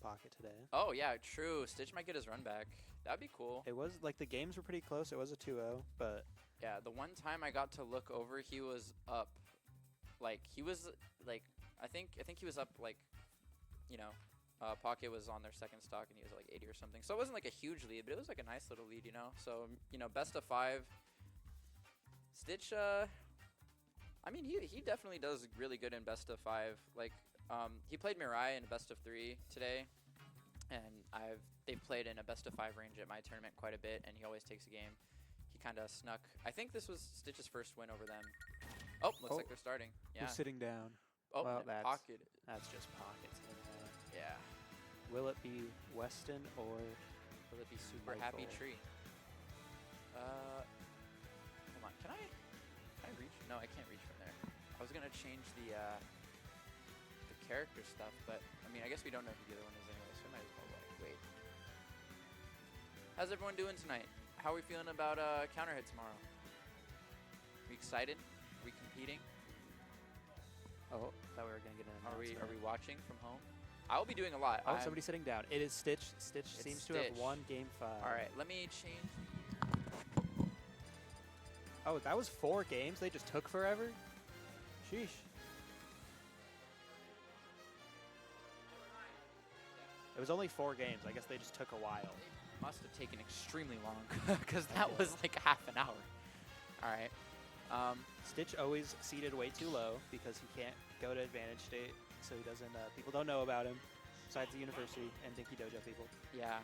Pocket today. Oh yeah, true. Stitch might get his run back. That'd be cool. It was like the games were pretty close. It was a 2-0, but yeah, the one time I got to look over, he was up. Like he was like I think he was up like, you know, Pocket was on their second stock and he was like 80 or something. So it wasn't like a huge lead, but it was like a nice little lead, you know. So you know, best of 5. Stitch. I mean, he definitely does really good in best of 5. Like, he played Mirai in a best of 3 today, and they've played in a best of 5 range at my tournament quite a bit, and he always takes a game. He kind of snuck. I think this was Stitch's first win over them. Oh, looks like they're starting. Yeah. Who's sitting down? Oh, well, Pocket. That's just Pocket sitting down. Yeah. Will it be Weston or will it be Super Happy Tree? Hold on. Can I reach? No, I can't reach from there. I was gonna change the character stuff, but I mean, I guess we don't know who the other one is anyway, so I might as well wait. How's everyone doing tonight? How are we feeling about Counterhit tomorrow? Are we excited? Are we competing? Oh, thought we were gonna get an announcement. Are we watching from home? I will be doing a lot. Oh, somebody's sitting down. It is Stitch. Stitch seems to have won game 5. All right, let me change. Oh, that was 4 games? They just took forever? Sheesh. It was only 4 games. I guess they just took a while. It must have taken extremely long because that was like half an hour. All right. Stitch always seated way too low because he can't go to advantage state, so he doesn't. People don't know about him besides the university and Dinky Dojo people. Yeah,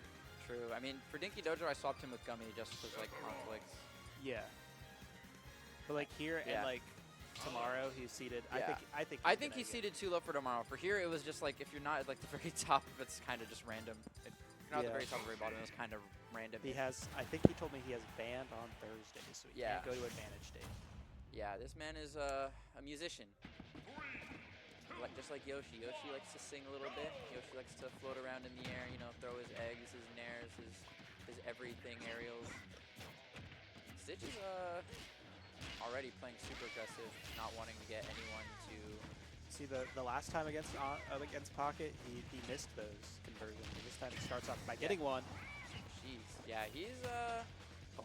true. I mean, for Dinky Dojo, I swapped him with Gummy just because like conflicts. Yeah. But like here and like tomorrow, he's seated. Yeah. I think he's seated too low for tomorrow. For here, it was just like if you're not at like the very top, it's kind of just random. If you're not at the very top or very bottom, it was kind of random. He has. I think he told me he has band on Thursday, so he can't go to advantage state. Yeah, this man is a musician. Just like Yoshi. Yoshi likes to sing a little bit. Yoshi likes to float around in the air, you know, throw his eggs, his nairs, his everything aerials. Stitch is already playing super aggressive, not wanting to get anyone to. See, the last time against Pocket, he missed those conversions. And this time he starts off by getting one. Jeez, yeah, he's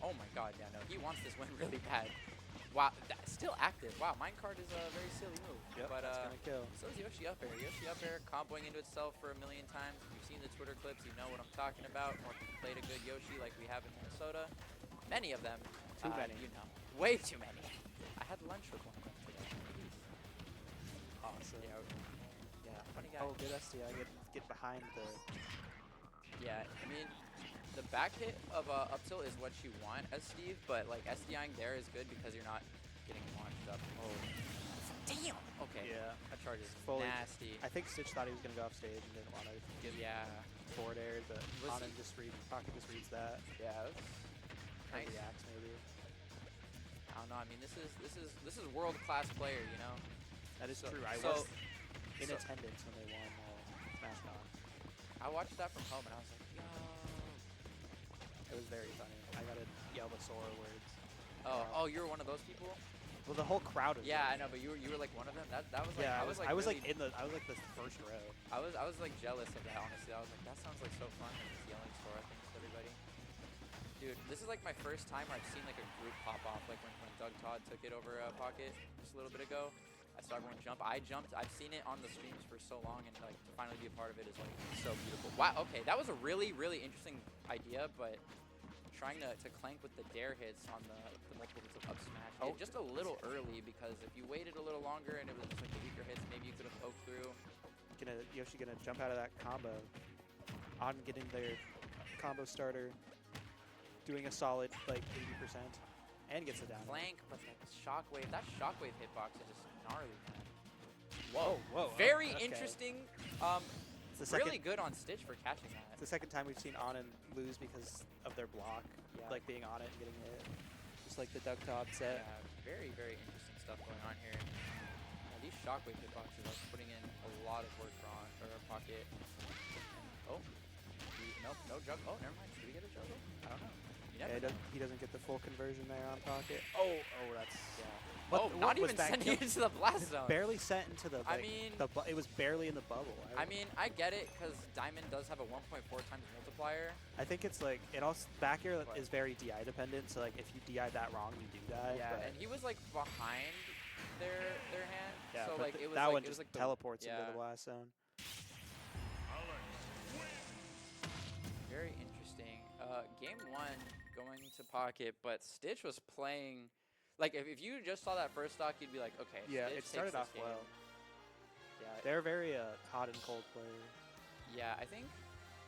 oh my God, yeah, no, he wants this win really bad. Wow, still active. Wow, minecart is a very silly move. Yep, but that's gonna kill. So is Yoshi up air. Yoshi up air comboing into itself for a million times. If you've seen the Twitter clips, you know what I'm talking about. Or if you played a good Yoshi like we have in Minnesota, many of them. Too many. You know, way too many. I had lunch with one of them today. Awesome. Yeah, funny guy. Oh, good SDI. Get behind the. Yeah, I mean, the back hit of up tilt is what you want as Steve, but like SDIing there is good because you're not getting launched up. Oh, damn. Okay. Yeah. That charge is Fully nasty. I think Stitch thought he was gonna go off stage and didn't want to get forward aired, but Pocket just reads that. Yeah. Nice. Reacts maybe. I don't know. I mean, this is world class player, you know. That is true. I was in attendance when they won Smash Con. I watched that from home and I was like, yo. It was very funny. I gotta yell the Sora words. Oh, you were one of those people? Well, the whole crowd was. Yeah, I know, but you were like one of them. That was like. Yeah, I was like the first row. I was like jealous of that. Honestly, I was like, that sounds like so fun. Like just yelling Sora things to everybody. Dude, this is like my first time where I've seen like a group pop off. Like when Doug Todd took it over Pocket just a little bit ago. I saw everyone jump. I jumped. I've seen it on the streams for so long, and like to finally be a part of it is like so beautiful. Wow. Okay, that was a really interesting idea, but trying to clank with the dare hits on the multiple hits of up smash just a little early, because if you waited a little longer and it was just like the weaker hits, maybe you could have poked through. Yoshi gonna jump out of that combo on getting their combo starter, doing a solid like 80%, and gets it down. Flank, but that shockwave hitbox is just gnarly, man. Whoa. Very interesting It's the second, Really good on Stitch for catching that. it's the second time we've seen Anand lose because of their block, Yeah. like being on it and getting hit. Just like the duck top set. Yeah, very, very interesting stuff going on here. Yeah, these shockwave hitboxes are putting in a lot of work for Pocket. Oh, nope, no juggle. Oh, never mind. Did we get a juggle? I don't know. You never know. He doesn't get the full conversion there on Pocket. Oh, that's yeah. What- Oh, what not was even that sending kill? it into the blast zone. Barely sent into the. I Like, mean, it was barely in the bubble. I mean, I get it because Diamond does have a 1.4 times multiplier. I think it's like it also back air is very DI dependent. So like if you DI that wrong, you do die. Yeah, but and he was like behind their hand. yeah, so but like it was that like, one it was just like the, teleports yeah, into the blast zone. Very interesting. Game 1 going to Pocket, but Stitch was playing. Like if you just saw that first stock, you'd be like, okay. Yeah, Stitch it started takes off this game. well. Yeah, They're very hot and cold player. yeah. I think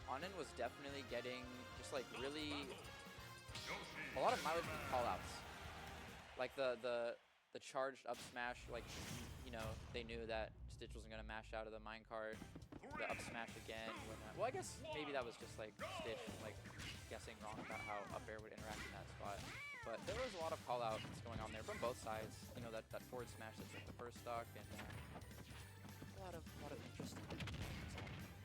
Anand was definitely getting just like really a lot of mileage from call-outs. Like the charged up smash, like you know they knew that Stitch wasn't gonna mash out of the minecart. The up smash again. Well, I guess maybe that was just like Stitch like guessing wrong about how up air would interact in that spot. But there was a lot of call-outs going on there from both sides. You know that forward smash that took the first stock and a lot of interesting.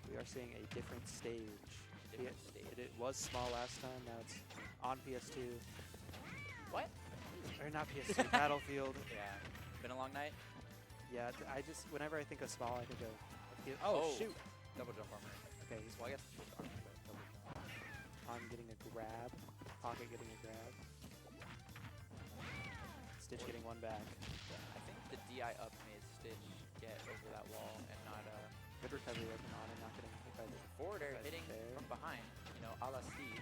We are seeing a different stage. Different stage. It was small last time. Now it's on PS2. What? Or not PS2. Battlefield. Yeah. Been a long night. Yeah. I just whenever I think of small, I think of. Oh, shoot! Double jump armor. Okay, Well, I guess it's just armor, but double jump. I'm getting a grab. Pocket getting a grab. Stitch getting one back. I think the DI up made Stitch get over that wall and not Good recovery there from Anand, not getting hit by the forward air by the hitting fair. from behind. You know, a la Steve.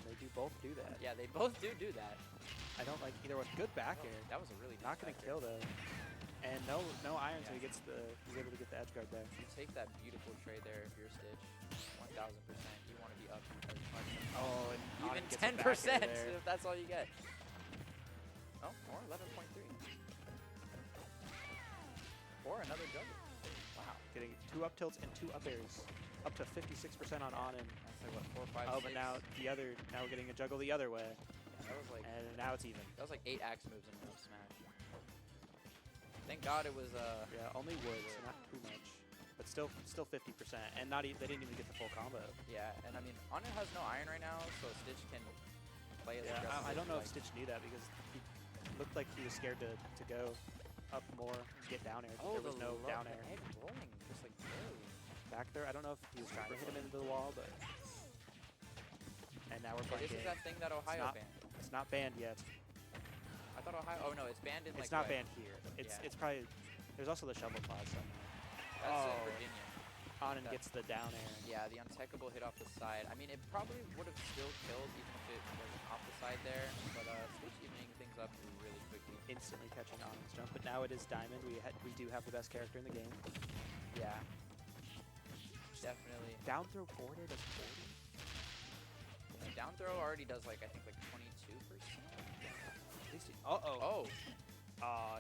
They do both do that. Yeah, they both do that. I don't like either one. Good back air. That was a really Not nice gonna back air. kill though. And no iron, so he's able to get the edge guard back. You take that beautiful trade there if you're Stitch. 1,000%. You want to be up as much. Oh, and Even Anand gets a back air 10% there. if that's all you get. Oh, or 11.3. Or another juggle. Wow. Getting 2 up tilts and 2 up airs. Up to 56% on Anand. That's like what, 4, 5, Oh, 6? but now we're getting a juggle the other way. Yeah, that was like And now it's even. that was like 8 axe moves in one smash. Thank God it was Yeah, only wood, so not too much. But still 50%. And they didn't even get the full combo. yeah, and I mean Anand has no iron right now, so Stitch can play it. Yeah, aggressively I don't know if like, Stitch knew that because he looked like he was scared to go up more, get down air. Oh, There was no down air. egg rolling, just like barely. Back there, I don't know if he was trying to hit him into the wall, but. And now we're playing. This is that thing that Ohio banned. It's not banned yet. I thought Ohio. Oh no, it's banned in like. It's not what? banned here. It's Yeah. it's probably. There's also the shovel clause somewhere. That's in Oh. Virginia. Anand That- gets the down air. Yeah, the untechable hit off the side. I mean, it probably would have still killed even if it wasn't off the side there. But Stitch evening things up really quickly. Instantly catching Anand's jump, but now it is Diamond. We do have the best character in the game. Yeah. Definitely. Down throw forward air does 40. The down throw already does like I think like 22%. At least oh.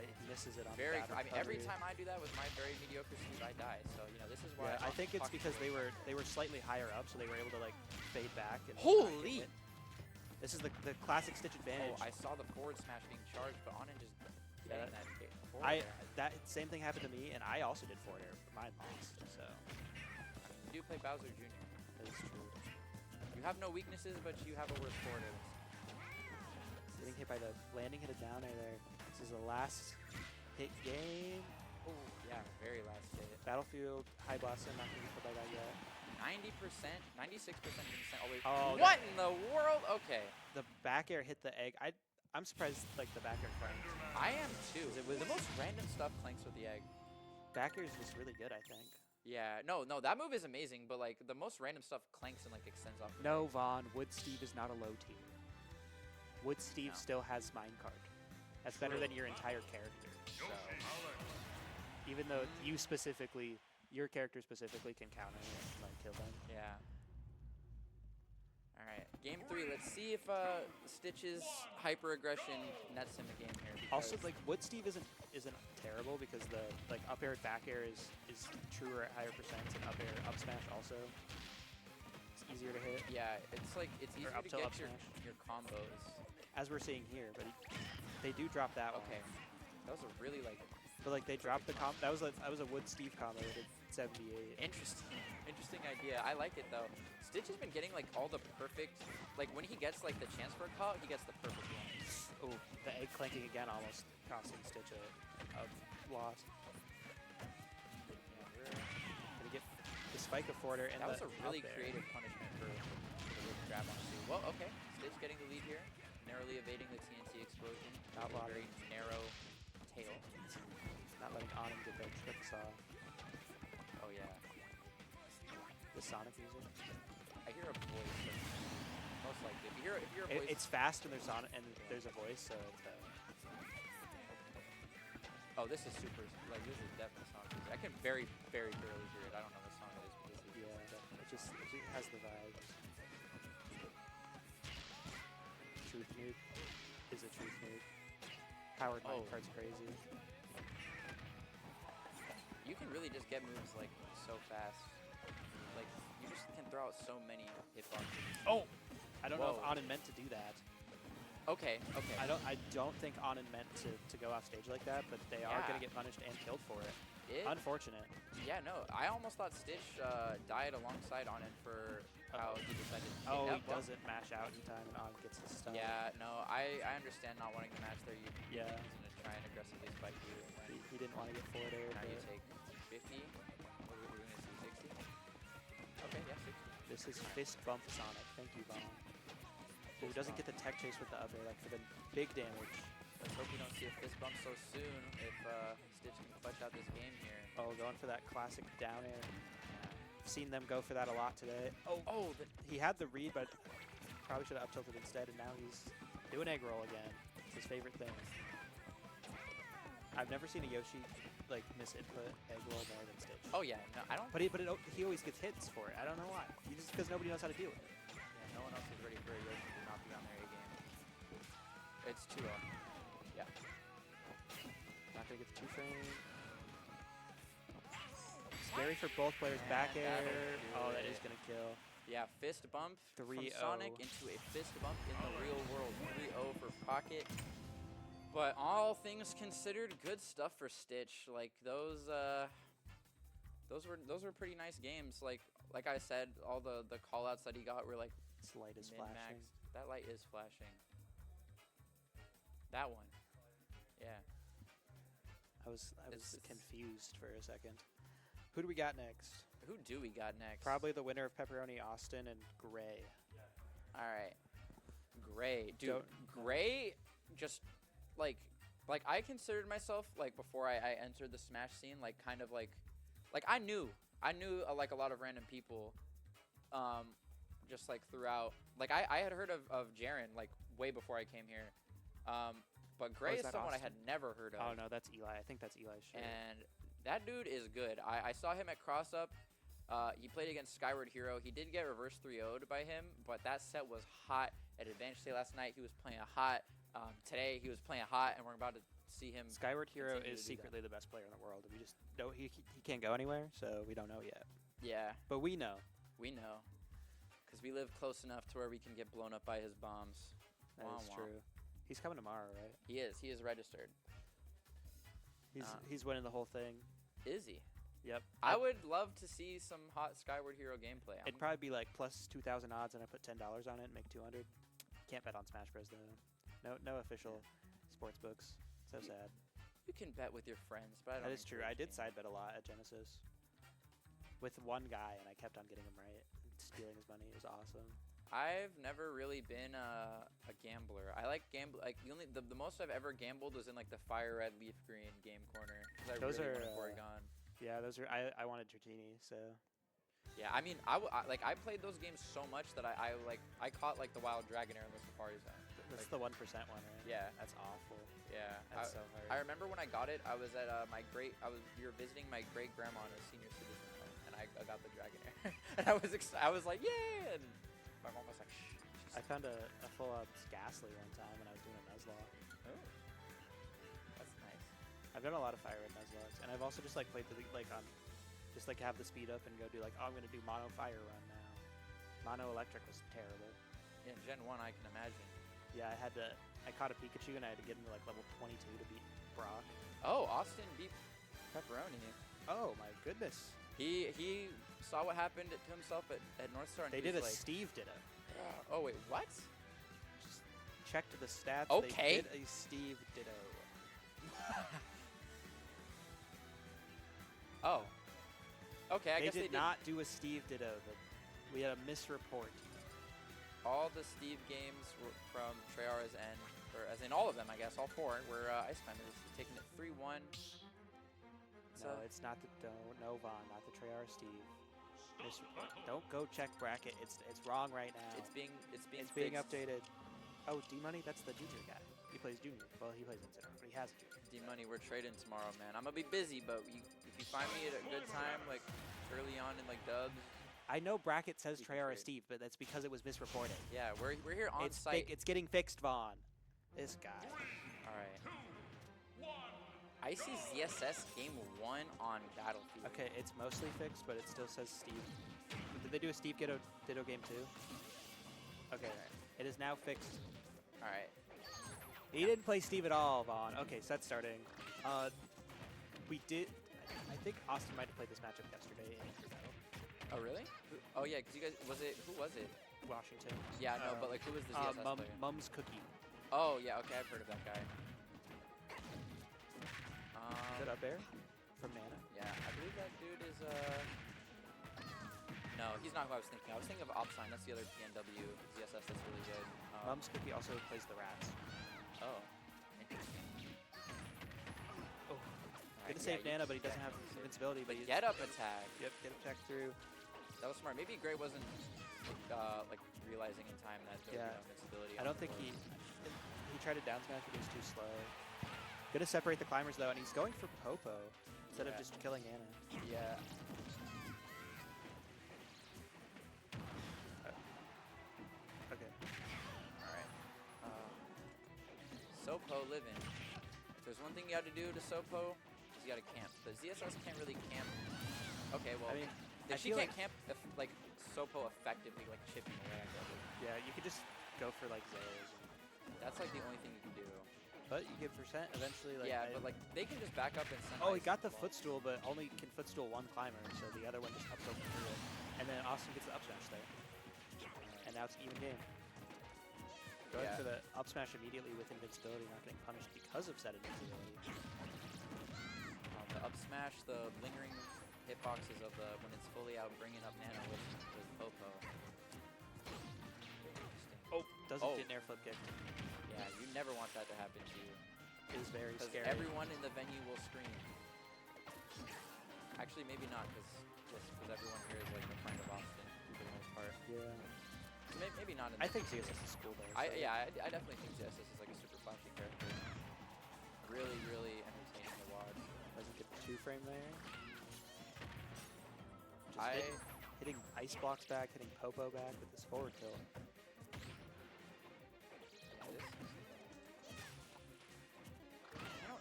He misses it on Very. that I mean, every recovery. time I do that with my very mediocre Steve, I die. So you know, this is why. Yeah, I think it's because they were slightly higher up, so they were able to like fade back. And Holy! hit. This is the classic Stitch advantage. Oh, I saw the forward smash being charged, but Anand just Yeah, getting that forward air. that same thing happened to me, and I also did forward air, but mine lost. So You do play Bowser Jr. that is true. You have no weaknesses, but you have a worse forward air. Getting hit by the landing hit a down air there. This is the last hit game. Oh, yeah, very last hit. Battlefield high blast. I'm not gonna get hit by that yet. 90%, 96% all the way. Oh, what in the world? Okay. The back air hit the egg. I'm surprised like the back air clanked. I am too. 'Cause it was- the most random stuff clanks with the egg. Back air is just really good, I think. Yeah, no, that move is amazing, but like the most random stuff clanks and like extends off. the No, egg. Vaughn. Wood Steve is not a low tier. Wood Steve No. still has minecart. That's better than your entire character. So even though your character specifically can counter it and like kill them. Yeah. All right, Game 3. Let's see if Stitch's hyper aggression nets him a game here. Also, because- like Wood Steve isn't terrible because the like up air back air is truer at higher percents, and up air up smash also. It's easier to hit. Yeah, it's like it's easier up to tilt, get up smash. your combos. As we're seeing here, but they do drop that one. Okay, that was a really like. But like they dropped the comp. That was a Wood Steve combo that did 78. Interesting idea. I like it though. Stitch has been getting like all the perfect, like when he gets like the chance for a call, he gets the perfect one. Oh, the egg clanking again almost costing Stitch a loss. Yeah, we're gonna get the spike of forwarder and that was the a really up air. creative punishment for the whip grab honestly. Well, okay, Stitch getting the lead here, narrowly evading the TNT explosion. Not with a very blocking. narrow tail. Not letting Anand get that trick saw. Oh yeah. The Sonic music. I hear a voice. Most likely. If you hear a voice. It's fast and there's there's a voice, so it's. Oh, this is super. Like this is definitely song. I can very barely hear it. I don't know what song it is because It just has the vibe. Truth nuke is a truth nuke. Powered minecart's crazy. You can really just get moves like so fast. Like you just can throw out so many hitboxes. Oh, I don't know if Anand meant to do that. Okay. I don't think Anand meant to go off stage like that, but they are gonna get punished and killed for it. Unfortunate. Yeah, no. I almost thought Stitch died alongside Anand for how he decided to Oh, take he that. doesn't mash out in time and Anand gets the stun. Yeah, no. I understand not wanting to match there. Yeah. He's gonna try and aggressively spike you. And then He didn't want to get forward air. now you but take 50. We're gonna see 60. Okay, yeah, 60. This is fist bump Sonic. Thank you, Bomb. Who doesn't get the tech chase with the up air? That could have been big damage. Let's hope we don't see a fist bump so soon if Stitch can clutch out this game here. Oh, going for that classic down air. Seen them go for that a lot today. Oh, he had the read, but probably should have up tilted instead, and now he's doing egg roll again. It's his favorite thing. I've never seen a Yoshi like miss input egg roll more than Stitch. Oh yeah, no, I don't. But he always gets hits for it. I don't know why. Just because nobody knows how to deal with it. Yeah, no one else is ready for a Yoshi to not be on their A game. It's 2-0. Yeah. Not gonna get the 2-frame. Scary for both players. Back air. Oh, that is gonna kill. Yeah, fist bump from 3-0. Sonic into a fist bump in the real world. 3-0 for Pocket. But all things considered, good stuff for Stitch. Like those were pretty nice games. Like I said, all the call outs that he got were like This light is min-maxed. flashing. That light is flashing. That one. Yeah. I was It's- confused for a second. Who do we got next? Who do we got next? Probably the winner of Pepperoni Austin and Gray. All right. Gray. Dude, Don't- Gray just like I considered myself like before I entered the Smash scene like kind of like I knew like a lot of random people just like throughout like I had heard of Jaren like way before I came here. But Gray is is that someone I Austin? had never heard of. Oh no, that's Eli. I think that's Eli's shirt. And that dude is good. I saw him at Cross Up. He played against Skyward Hero. He did get reverse 3-0'd by him, but that set was hot. At Advantage Day last night, he was playing hot. Today, he was playing hot, and we're about to see him. Skyward Hero continue is to do that. secretly the best player in the world. We just don't. He can't go anywhere, so we don't know yet. Yeah, But we know. we know. Because we live close enough to where we can get blown up by his bombs. That Wah, is wah. true. He's coming tomorrow, right? He is registered. He's winning the whole thing. Is he? Yep. I would love to see some hot Skyward Hero gameplay. It'd probably be like plus 2,000 odds, and I put $10 on it and make 200. Can't bet on Smash Bros though. No official sports books. So sad. You can bet with your friends, but I don't. That is true. I did side bet a lot at Genesis with one guy, and I kept on getting him right, and stealing his money. It was awesome. I've never really been a gambler. I like gamble. Like the most I've ever gambled was in like the fire red leaf green game corner. 'Cause I Those really are, wanted Porygon. Yeah, those are. I wanted Dratini, so. Yeah, I mean, I played those games so much that I caught like the wild dragon air in the Safari Zone. That's Like, the 1% one, right? Yeah. That's awful. Yeah, That's so hard. I remember when I got it, I was at we were visiting my great grandma in a senior citizen home, and I got the dragon air, and I was like, yay! And my mom was like, shh, she's I found a full-out Ghastly one time when I was doing a Nuzlocke. Oh. That's nice. I've done a lot of Fire Red Nuzlocks, and I've also just like played just like have the speed up and go do like, oh, I'm gonna do Mono Fire run now. Mono Electric was terrible. Yeah, in Gen 1, I can imagine. Yeah, I caught a Pikachu and I had to get into like level 22 to beat Brock. Oh, Austin beat Pepperoni. Oh my goodness. He saw what happened to himself at North Star. And They he did a was like, Steve Ditto. Oh wait, what? Just checked the stats. Okay. They did a Steve Ditto. Oh. Okay, I they guess did they did. not do a Steve Ditto. We had a misreport. All the Steve games were from Treyarch's end, or as in all of them, I guess, all 4 were Ice Climbers taking it 3-1. No, it's not the no Vaughn, not the Treyarch Steve. Misreport. Don't go check bracket. It's wrong right now. It's being being fixed. updated. Oh, D Money, that's the junior guy. He plays junior. Well, he plays Insider, but he has a junior. D Money, we're trading tomorrow, man. I'm gonna be busy, but if you find me at a good time, like early on in like dubs. I know bracket says Treyarch Steve, but that's because it was misreported. Yeah, we're here on site. It's getting fixed, Vaughn. This guy. All right. I see ZSS game 1 on Battlefield. Okay, it's mostly fixed, but it still says Steve. Did they do a Steve Ditto game too? Okay, it is now fixed. All right. He didn't play Steve at all, Vaughn. Okay, set starting. We did. I think Austin might have played this matchup yesterday in Battle. Oh really? Oh yeah, because you guys Who was it? Washington. Yeah, no, but like who was the ZSS player? Mum's Cookie. Oh yeah, okay, I've heard of that guy. Is it up there? From Nana? Yeah, I believe that dude is No, he's not who I was thinking. I was thinking of Opsign. That's the other PNW ZSS that's really good. Mum's Cookie also plays the Rats. Oh, interesting. Oh, good to save Nana, but he doesn't have invincibility. But get up attack. Yep, get attack through. That was smart. Maybe Gray wasn't like realizing in time that there was no invincibility. I don't think he tried to down smash, but he was too slow. Good to separate the climbers though, and he's going for Popo instead of just killing Nana. Yeah. Okay. Alright. Sopo living. If there's one thing you have to do to Sopo, is you gotta camp. The ZSS can't really camp. Okay, well, I mean, if she can't camp like Sopo effectively, like chipping away, I guess. Yeah, you could just go for like Zayas. That's like the only thing you can do. But you get percent eventually. Like, yeah, but like they can just back up and send. Oh, he got the footstool, but only can footstool one climber, so the other one just ups over through it. And then Austin gets the up smash there. And now it's an even game. Going for the up smash immediately with invincibility, not getting punished because of said invincibility. The up smash, the lingering hitboxes of the when it's fully out, bringing up Nana with Popo. Oh, doesn't get an air flip kick. Yeah, you never want that to happen to you. It is very scary. Everyone in the venue will scream. Actually, maybe not, because everyone here is like a friend of Austin for the most part. Yeah. Maybe not. I think ZSS is cool though. I definitely think ZSS is like a super flashy character. Really, really entertaining to watch. Doesn't get the 2-frame there. Just hitting ice blocks back, hitting Popo back with this forward tilt.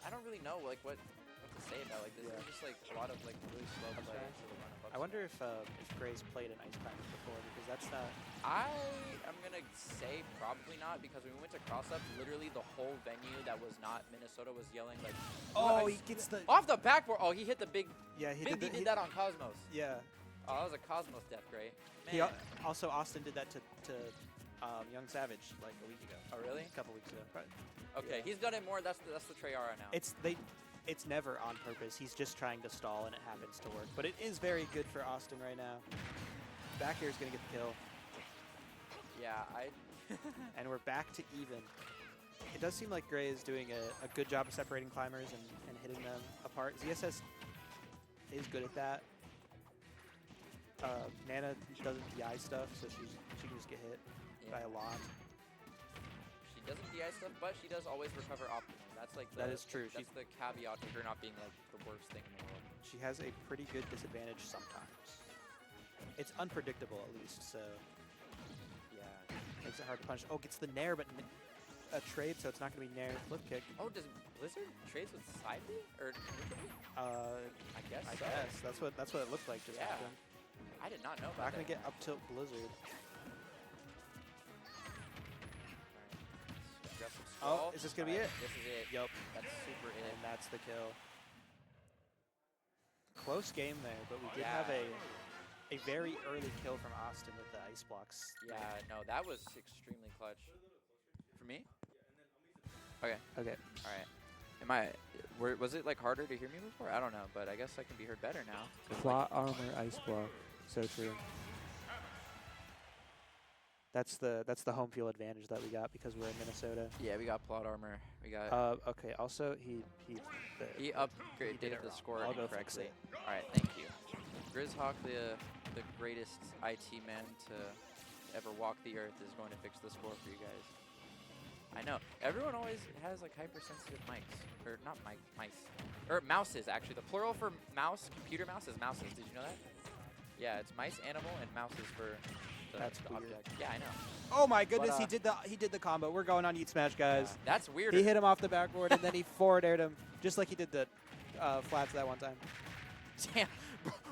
I don't really know like what to say about like this. It's just like a lot of like really slow play. I wonder if Gray's played an ice climber before, because that's not. I am gonna say probably not, because when we went to cross up, literally the whole venue that was not Minnesota was yelling like. Oh, he gets the off the backboard. Oh, he hit the big. Yeah, he did that on Cosmos. Yeah. Oh, that was a Cosmos death, Gray. He also Austin did that to Young Savage like a week ago. Oh, really? A couple weeks ago. Right. Okay, he's done it more. That's the Treyarch now. It's never on purpose. He's just trying to stall, and it happens to work. But it is very good for Austin right now. Back air is gonna get the kill. Yeah, and we're back to even. It does seem like Gray is doing a good job of separating climbers and hitting them apart. ZSS is good at that. Nana doesn't DI stuff, so she can just get hit by a lot. She doesn't DI stuff, but she does always recover optimally. That's like that is true. That's the caveat to her not being like the worst thing in the world. She has a pretty good disadvantage sometimes. It's unpredictable at least, so yeah. it makes it hard to punish. Oh, gets the nair, but a trade, so it's not going to be nair flip kick. Oh, does Blizzard trades with side B or neutral B? I guess I so. guess that's what it looked like just Yeah. happened. I did not know Not about going that. to get up tilt Blizzard. Aggressive Oh, scroll. is this going to be Alright, it? This is it. Yup. That's super it. And that's the kill. Close game there, but we did Yeah. have a very early kill from Austin with the ice blocks. Yeah, no, that was extremely clutch. For me? Okay. Okay. All right. Was it like harder to hear me before? I don't know, but I guess I can be heard better now. 'cause, Plot armor ice block. So true. That's the home field advantage that we got because we're in Minnesota. Yeah, we got plot armor. We got. Okay. Also, he upgraded did it the wrong. score I'll go fix incorrectly. it. All right, thank you. Grizzhawk, the greatest IT man to ever walk the earth, is going to fix the score for you guys. I know. Everyone always has like hypersensitive mics, or not mice, or mouses actually. The plural for mouse, computer mouse, is mouses. Did you know that? Yeah, it's mice, animal, and mouses for the, That's the weird. object. Yeah, I know. Oh my goodness, But, he did the combo. We're going on Eat Smash, guys. That's weird. He hit him off the backboard and then he forward aired him just like he did the flats that one time. Damn,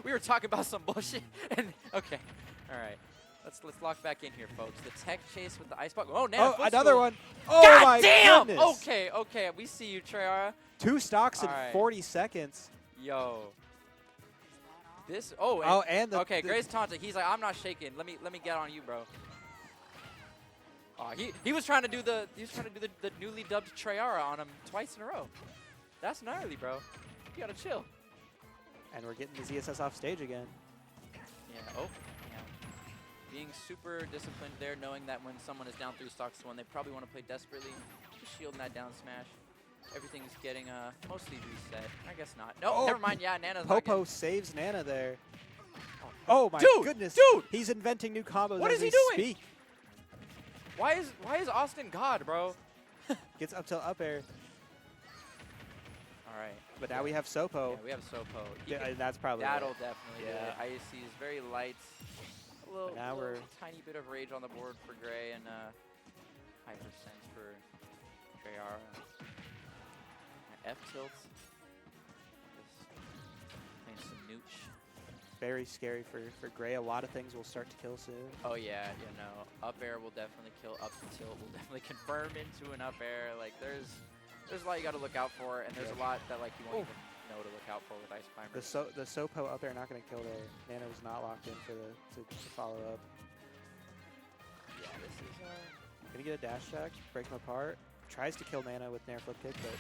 we were talking about some bullshit, and okay, all right. Let's lock back in here, folks. The tech chase with the ice block. Oh, now another one. Oh God my damn! goodness. Okay, we see you, Treyara. 2 stocks in All right. 40 seconds. Yo. This. And the okay, Grace taunted. He's like, I'm not shaking. Let me get on you, bro. Oh, he was trying to do the newly dubbed Treyara on him twice in a row. That's gnarly, bro. You gotta chill. And we're getting the ZSS off stage again. Yeah. Oh. Yeah. Being super disciplined there, knowing that when someone is down 3 stocks to 1, they probably want to play desperately. Just shielding that down smash. Everything's getting mostly reset. I guess not. No, never mind. Yeah, Nana's not Popo getting. saves Nana there. Oh my goodness. Dude! He's inventing new combos What as is he we doing? speak. Why is Austin God, bro? Gets up till up air. All right. But now we have Sopo. Yeah, we have Sopo. He Yeah, can- that's probably that'll it. definitely Yeah. do it. IAC is very light. A little, now little we're- tiny bit of rage on the board for Gray and high percent for Treyara. F tilts. Just playing some nooch. Very scary for Gray. A lot of things will start to kill soon. Oh yeah, you know, up air will definitely kill. Up tilt will definitely confirm into an up air. Like there's a lot you got to look out for, and there's a lot that like you won't even know to look out for with Ice Climber. The Sopo up air not going to kill there. Nana was not locked in for to follow up. Yeah, this is Gonna get a dash attack, break him apart. Tries to kill Nana with Nair flip kick, but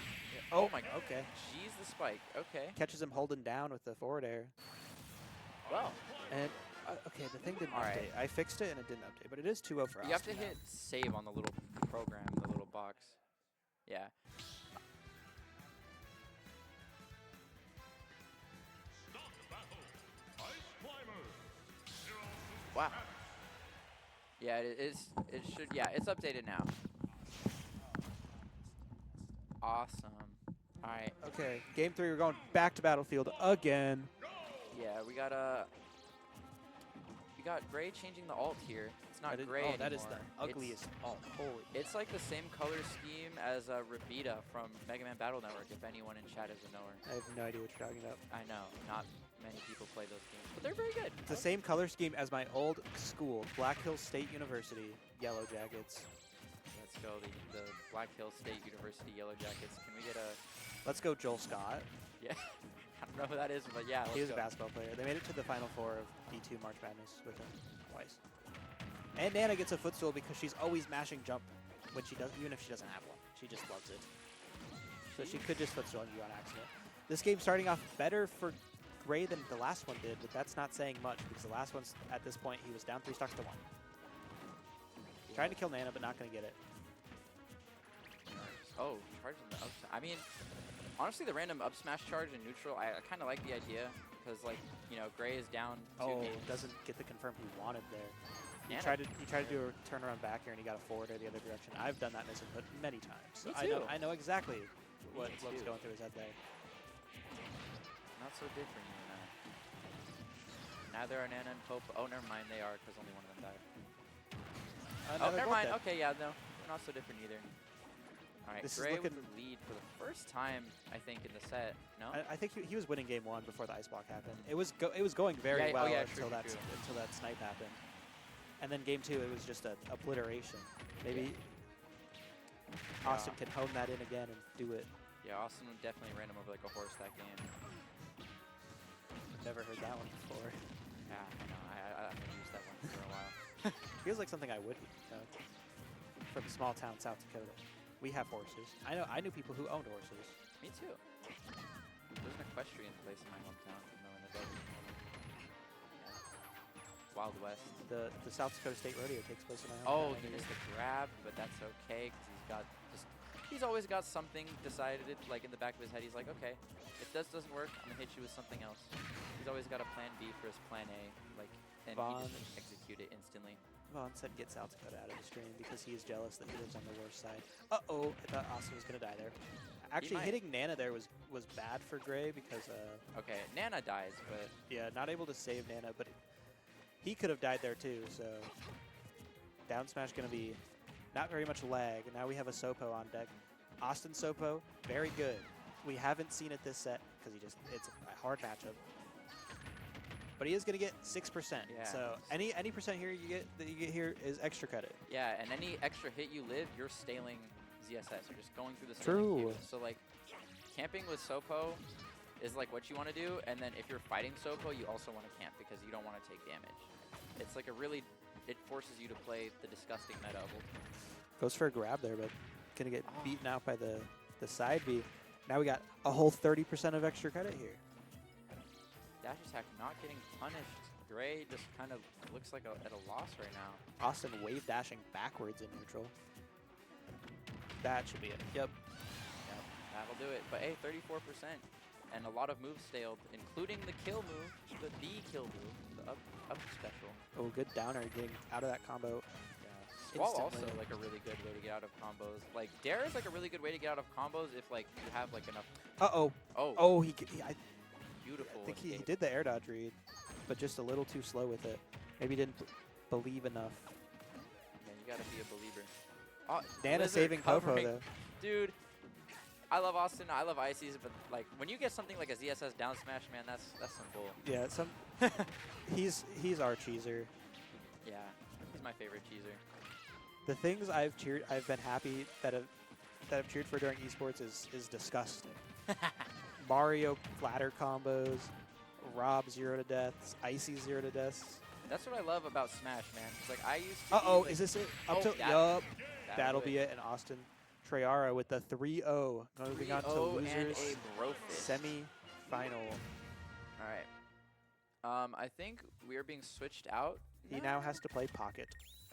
oh my. Okay. Jeez, the spike. Okay. Catches him holding down with the forward air. Well. And okay, the thing didn't All right. update. I fixed it and it didn't update, but it is 2-0 for us. You have to hit save on the little program, the little box. Yeah. Wow. Yeah, it is. It should. Yeah, it's updated now. Awesome. All right. Okay, game 3. We're going back to Battlefield again. Yeah, we got Gray changing the alt here. It's not Gray anymore. that is the ugliest alt. Holy. It's like the same color scheme as Rabida from Mega Man Battle Network, if anyone in chat is a knower. I have no idea what you're talking about. I know, not many people play those games, but they're very good. It's the same color scheme as my old school, Black Hills State University, Yellow Jackets. Let's go, the Black Hills State University Yellow Jackets. Can we get a... Let's go Joel Scott. Yeah, I don't know who that is, but yeah, let's He was go. a basketball player. They made it to the Final Four of D2 March Madness with him twice. And Nana gets a footstool because she's always mashing jump when she does, even if she doesn't have one. She just loves it. So she could just footstool you on accident. This game's starting off better for Gray than the last one did, but that's not saying much because the last one's, at this point, he was down 3 stocks to 1. Trying to kill Nana, but not going to get it. Oh, charging the up. I mean, honestly, the random up smash charge in neutral, I kind of like the idea because, like, you know, Gray is down 2 games. Doesn't get the confirm he wanted there. He Nana. tried to do a turnaround back here and he got a forward or the other direction. I've done that many times. So Me I too. know exactly what's too. going through his head there. Not so different, you know. Neither are Nana and Pope. Oh, never mind, they are because only one of them died. Oh, Another never gold mind. deck. Okay, yeah, no, not so different either. All right, This is Gray with looking- the lead for the first time, I think, in the set. No. I think he was winning game 1 before the ice block happened. It was going very Yeah, well true, until true, that true. until that snipe happened. And then game 2, it was just an obliteration. Maybe Austin can hone that in again and do it. Yeah, Austin definitely ran him over like a horse that game. Never heard that one before. Yeah, I know. I haven't used that one for a while. Feels like something I would know. From small town South Dakota. We have horses. I knew people who owned horses. Me too. There's an equestrian place in my hometown, even though in the desert. Yeah. Wild West. The South Dakota State Rodeo takes place in my Oh, hometown. he missed the grab, but that's okay because he's always got something decided like in the back of his head. He's like, okay, if this doesn't work, I'm gonna hit you with something else. He's always got a plan B for his plan A, like, and Vaughn. he just execute it instantly. Vaughn said get South Dakota out of the stream because he is jealous that he lives on the worst side. Uh-oh, I thought Austin was going to die there. Actually, might. hitting Nana there was bad for Gray because... Okay, Nana dies, but... Yeah, not able to save Nana, but he could have died there too, so... Down smash going to be not very much lag, and now we have a Sopo on deck. Austin Sopo, very good. We haven't seen it this set because it's a hard matchup. But he is going to get 6%. Yeah. So any percent here that you get here is extra credit. Yeah, and any extra hit you live, you're staling ZSS. You're just going through the True. staling queue. So like, camping with Sopo is like what you want to do, and then if you're fighting Sopo, you also want to camp because you don't want to take damage. It's like it forces you to play the disgusting meta of Ultimate. Goes for a grab there, but going to get beaten out by the side B. Now we got a whole 30% of extra credit here. Dash attack not getting punished. Gray just kind of looks like at a loss right now. Austin wave dashing backwards in neutral. That should be it. Yep. Yep, that'll do it. But hey, 34%. And a lot of moves failed, including the kill move, the kill move, the up special. Oh, good downer getting out of that combo. Squall also Instantly. like a really good way to get out of combos. Like Dare is like a really good way to get out of combos if like you have like enough. Uh-oh. Oh. Oh, Beautiful. I think he escape. did the air dodge read, but just a little too slow with it. Maybe didn't believe enough. Man, you gotta be a believer. Oh, Nana Blizzard saving Popo, covering. though. Dude, I love Austin. I love Ices, but like when you get something like a ZSS down smash, man, that's some bull. Yeah, he's our cheeser. Yeah, he's my favorite cheeser. The things I've been happy that I've cheered for during esports is disgusting. Mario flatter combos, Rob 0 to deaths, Icy 0 to deaths. That's what I love about Smash, man. It's like I used to. Uh-oh, be, like, is this it? Oh, Up to that'll that'll do be it. And Austin Treyara with the 3-0. Moving on to 3-0 and losers a Brofist. semi-final. All right. I think we are being switched out. He now has to play Pocket.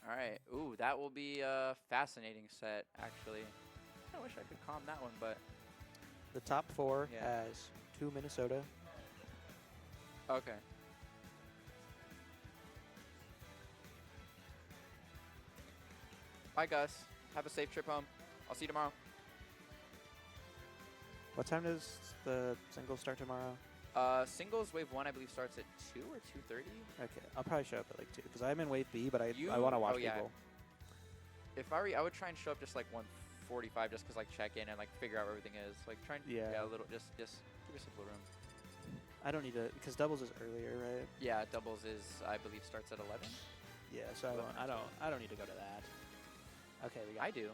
All right. Ooh, that will be a fascinating set, actually. I wish I could calm that one, but The top 4 Yeah. has 2 Minnesota. okay. Bye, Gus. Have a safe trip home. I'll see you tomorrow. What time does the singles start tomorrow? Singles wave 1, I believe, starts at 2 or 2:30. Okay, I'll probably show up at like 2 because I'm in wave B, but I You- want to watch oh, yeah. people. If I were you, I would try and show up just like 1:45, just 'cause like check in and like figure out where everything is. Like try and Yeah. a little, just give yourself a little room. I don't need to because doubles is earlier, right? Yeah, doubles is I believe starts at 11. Yeah, so I don't need to go to that. Okay, we got. I do.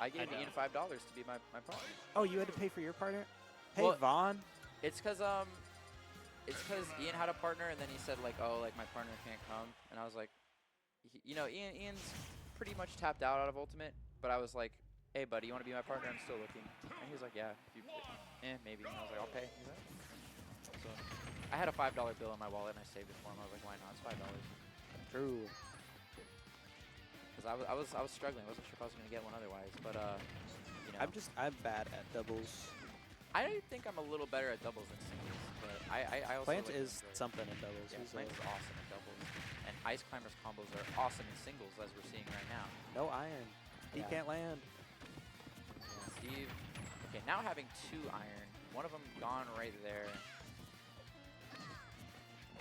I gave know. Ian $5 to be my partner. Oh, you had to pay for your partner? Hey, Well, Vaughn. It's cause Ian had a partner and then he said like, oh, like my partner can't come, and I was like, you know, Ian's pretty much tapped out of Ultimate, but I was like, hey buddy, you want to be my partner? I'm still looking, and he was like, yeah, maybe. And I was like, I'll pay. He's like, so I had a $5 bill in my wallet and I saved it for him. I was like, why not? It's $5. True. Because I was struggling. I wasn't sure if I was gonna get one otherwise, but you know. I'm bad at doubles. I think I'm a little better at doubles than singles, but I also Plant like is enjoy it. something in doubles. Yeah, He's Plant is awesome in doubles, and Ice Climber's combos are awesome in singles, as we're seeing right now. No iron. He Yeah. can't land. Yeah, Steve. Okay, now having 2 iron, one of them gone right there.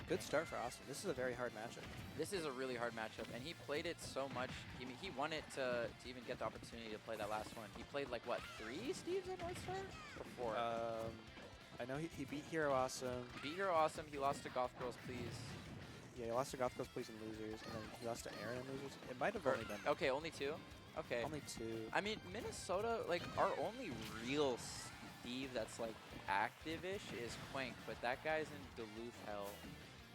Good start for Austin. This is a very hard matchup. This is a really hard matchup, and he played it so much. I mean, he won it to even get the opportunity to play that last one. He played like what, 3 Steves at North Star or 4? I know he beat Hero Awesome. He beat Hero Awesome. He lost to Golf Girls Please. Yeah, he lost to Goth Girls Please and Losers, and then he lost to Aaron and Losers. It might have only been Okay, only 2. Okay. only 2. I mean, Minnesota, like, our only real Steve that's, like, active-ish is Quank, but that guy's in Duluth hell.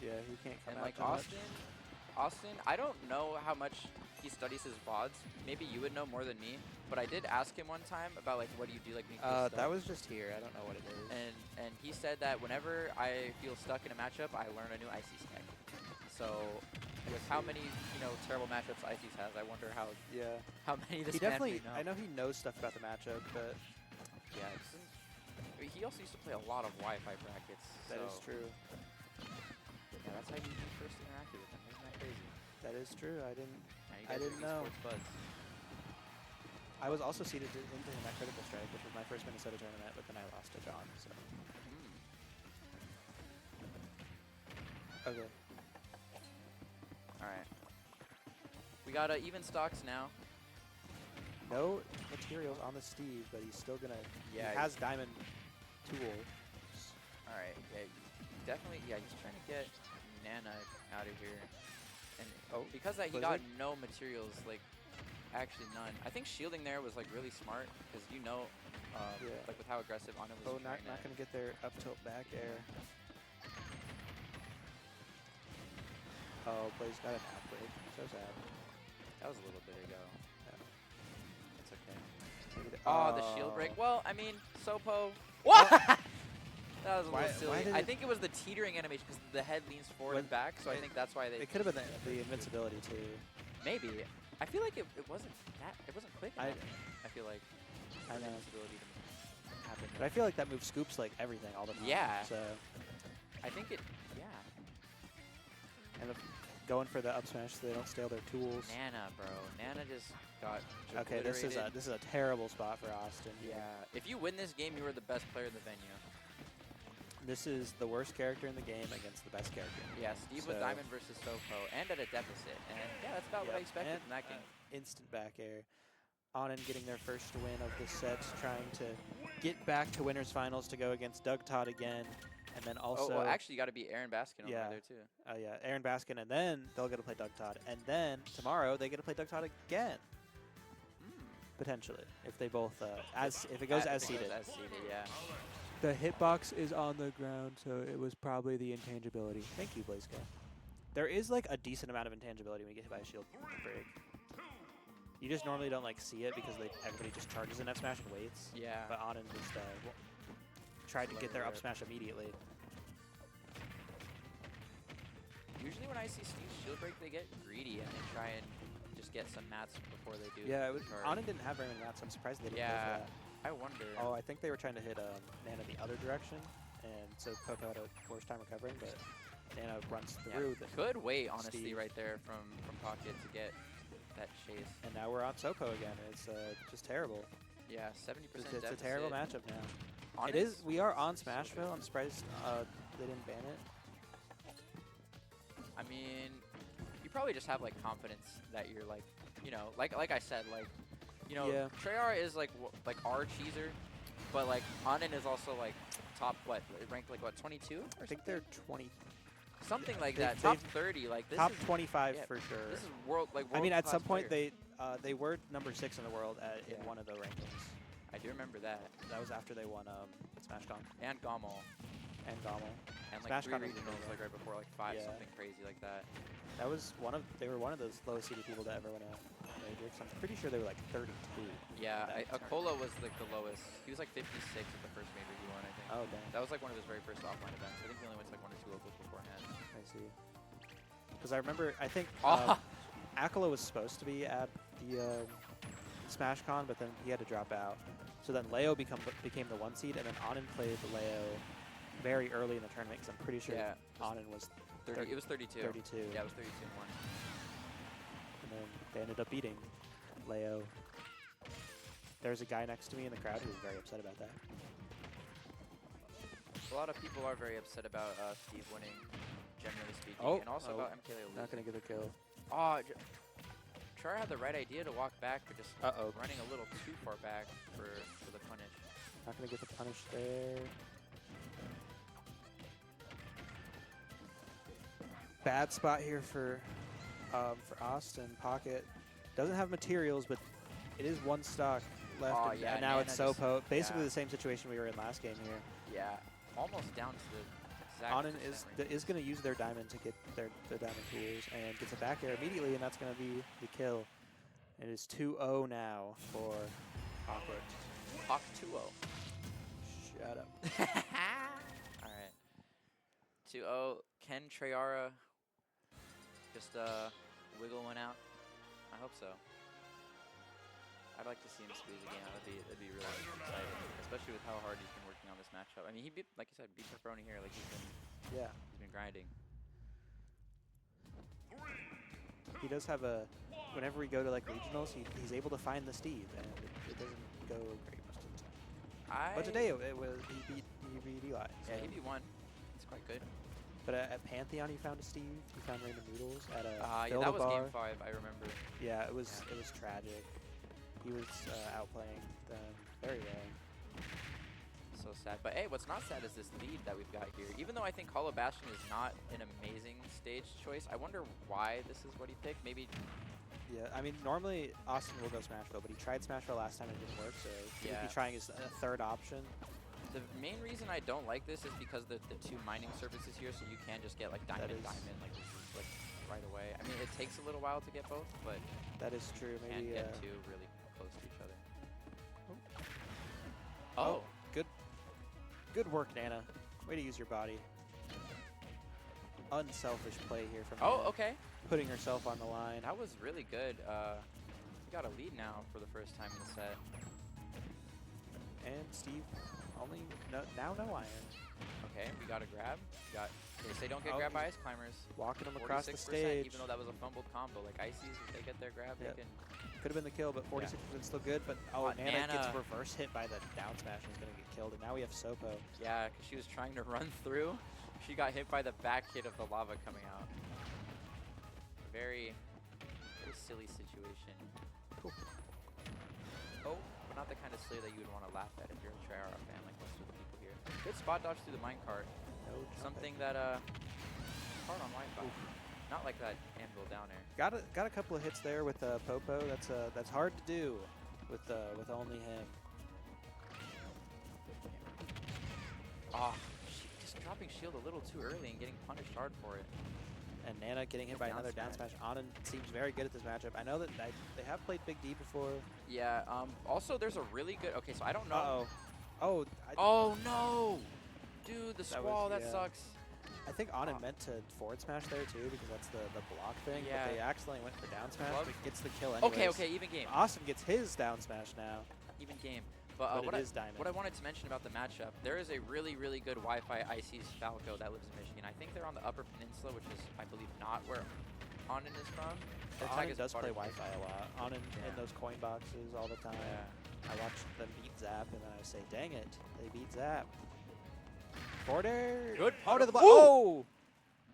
Yeah, he can't come And, out like, too much. Austin, I don't know how much he studies his VODs. Maybe you would know more than me, but I did ask him one time about, like, what do you do, like, when you feel That stuck? was just here. I don't know what it is. And he said that whenever I feel stuck in a matchup, I learn a new Icy spec. So, with how many, terrible matchups Ices has, I wonder how many this He man definitely, may know. I know he knows stuff about the matchup, but Yeah, I mean, he also used to play a lot of Wi-Fi brackets. that is so- true. Yeah, that's how you first interacted with him. Isn't that crazy? That is true. I Now you didn't guys are know. esports buds. I was also seeded into him at Critical Strike, which was my first Minnesota tournament, but then I lost to John. So okay. All right. We got even stocks now. No materials on the Steve, but he's still gonna. Yeah, he has diamond tools. All right. Yeah, definitely. Yeah, he's trying to get Nana out of here. And because that he got Blizzard? no materials, like actually none. I think shielding there was like really smart because like with how aggressive Anna was. Oh, not trying to- gonna get their up tilt back air. Oh, Blaze got an half break. So sad. That was a little bit ago. It's okay. Maybe Oh, the shield break. Oh. Well, I mean, Sopo. What? That was a Why- little silly. why did I it- think it was the teetering animation because the head leans forward and back, so I think that's why they. It could have been the invincibility too. Maybe. I feel like it wasn't that. It wasn't quick I- enough. I feel like. I for the know. invincibility to happen. But I feel like that move scoops like everything all the time. Yeah. So I think it. Yeah. and going for the up smash so they don't stale their tools. Nana, bro. Nana just got. Okay, this is a terrible spot for Austin. Yeah. If you win this game, you are the best player in the venue. This is the worst character in the game against the best character. Yeah, Steve with So- Diamond versus Sopo, and at a deficit. And yeah, that's about what I Yep, expected and, from that game. Instant back air. Onin getting their first win of the set, trying to get back to winners finals to go against Doug Todd again, and then also. Oh, well, actually, you got to beat Aaron Baskin over yeah, there too. yeah, Aaron Baskin, and then they'll get to play Doug Todd, and then tomorrow they get to play Doug Todd again. Potentially, if they both if it goes as seeded. As seeded, yeah. The hitbox is on the ground, so it was probably the intangibility. Thank you, Blazeco. There is like a decent amount of intangibility when you get hit by a shield break. You just normally don't like see it because everybody just charges in F smash and waits. Yeah. But Onin just tried to get their up smash immediately. Usually when I see Steve shield break, they get greedy and they try and just get some mats before they do. Yeah, the charge. Onin didn't have very many mats. I'm surprised they didn't go Yeah, for that. I wonder. Oh, I think they were trying to hit Nana the other direction, and so Coco had a worse time recovering, but Nana runs Yeah, through. the could wait, honestly, Steve. right there from pocket to get that chase. And now we're on Sopo again. It's just terrible. Yeah, 70% It's a terrible deficit. matchup now. Onin's It is. We are on so Smashville. I'm surprised they didn't ban it. I mean, you probably just have like confidence that you're like, like I said, like, Yeah. Treyarch is like our cheeser, but like Onin is also like top ranked like 22 or I think they're 20. something like they've- that. Top they've- 30, like this top is 25 yeah, for sure. This is world I mean, at some class point player. they were number 6 in the world in Yeah. one of the rankings. I do remember that. That was after they won SmashCon And Gommel. and Gommel. And like 3 SmashCon was regionals like right before like 5, Yeah. something crazy like that. That was they were one of those lowest seeded people to ever win a major. So I'm pretty sure they were like 32. Yeah, that tournament. Akola was like the lowest. He was like 56 at the first major he won, I think. Oh, dang. That was like one of his very first offline events. I think he only went to like 1 or 2 locals beforehand. I see. Because I remember, I think Oh. Akola was supposed to be at the SmashCon, but then he had to drop out. So then Leo became the 1 seed, and then Onin played Leo very early in the tournament, because I'm pretty sure Yeah. Onin was 30, it was 32. 32. Yeah, it was 32 and 1. And then they ended up beating Leo. There's a guy next to me in the crowd who was very upset about that. A lot of people are very upset about Steve winning. generally speaking, Oh, and also about MKLeo losing. Not gonna get the kill. Oh, Trey had the right idea to walk back, but just Uh-oh. running a little too far back for the punish. Not gonna get the punish there. Bad spot here for Austin. Pocket doesn't have materials, but it is one stock left, Oh, and, yeah, and now Nana it's just- Sopo. Basically yeah. the same situation we were in last game here. Yeah, almost down to the exact Anand percent is going to use their diamond to get their diamond tools and gets a back air immediately, and that's going to be the kill. It is 2-0 now for Pocket. Hawk 2-0. Shut up. All right. 2-0. Ken Treyara just wiggle one out. I hope so. I'd like to see him squeeze again. That'd be really exciting, especially with how hard he's been working on this matchup. I mean, he beat, like you said, beat Pepperoni here. Like he's been grinding. He does have a. Whenever we go to like regionals, he's able to find the Steve, and it doesn't go great most of the time. But today he beat Eli. Yeah, he beat one. It's quite good. But at Pantheon, he found a Steve. He found Random Noodles at a yeah, that was game 5. I remember. Yeah, it was tragic. He was outplaying them very well. So sad. But hey, what's not sad is this lead that we've got here. Even though I think Hollow Bastion is not an amazing stage choice, I wonder why this is what he picked. Maybe. Yeah, I mean, normally Austin will go Smashville, but he tried Smashville last time and it didn't work, so he would be trying his third option. The main reason I don't like this is because the 2 mining surfaces here, so you can just get like diamond, like right away. I mean, it takes a little while to get both, but that is true. Maybe can get 2 really close to each other. Oh, good work, Nana. Way to use your body. Unselfish play here from Nana. Okay. Putting herself on the line. That was really good. We got a lead now for the first time in the set. And Steve only now no iron. Okay, we got a grab. They say don't get grabbed by ice climbers. Walking them across the 46%, stage. even though that was a fumbled combo. Like Ices, if they get their grab, they can. Could have been the kill, but 46% still good. But Nana gets reverse hit by the down smash and is going to get killed. And now we have Sopo. Yeah, because she was trying to run through. She got hit by the back hit of the lava coming out. Very silly situation. Cool. Oh, but not the kind of silly that you would want to laugh at if you're a Treyarch fan like most of the people here. Good spot dodge through the minecart. Something that hard on Wi-Fi. Not like that anvil down there. Got a couple of hits there with Popo. That's hard to do with only him. Ah, just dropping shield a little too early and getting punished hard for it. And Nana getting hit by another down smash. Anand seems very good at this matchup. I know that they have played Big D before. Yeah. Also, there's a really good. Okay, so I don't know. Oh no, dude, the squall that sucks. I think Anand meant to forward smash there too because that's the block thing. Yeah. But they accidentally went for down smash, but gets the kill anyways. Okay, even game. Austin gets his down smash now. Even game. But it is Diamond. What I wanted to mention about the matchup, there is a really, really good Wi-Fi IC's Falco that lives in Michigan. I think they're on the Upper Peninsula, which is, I believe, not where Anand is from. Anand does play Wi-Fi a lot. Anand in those coin boxes all the time. Yeah. I watch them beat Zap, and then I say, dang it, they beat Zap. Border! Good. Out of the block. Oh!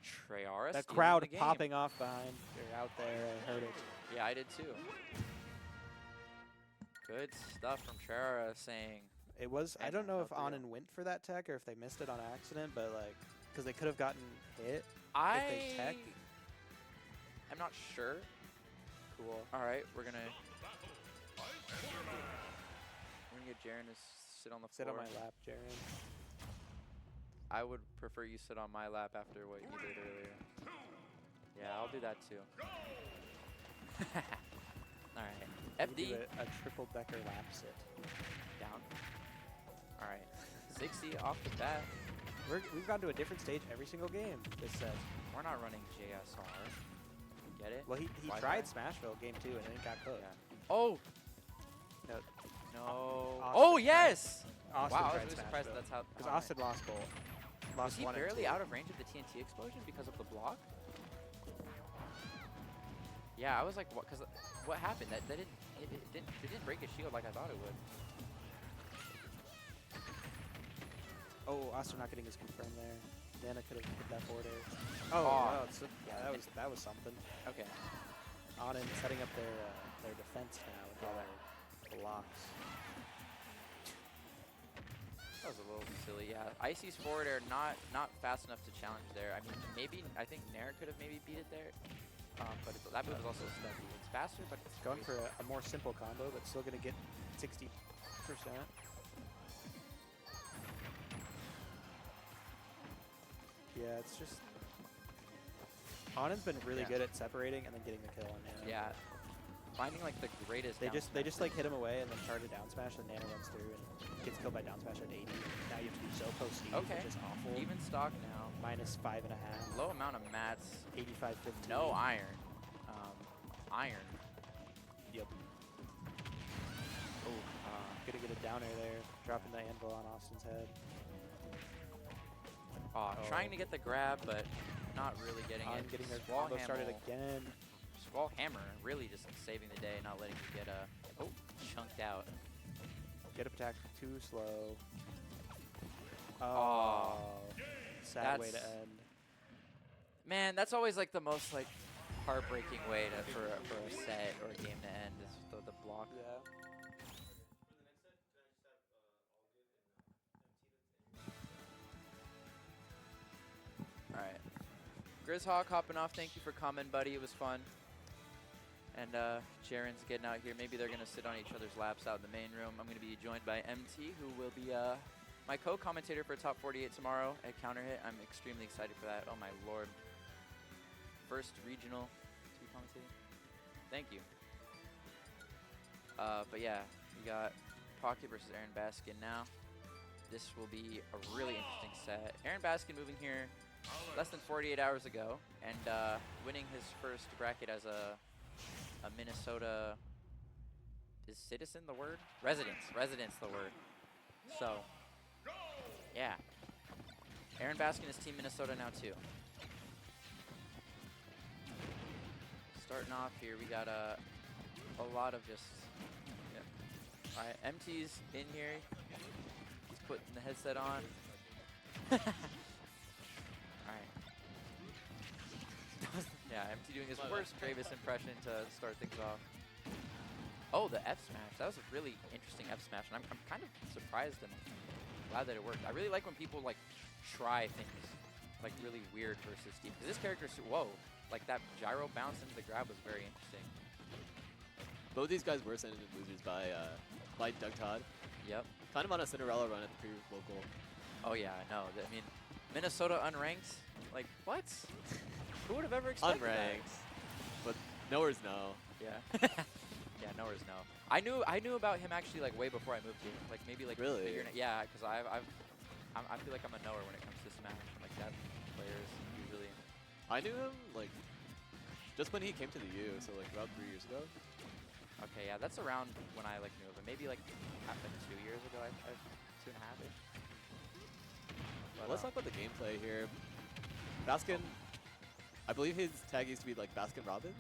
Treyarch. That crowd popping off behind. They're out there. I heard it. Yeah, I did too. Good stuff from Treyarch saying. It was. I don't know if Anand went for that tech or if they missed it on accident, but like, because they could have gotten hit if they tech. I'm not sure. Cool. All right, we're gonna get Jaren to sit on the floor. Sit on my lap, Jaren. I would prefer you sit on my lap after what you did earlier. Yeah, I'll do that too. All right. FD. A triple decker lap sit. Down. All right. 60 off the bat. We've gone to a different stage every single game this set. We're not running JSR. Get it? Well, he tried Smashville game 2 and then got cooked. Yeah. Oh! No. Oh, yes! Austin wow, I tried was really surprised that's how. Because Austin lost both. Was he barely out of range of the TNT explosion because of the block? Yeah, I was like, what? Because what happened? It didn't break his shield like I thought it would. Oh, Austin not getting his confirm there. Nana could have hit that forward air. Oh, wow, yeah, that was something. Okay. Anin setting up their defense now with all their blocks. That was a little silly, yeah. Icy's forward air not fast enough to challenge there. I mean, I think Nair could have maybe beat it there. But that move is also steady. It's faster, but it's Going for a more simple combo, but still going to get 60%. Yeah, it's just... Anin's been really good at separating and then getting the kill on Nana. Yeah. Finding like the greatest They down just smash. like hit him away and then try to down smash, and Nana runs through and gets killed by down smash at 80. Now you have to do so post Steve, Okay. which is awful. Even stock now. Minus 5.5. Low amount of mats. 85-15. No iron. Iron. Yep. Oh, gonna get a down air there, dropping the anvil on Austin's head. Trying to get the grab, but not really getting it. Getting their Squall combo started Hammer. again. Squall Hammer really just saving the day, not letting you get chunked out. Get up attack too slow. Oh, sad way to that's- end. Man, that's always like the most like heartbreaking way for a set or a game to end is the block. Yeah. All right. Grizzhawk hopping off. Thank you for coming, buddy. It was fun. And Jaren's getting out here. Maybe they're going to sit on each other's laps out in the main room. I'm going to be joined by MT, who will be my co-commentator for Top 48 tomorrow at Counterhit. I'm extremely excited for that. Oh, my lord. First regional to be commentating. Thank you. But yeah, we got Pocket versus Aaron Baskin now. This will be a really interesting set. Aaron Baskin moving here less than 48 hours ago and winning his first bracket as a Minnesota, is citizen the word? Residence the word. So, yeah. Aaron Baskin is Team Minnesota now too. Starting off here, we got a lot of just, yeah. All right, MT's in here. He's putting the headset on. Alright. Yeah, MT doing his worst Gravis impression to start things off. Oh, the F smash. That was a really interesting F smash, and I'm kind of surprised and glad that it worked. I really like when people like try things like really weird versus Steve, because this character, whoa, like that gyro bounce into the grab was very interesting. Both these guys were sent into losers by Doug Todd. Yep. Kind of on a Cinderella run at the pre-local. Oh yeah, I know. I mean, Minnesota unranked. Like what? Who would have ever expected Unranked, but knowers know. that? Yeah. Yeah, knowers know. I knew about him actually like way before I moved here. Like maybe like Really? a year and yeah, because I feel like I'm a knower when it comes to Smash. Like that players usually. I knew him like just when he came to the U, so like about 3 years ago. Okay, yeah, that's around when I like knew of him. Maybe like 2 years ago, 2.5 ish. Well, let's talk about the gameplay here. Baskin, I believe his tag used to be like Baskin Robbins.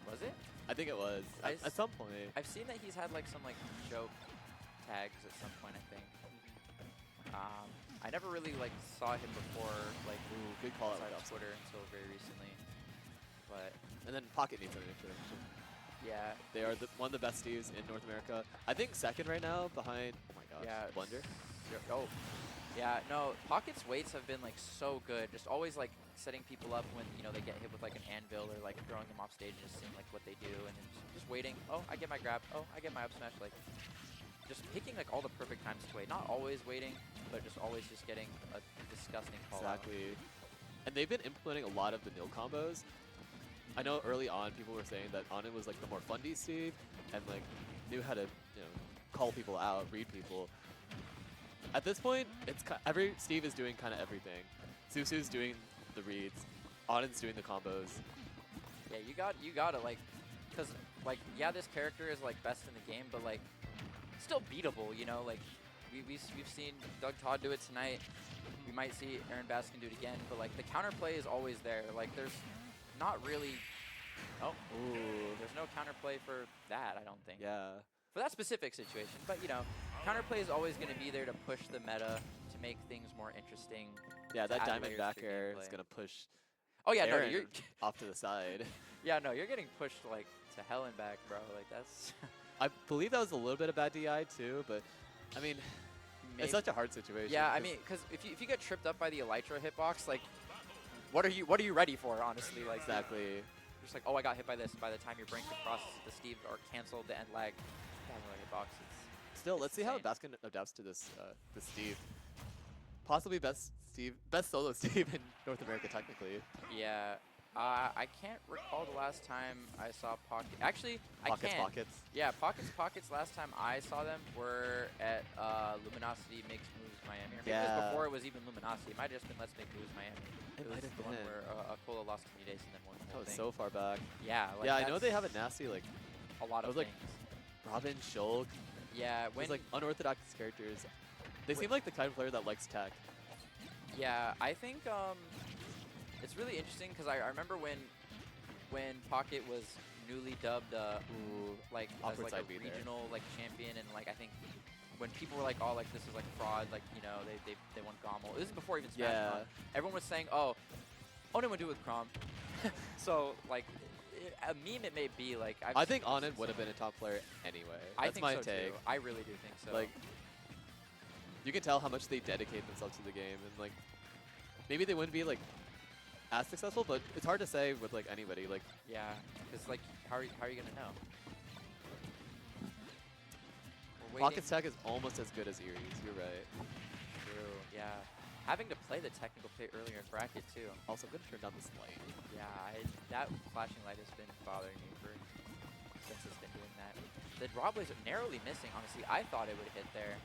Was it? I think it was at some point. I've seen that he's had like some like joke tags at some point. I think. I never really like saw him before like good call out on Twitter until very recently. But and then Pocket needs an introduction. Yeah, they are one of the best Steves in North America. I think second right now behind. Oh my gosh. Yeah, Blunder. Oh. Yeah, no, Pocket's weights have been like so good. Just always like setting people up when, you know, they get hit with like an anvil or like throwing them off stage and just seeing like what they do and then just waiting. Oh, I get my grab. Oh, I get my up smash. Like just picking like all the perfect times to wait. Not always waiting, but just always just getting a disgusting call Exactly. And they've been implementing a lot of the nil combos. I know early on people were saying that Anin was like the more fundy Steve and like knew how to, you know, call people out, read people. At this point, it's every Steve is doing kind of everything. Susu's doing the reads, Anin's doing the combos. Yeah, you got it, like, because like yeah, this character is like best in the game, but like still beatable, you know. Like we've seen Doug Todd do it tonight. We might see Aaron Baskin do it again, but like the counterplay is always there. Like there's not really, there's no counterplay for that. I don't think. Yeah. For that specific situation, but you know, counterplay is always going to be there to push the meta, to make things more interesting. Yeah, to that add diamond layers back to your air is gameplay. gonna push. Oh yeah, no, Aaron you're off to the side. yeah, no, you're getting pushed like to hell and back, bro. Like that's. I believe that was a little bit of bad DI too, but I mean, Maybe. it's such a hard situation. Yeah, I 'cause mean, because if you get tripped up by the Elytra hitbox, like, what are you ready for? Honestly, like exactly. You're just like, oh, I got hit by this, and by the time your brain can process the Steve or cancel the end lag, hitbox. Still, let's see how Baskin adapts to this this Steve. Possibly best solo Steve in North America technically. Yeah. I can't recall the last time I saw Pocket. Actually, Pockets, I can. Pockets. Yeah, Pockets. Last time I saw them were at Luminosity Makes Moves Miami. Or maybe it was before it was even Luminosity. It might have just been Let's Make Moves Miami. It was might have the one been. where Akola lost to Mutates and then won the That whole was thing. so far back. Yeah. Like Yeah, I know they have a nasty like. A lot it of was things. like Robin, Shulk. Yeah, when There's like unorthodox characters. They seem like the kind of player that likes tech. Yeah, I think it's really interesting because I remember when Pocket was newly dubbed like as Awkward like side a B there. regional like champion, and like I think when people were like, oh, like this is like fraud, like you know they won Gommel. This is before even Smash Yeah. Con. Everyone was saying, oh, Onin would do it with Crom. So like a meme it may be like I think Onin would have been a top player anyway. I That's think my so take. too. I really do think so. Like, you can tell how much they dedicate themselves to the game, and like, maybe they wouldn't be like as successful, but it's hard to say with like anybody. Like, yeah, because like how are you gonna know? We're Pocket's waiting. tech is almost as good as Erie's. You're right. True. Yeah. Having to play the technical play earlier in bracket too. Also, I'm gonna turn down this light. Yeah, that flashing light has been bothering me since it's been doing that. The Rob was narrowly missing. Honestly, I thought it would hit there,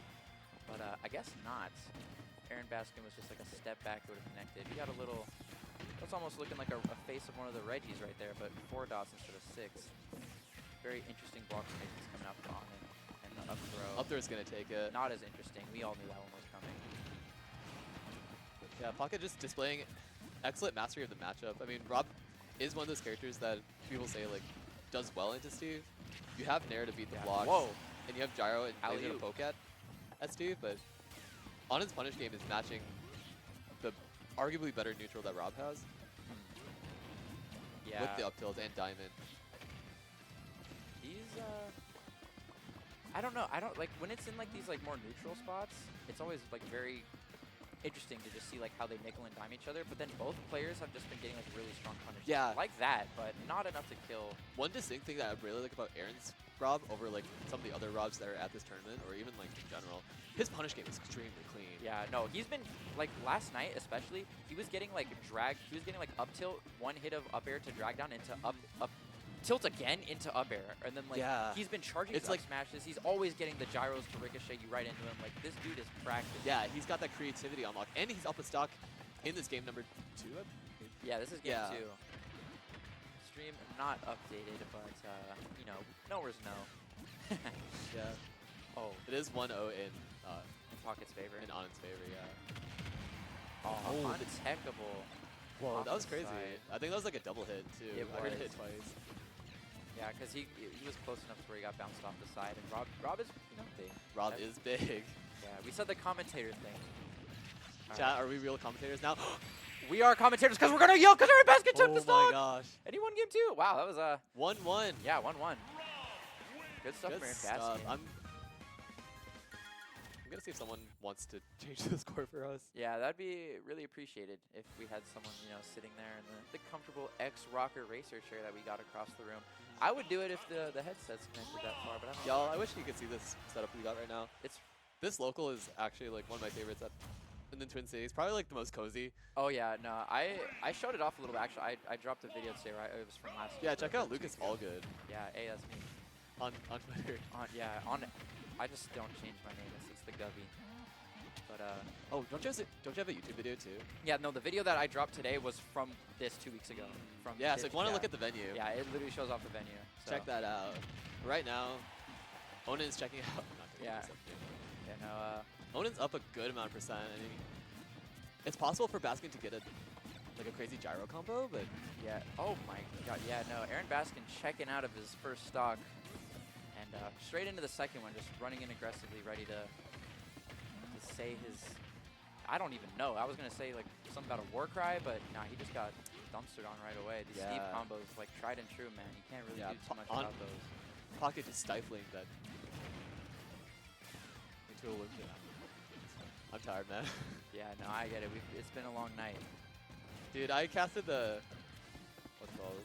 but I guess not. Aaron Baskin was just like a step back, it would have connected. He got a little. That's almost looking like a face of one of the Reggies right there, but 4 dots instead of 6. Very interesting block formations coming out from Onin, and the up throw. Up throw's gonna take it. Not as interesting. We all knew that one was coming. Yeah, Pocket just displaying excellent mastery of the matchup. I mean, Rob is one of those characters that people say like does well into Steve. You have Nair to beat the blocks. Whoa. And you have Gyro and Laser to Alley-oop. poke at Steve, but Onin's punish game is matching the arguably better neutral that Rob has. Yeah. With the up tilt and diamond. He's I don't know. I don't like when it's in like these like more neutral spots. It's always like very interesting to just see like how they nickel and dime each other. But then both players have just been getting like really strong punishes. Yeah. Like that, but not enough to kill. One distinct thing that I really like about Aaron's Rob over like some of the other Robs that are at this tournament, or even like in general, his punish game is extremely clean. Yeah, no, he's been like last night especially. He was getting like drag. He was getting like up tilt, one hit of up air to drag down into up tilt again into up air, and then like Yeah. he's been charging It's his like- up smashes. He's always getting the gyros to ricochet you right into him. Like this dude is practicing. Yeah, he's got that creativity unlock, and he's up a stock in this game number 2. Yeah, this is game Yeah. 2. Stream not updated, but you know, nowhere's no. Yeah. Oh, It is 1-0 in Pocket's favor. Onin's favor, yeah. Oh, undetectable. Whoa, that was Off the crazy. side. I think that was like a double hit too. It I heard it was. hit twice. Yeah, because he was close enough to where he got bounced off the side, and Rob is big. Rob That- is big. Yeah, we said the commentator thing. All Chat, right. are we real commentators now? We are commentators because we're gonna yell because our basket took the Oh my stock. gosh. And he won game 2. Wow, that was 1-1. yeah, 1-1. Good stuff, Good Aaron stuff. Baskin. I'm gonna see if someone wants to change the score for us. Yeah, that'd be really appreciated if we had someone, you know, sitting there in the comfortable X-Rocker Racer chair that we got across the room. I would do it if the headset's connected that far, but I don't know. Y'all, I wish you could see this setup we got right now. This local is actually like one of my favorites in the Twin Cities. Probably like the most cozy. Oh yeah, no, I showed it off a little bit. Actually, I dropped a video today, right? It was from last year. Yeah, check out Lucas Allgood Yeah, hey, that's me. on Twitter. I just don't change my name. It's the Gubby. But Oh, don't you have a YouTube video too? yeah, no, the video that I dropped today was from this 2 weeks ago. From Yeah, so Twitch, if you want to yeah. look at the venue, Yeah, it literally shows off the venue. So. check that out. Right now, Onin is checking out. I'm not gonna Yeah. do this up here. Yeah, no, Onin's up a good amount of percent. I mean, it's possible for Baskin to get a crazy gyro combo, but yeah. Oh my god, yeah, no. Aaron Baskin checking out of his first stock. And straight into the second one, just running in aggressively, ready to say his I don't even know. I was gonna say like something about a war cry, but nah, he just got dumpstered on right away. These Steve Yeah. combos, like tried and true, man. You can't really Yeah, do too much on- about those. Pocket just stifling that into a win. I'm tired, man. Yeah, no, I get it. It's been a long night. Dude, I casted the what's it called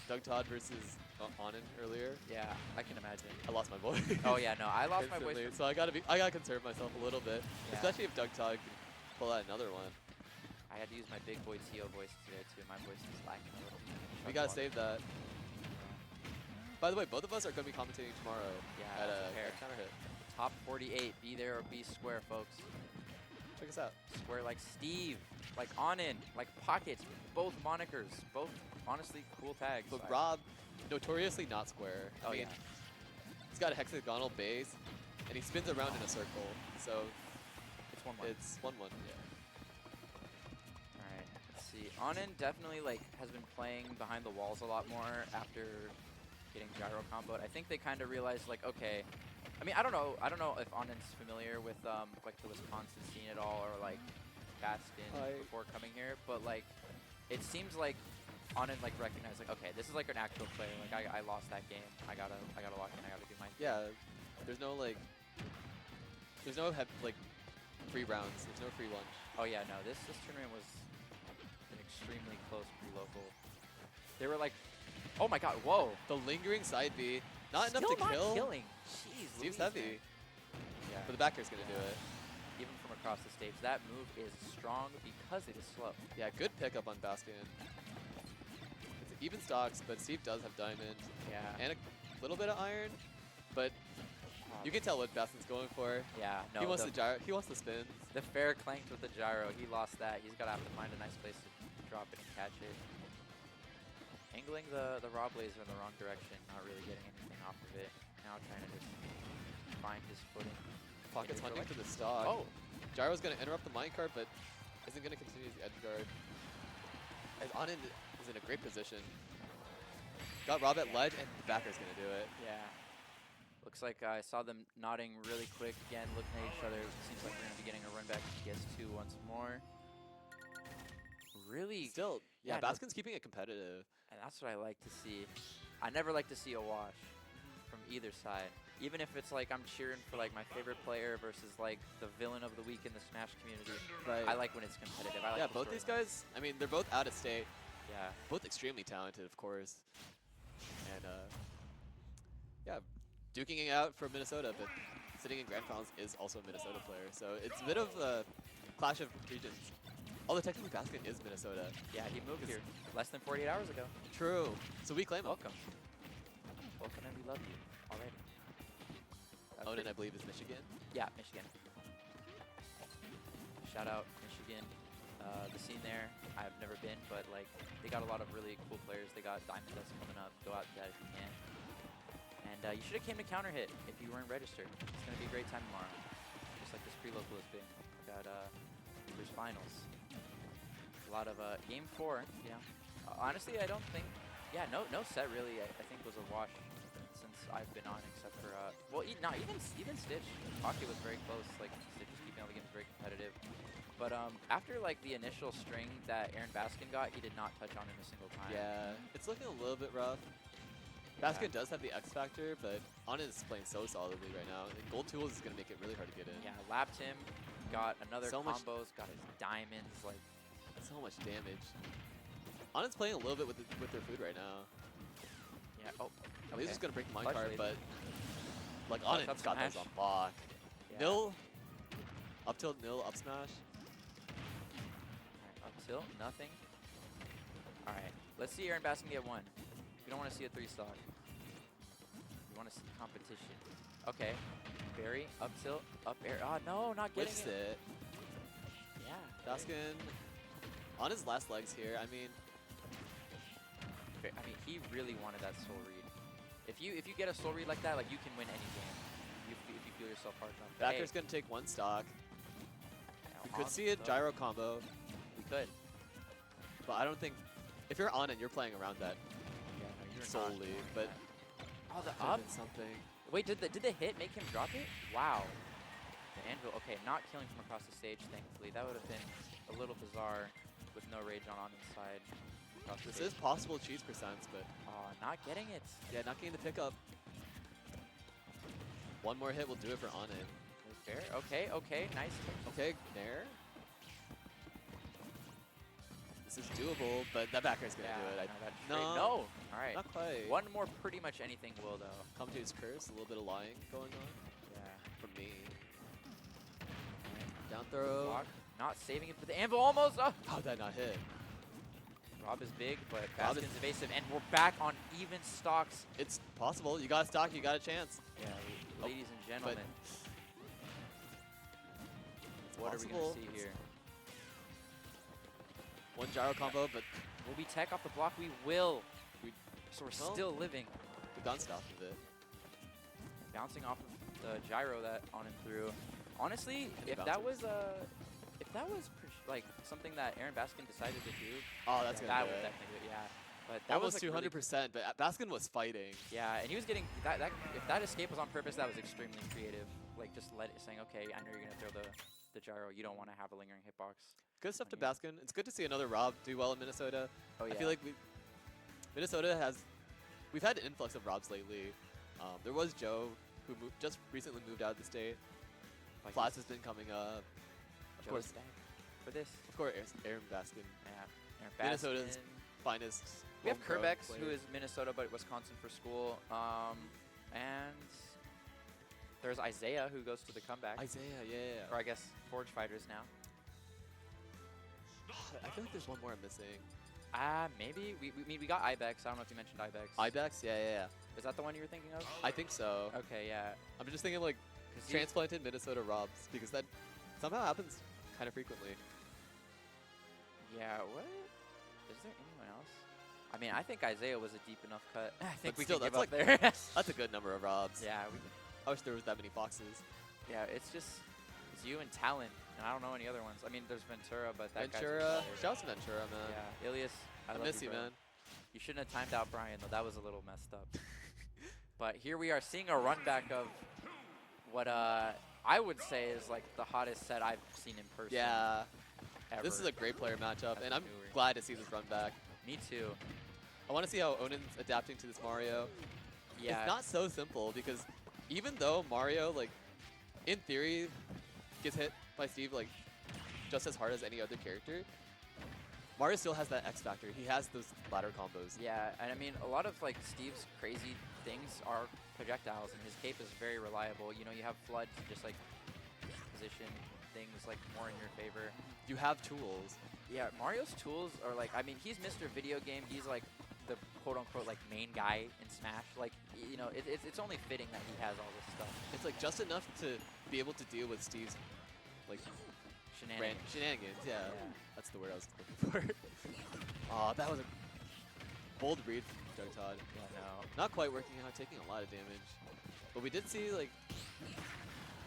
Doug Todd versus Onin earlier. Yeah, I can imagine. I lost my voice. Oh yeah, no, I lost my voice. Instantly, so I gotta conserve myself a little bit, Yeah. especially if Doug Todd can pull out another one. I had to use my big boy Tio voice today too. My voice is lacking a little. We gotta save that. By the way, both of us are gonna be commentating tomorrow Yeah, at let's a prepare. counter hit. Top 48. Be there or be square, folks. Check us out. Square like Steve, like Onin, like Pockets. Both monikers. Both honestly cool tags. But Rob, notoriously not square. Oh, I mean, yeah. he's got a hexagonal base, and he spins around in a circle. So it's 1-1. It's 1-1. Yeah. Alright, let's see. Onin definitely like has been playing behind the walls a lot more after getting gyro comboed. I think they kind of realized like, okay, I mean, I don't know if Onin's familiar with like the Wisconsin scene at all, or like Baskin before coming here, but like it seems like Onin like recognized like, okay, this is like an actual player. Like I lost that game. I gotta lock in. I gotta do my thing. Yeah. There's no like free rounds. There's no free lunch. Oh yeah, no. This tournament was an extremely close pre-local. They were like, oh my god, whoa. The lingering side B, not Still enough to not kill. killing. Jeez, Steve's Louise, heavy. man. Yeah. But the backer's gonna do it. Even from across the stage, that move is strong because it is slow. Yeah, good pickup on Baskin. It's even stocks, but Steve does have diamond. Yeah. And a little bit of iron, but you can tell what Baskin's going for. Yeah, no. He wants the gyro. He wants the spins. The fair clanked with the gyro. He lost that. He's gotta have to find a nice place to drop it and catch it. Angling the raw blazer in the wrong direction, not really getting anything off of it. Now trying to just find his footing. Pockets hunting to the stock. Oh! Gyro's going to interrupt the minecart, but isn't going to continue the edge guard. As Onin is in a great position. Got Rob at ledge, and the backer's going to do it. Yeah. Looks like I saw them nodding really quick again, looking at each other. Seems like we're going to be getting a run back to PS2 once more. Really? Still, yeah, no, Baskin's keeping it competitive. And that's what I like to see. I never like to see a wash from either side. Even if it's like I'm cheering for like my favorite player versus like the villain of the week in the Smash community. Right. I like when it's competitive. I like Yeah, the both these storyline. guys, I mean, they're both out of state. Yeah. Both extremely talented, of course. And, yeah, duking it out for Minnesota, but sitting in Grand Finals is also a Minnesota player. So it's a bit of a clash of regions. Although technically Baskin is Minnesota. Yeah, he moved here less than 48 hours ago. True. So we claim him. Welcome. Welcome, and we love you already. Onin, I believe, is Michigan. Yeah, Michigan. Shout out Michigan. The scene there, I've never been, but like they got a lot of really cool players. They got Diamond Dust coming up. Go out to that if you can. And you should have came to Counter Hit if you weren't registered. It's gonna be a great time tomorrow, just like this pre-local has been. Got there's finals. A lot of game 4. You know, honestly, I don't think. Yeah, no set really. I think was a wash since I've been on, except for well, even Stitch. Pocket was very close. Like Stitch was keeping all the games very competitive. But after like the initial string that Aaron Baskin got, he did not touch on in a single time. Yeah, it's looking a little bit rough. Baskin does have the X factor, but Onin is playing so solidly right now. And Gold Tools is going to make it really hard to get in. Yeah, lapped him, got another So much- combos, got his diamonds, like So much damage. Onin's playing a little bit with their food right now. yeah. Oh, Laser's going to break the Clutch minecart, laser. but like Clutch Onin's up got those smash. on lock. Yeah. Nil, up tilt, nil, up smash. Up tilt, nothing. All right, let's see Aaron Baskin get 1. We don't want to see a 3-stock. We want to see competition. Okay, Barry, up tilt, up air. Oh no, not getting Whiffs it. it. Yeah. Baskin on his last legs here. I mean, he really wanted that soul read. If you get a soul read like that, like you can win any game. If you feel yourself hard enough. But Backer's hey, going to take 1 stock. We could on see a the- gyro combo, We could. but I don't think if you're on it, you're playing around that Yeah, no, you're not solely. doing But Oh, the could've up. been something. Wait, did the hit make him drop it? Wow. The anvil, okay, not killing from across the stage, thankfully. That would have been a little bizarre with no rage on inside. This is possible cheese percents, but not getting it. Yeah, not getting the pickup. One more hit will do it for on it. Fair. Okay, okay, nice. Okay, Nair. This is doable, but that back air is gonna do it. No. All right. Not quite. One more, pretty much anything will though. Come to his curse. A little bit of lying going on. Yeah. From me. Down throw. Block. Not saving it for the anvil. Almost. Oh. How'd that not hit? Rob is big, but Rob is Baskin's evasive, and we're back on even stocks. It's possible. You got a stock. You got a chance. Yeah, ladies and gentlemen. What are we gonna see here? One gyro combo, but will we tech off the block? We will. So we're still living. We bounced off of it. Bouncing off of the gyro that on and through. Honestly, if that was like something that Aaron Baskin decided to do, that's that gonna would do it. definitely do it. Yeah, but That was like 200%, but Baskin was fighting. Yeah, and he was getting that. If that escape was on purpose, that was extremely creative. Like just saying, okay, I know you're gonna throw the gyro. You don't want to have a lingering hitbox. Good stuff to Baskin. It's good to see another Rob do well in Minnesota. Oh, yeah. I feel like we've had an influx of Robs lately. There was Joe, who just recently moved out of the state. Flats has been coming up. Of course, for this. Of course, Aaron Baskin. Yeah, Minnesota's finest. We have homegrown Kerbex, player. who is Minnesota but Wisconsin for school. And there's Isaiah, who goes to the comeback. Isaiah, yeah. Or I guess Forge Fighters now. I feel like there's one more I'm missing. Maybe. We got Ibex. I don't know if you mentioned Ibex. Ibex? Yeah. Is that the one you were thinking of? I think so. Okay, yeah. I'm just thinking like transplanted Minnesota Robs, because that somehow happens kind of frequently. Yeah, what? Is there anyone else? I mean, I think Isaiah was a deep enough cut. I think But we still, can give that's up like there. that's a good number of Robs. Yeah. I wish there was that many boxes. Yeah, it's you and Talon, and I don't know any other ones. I mean, there's Ventura, but that Ventura, shout out to Ventura, man. Yeah, Ilias, I love miss you, bro. man. You shouldn't have timed out Brian though. That was a little messed up. But here we are seeing a run back of what I would say is like the hottest set I've seen in person. Yeah. Ever. This is a great player matchup, and I'm glad to see this run back. Me too. I want to see how Onen's adapting to this Mario. Yeah. It's not so simple, because even though Mario, like, in theory, gets hit by Steve, like, just as hard as any other character, Mario still has that X factor. He has those ladder combos. Yeah, and I mean, a lot of like Steve's crazy things are projectiles, and his cape is very reliable. You know, you have Flood to just like position things like more in your favor. You have tools. Yeah, Mario's tools are like, I mean, he's Mr. Video Game. He's like the quote-unquote like main guy in Smash. Like, you know, it's only fitting that he has all this stuff. It's like just enough to be able to deal with Steve's like shenanigans. Yeah, that's the word I was looking for. Oh, that was a bold read from Doug Todd. Yeah, no, not quite working out, taking a lot of damage. But we did see like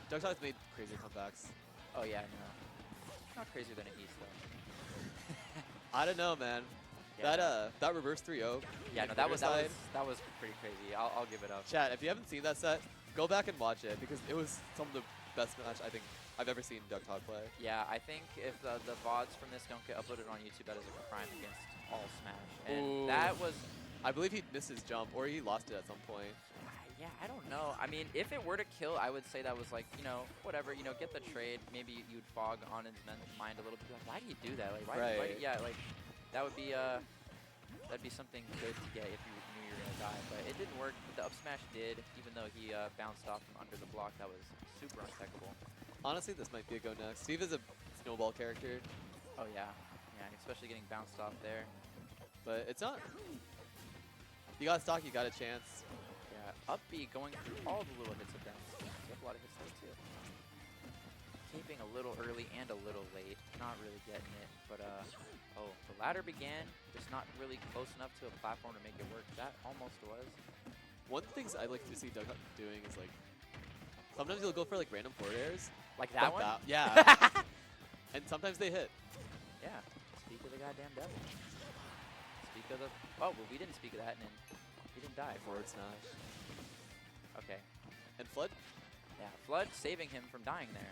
Doug Todd's made crazy comebacks. Oh yeah, no, not crazier than a East though. I don't know, man. Yeah. That reverse 3-0. Yeah, no, that was pretty crazy. I'll give it up. Chat, if you haven't seen that set, go back and watch it, because it was some of the best match I think I've ever seen Doug Todd play. Yeah, I think if the VODs from this don't get uploaded on YouTube, that is a crime against all Smash. And that was... I believe he missed his jump, or he lost it at some point. Yeah, I don't know. I mean, if it were to kill, I would say that was like, you know, whatever, you know, get the trade. Maybe you'd fog on his mind a little bit. Like, why do you do that? Like, why yeah, like, that would be, that'd be something good to get if you knew you were going to die. But it didn't work. But the up smash did, even though he bounced off from under the block. That was super untechable. Honestly, this might be a go next. Steve is a snowball character. Oh, yeah. Yeah, especially getting bounced off there. But it's not. You got stock, you got a chance. Yeah, up B going through all the little hits of bounce. You have a lot of hits there, too. Keeping a little early and a little late. Not really getting it. But, oh, the ladder began. Just not really close enough to a platform to make it work. That almost was. One of the things I like to see Doug doing is like, sometimes he'll go for like random forward airs. Like that one? Yeah. And sometimes they hit. Yeah. Speak of the goddamn devil. Speak of the... Oh, well, we didn't speak of that, and he didn't die. Forward smash. Okay. And Flood Yeah, Flood saving him from dying there.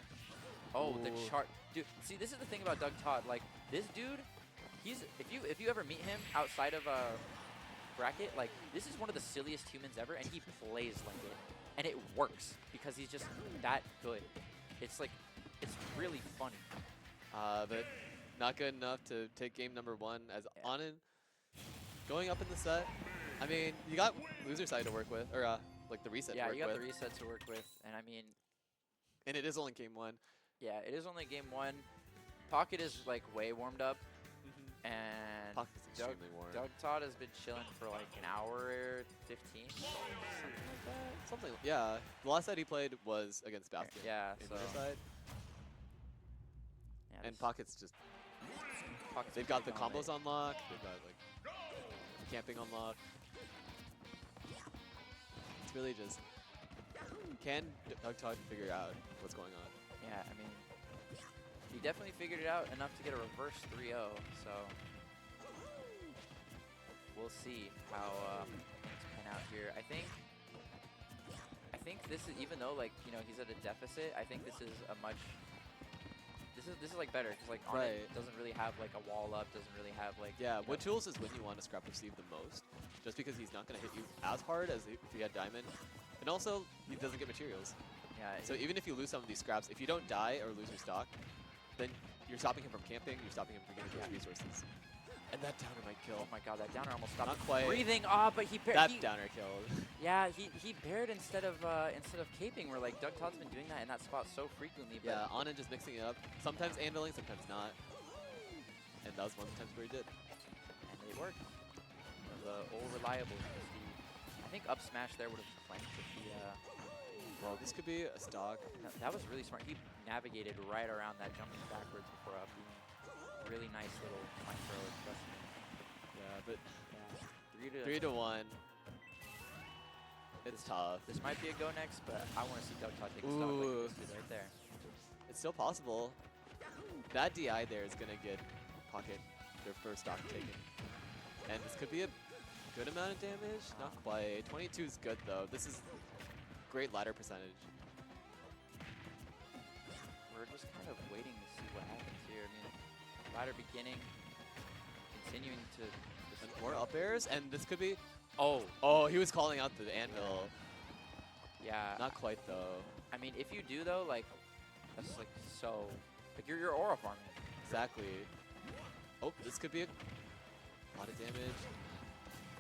Oh, the Ooh. chart, dude. See, this is the thing about Doug Todd. Like this dude, he's if you ever meet him outside of a bracket, like this is one of the silliest humans ever, and he plays like it, and it works because he's just that good. It's like it's really funny. But not good enough to take game number 1 as Anand going up in the set. I mean, you got loser side to work with, or like the reset Yeah, to work you got with. the reset to work with, and I mean, And it is only game 1. yeah, it is only game 1. Pocket is like way warmed up, and Pocket's extremely warm. Doug Todd has been chilling for like an hour 15, something like that. Something, yeah. The last set he played was against Bastion. Yeah, in so winter side. yeah, And this- Pocket's just. Pocket's They've been got the going combos it. unlocked. They've got like camping unlocked. It's really just. Can Doug Todd figure out what's going on? Yeah, I mean, he definitely figured it out enough to get a reverse 3-0, so we'll see how things pan out here. I think this is, even though like, you know, he's at a deficit, I think this is a much, this is like better, because like Anand Right. doesn't really have like a wall up, doesn't really have like, Yeah, you what know, tools is when you want to scrap with Steve the most, just because he's not going to hit you as hard as if he had Diamond. And also, he doesn't get materials. yeah, So even if you lose some of these scraps, if you don't die or lose your stock, then you're stopping him from camping, you're stopping him from getting those resources. And that downer might kill. oh my god, that downer almost stopped Not him quite. breathing. Ah, but he That he, downer killed. yeah, he bared instead of caping, where like Doug Todd's been doing that in that spot so frequently. But Yeah, Anand just mixing it up. Sometimes handling, sometimes not. And that was one of the times where he did. and it worked. The old reliable Steve. I think up smash there would have clanked with the. Well, this could be a stock. That was really smart. He navigated right around that jumping backwards before up. Really nice little micro adjustment. Yeah, but Yeah. 3 to 1. It's tough. This might be a go next, but I want to see Doug Todd take a stock like Ooh. this did right there. It's still possible. That DI there is going to get Pocket their first stock taken. And this could be a good amount of damage. Not quite. 22 is good, though. This is great ladder percentage. We're just kind of waiting to see what happens here. I mean, ladder beginning, continuing to. And more up airs, and this could be... Oh. Oh, he was calling out the anvil. Yeah. Not quite, though. I mean, if you do though, like, that's like so. Like you're aura farming. Exactly. Oh, this could be a lot of damage.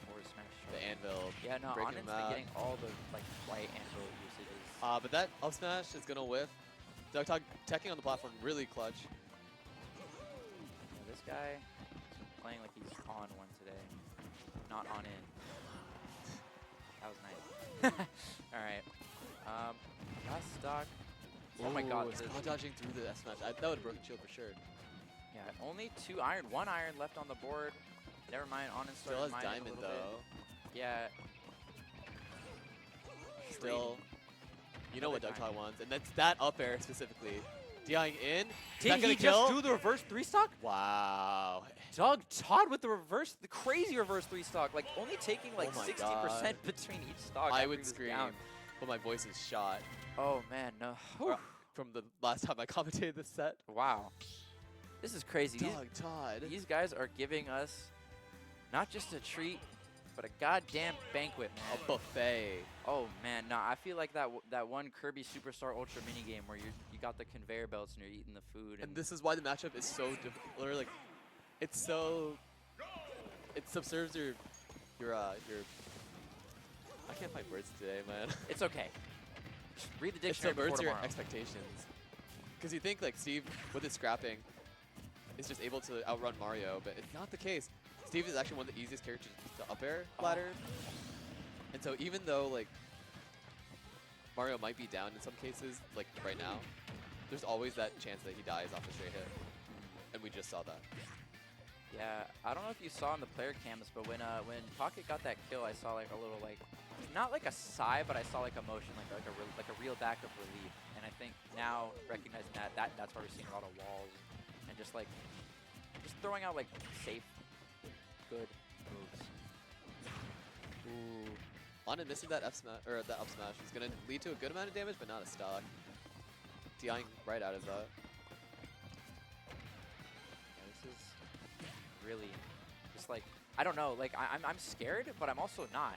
Or smash. The anvil. Yeah, no, breaking Anand's him been out. getting all the like white anvil usages. But that up smash is gonna whiff. Doug Todd teching on the platform, really clutch. Yeah, this guy is playing like he's on one today, not on in. That was nice. All right. Last stock. Oh my god. He's the- dodging through the S smash. That would have broken shield for sure. Yeah, only 2 iron, 1 iron left on the board. Never mind, Anand Still has started mining a diamond, little though. bit. Yeah. Still, you know what Doug Another Todd wants, and that's that up air specifically. DIing in. Is Did that gonna he kill? just do the reverse 3 stock? Wow. Doug Todd with the crazy reverse 3 stock, like only taking like Oh my 60% God. between each stock. I after would he was scream, down. but my voice is shot. Oh man, no. From the last time I commentated this set. Wow. This is crazy. Doug Todd. These guys are giving us not just a treat, but a goddamn banquet, man. A buffet. Oh man, no, I feel like that one Kirby Superstar Ultra mini game where you got the conveyor belts and you're eating the food. And this is why the matchup is so difficult. Like, it's so. It subserves your. I can't find words today, man. It's okay. Just read the It dictionary before subverts your tomorrow. expectations. Because you think like Steve, with his scrapping, is just able to outrun Mario, but it's not the case. Steve is actually one of the easiest characters to up air ladder. And so even though like Mario might be down in some cases, like right now, there's always that chance that he dies off a straight hit. And we just saw that. Yeah, I don't know if you saw in the player cams, but when Pocket got that kill, I saw like a little like, not like a sigh, but I saw like emotion, like a real back of relief. And I think now recognizing that's why we're seeing a lot of walls and just throwing out like safe, good moves. Ooh, On and missing that F smash or that up smash is gonna lead to a good amount of damage, but not a stock. DIing right out of that. Yeah, this is really just like I don't know. Like I'm scared, but I'm also not.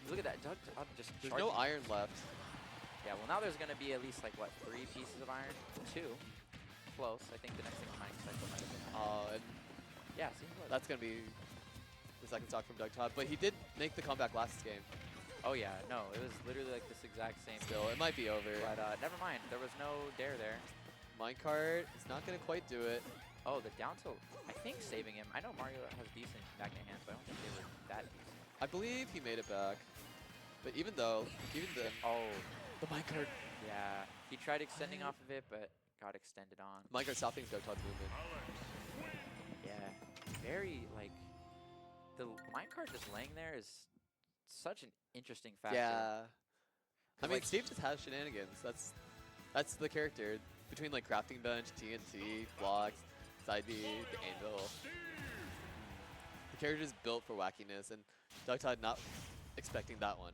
Look at that. Doug just There's no charging. iron left. Yeah, well now there's gonna be at least like what 3 pieces of iron, 2. Close. I think the next thing mining cycle might have been. And yeah, seems like that's gonna be the second stock from Doug Todd, but he did make the comeback last game. Oh yeah, no, it was literally like this exact same. Still, it might be over. But never mind. There was no dare there. Minecart is not gonna quite do it. Oh, the down tilt. I think saving him. I know Mario has decent magnet hands, but I don't think they were that decent. I believe he made it back. But even then, oh, the minecart. Yeah, he tried extending off of it, but got extended on. Minecart stopping Doug Todd's movement. Yeah, very like the minecart just laying there is such an interesting factor. Yeah. I mean, like, Steve just has shenanigans. That's the character. Between like crafting bench, TNT, blocks, side B, the anvil. The character is built for wackiness, and Doug Todd not expecting that one.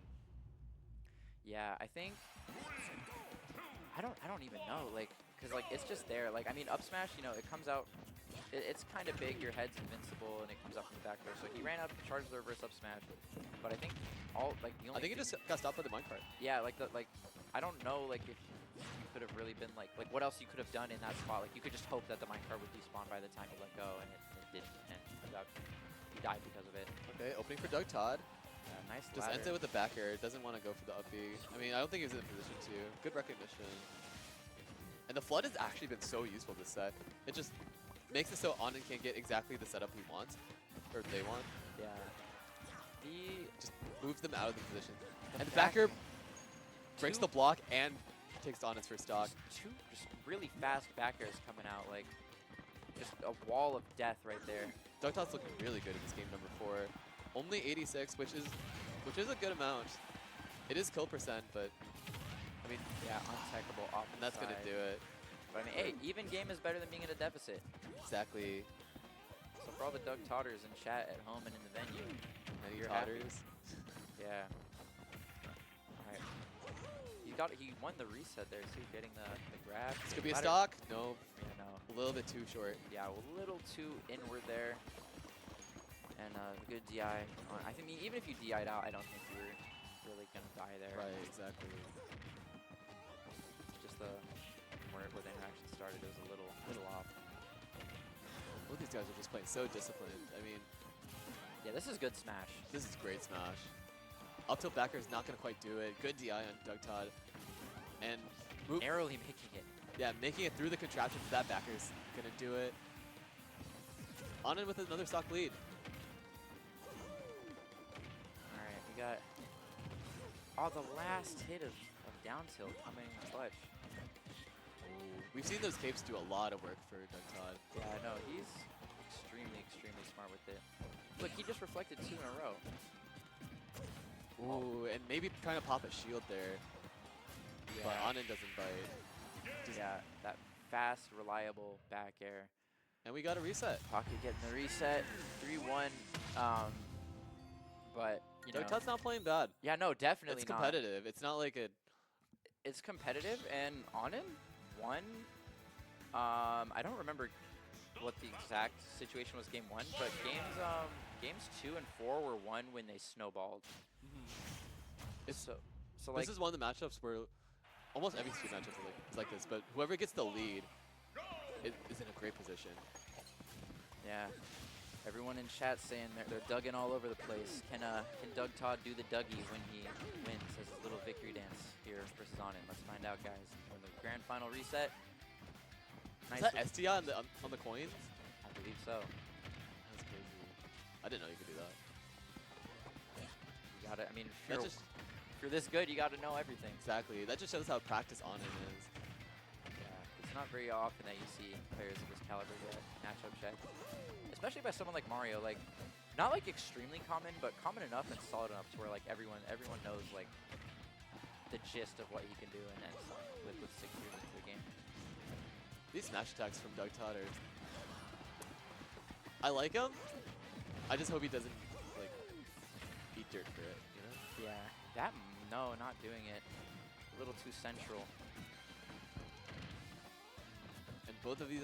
Yeah, I think I don't even know, like, cause like it's just there. Like I mean, up smash, you know, it comes out. It's kind of big. Your head's invincible, and it comes out from the back door. So he ran out, charged the reverse up smash. But I think all like the only. I think he just got stopped by the minecart. Yeah, like I don't know like if you could have really been like what else you could have done in that spot. Like you could just hope that the minecart would despawn by the time you let go, and it didn't, and he died because of it. Okay, opening for Doug Todd. Yeah, nice. Just ends it with the back air. Doesn't want to go for the up B. I mean, I don't think he was in a position to. Good recognition. And the flood has actually been so useful this set. It just makes it so Anand can get exactly the setup he wants, or they want. Yeah. He just moves them out of the position. And the backer breaks the block and takes Anand's first stock. Two just really fast backers coming out, like just a wall of death right there. Doug Todd's looking really good in this game number 4. Only 86, which is a good amount. It is kill percent, but I mean, yeah, untechable off and that's gonna do it. But I mean, hey, even game is better than being in a deficit. Exactly. So for all the Doug Todders in chat at home and in the venue, Many you're Todders. Yeah. Alright. He won the reset there too, getting the grab. This could be a stock. No. Yeah, no. A little bit too short. Yeah, a little too inward there. And good DI. I think even if you DI'd out, I don't think you were really gonna die there. Right, exactly. Just where the interaction started, it was a little off. Both these guys are just playing so disciplined. I mean, yeah, this is good smash. This is great smash. Up tilt backer is not gonna quite do it. Good DI on Doug Todd. And narrowly making it. Yeah, making it through the contraption. That backer is gonna do it. Anand with another stock lead. Alright, we got the last hit of down tilt coming clutch. We've seen those capes do a lot of work for Doug Todd. Yeah, I know. He's extremely smart with it. Look, he just reflected 2 in a row. Ooh, and maybe trying to pop a shield there. Yeah. But Anand doesn't bite. Yeah, that fast, reliable back air. And we got a reset. Pocket getting the reset. 3-1. But, you know. Doug Todd's not playing bad. Yeah, no, definitely It's competitive. It's not like a... It's competitive, and Anand won. I don't remember what the exact situation was game 1, but games 2 and 4 were won when they snowballed. So like this is one of the matchups where almost every street matchup is like this, but whoever gets the lead is in a great position. Yeah, everyone in chat saying they're dugging all over the place. Can Doug Todd do the Dougie when he wins as his little victory dance here versus Anand? Let's find out, guys. When the grand final reset. Nice. Is that STI on the coins? I believe so. That's crazy. I didn't know you could do that. You got it. I mean, if you're this good, you got to know everything. Exactly. That just shows how practiced Anand is. Yeah, it's not very often that you see players of this caliber get matchup check, especially by someone like Mario. Like, not like extremely common, but common enough and solid enough to where like everyone knows like the gist of what he can do and then some with 6 years into the game. These smash attacks from Doug Todd are... I like him. I just hope he doesn't like eat dirt for it, you know? Yeah, That, no, not doing it. A little too central. And both of these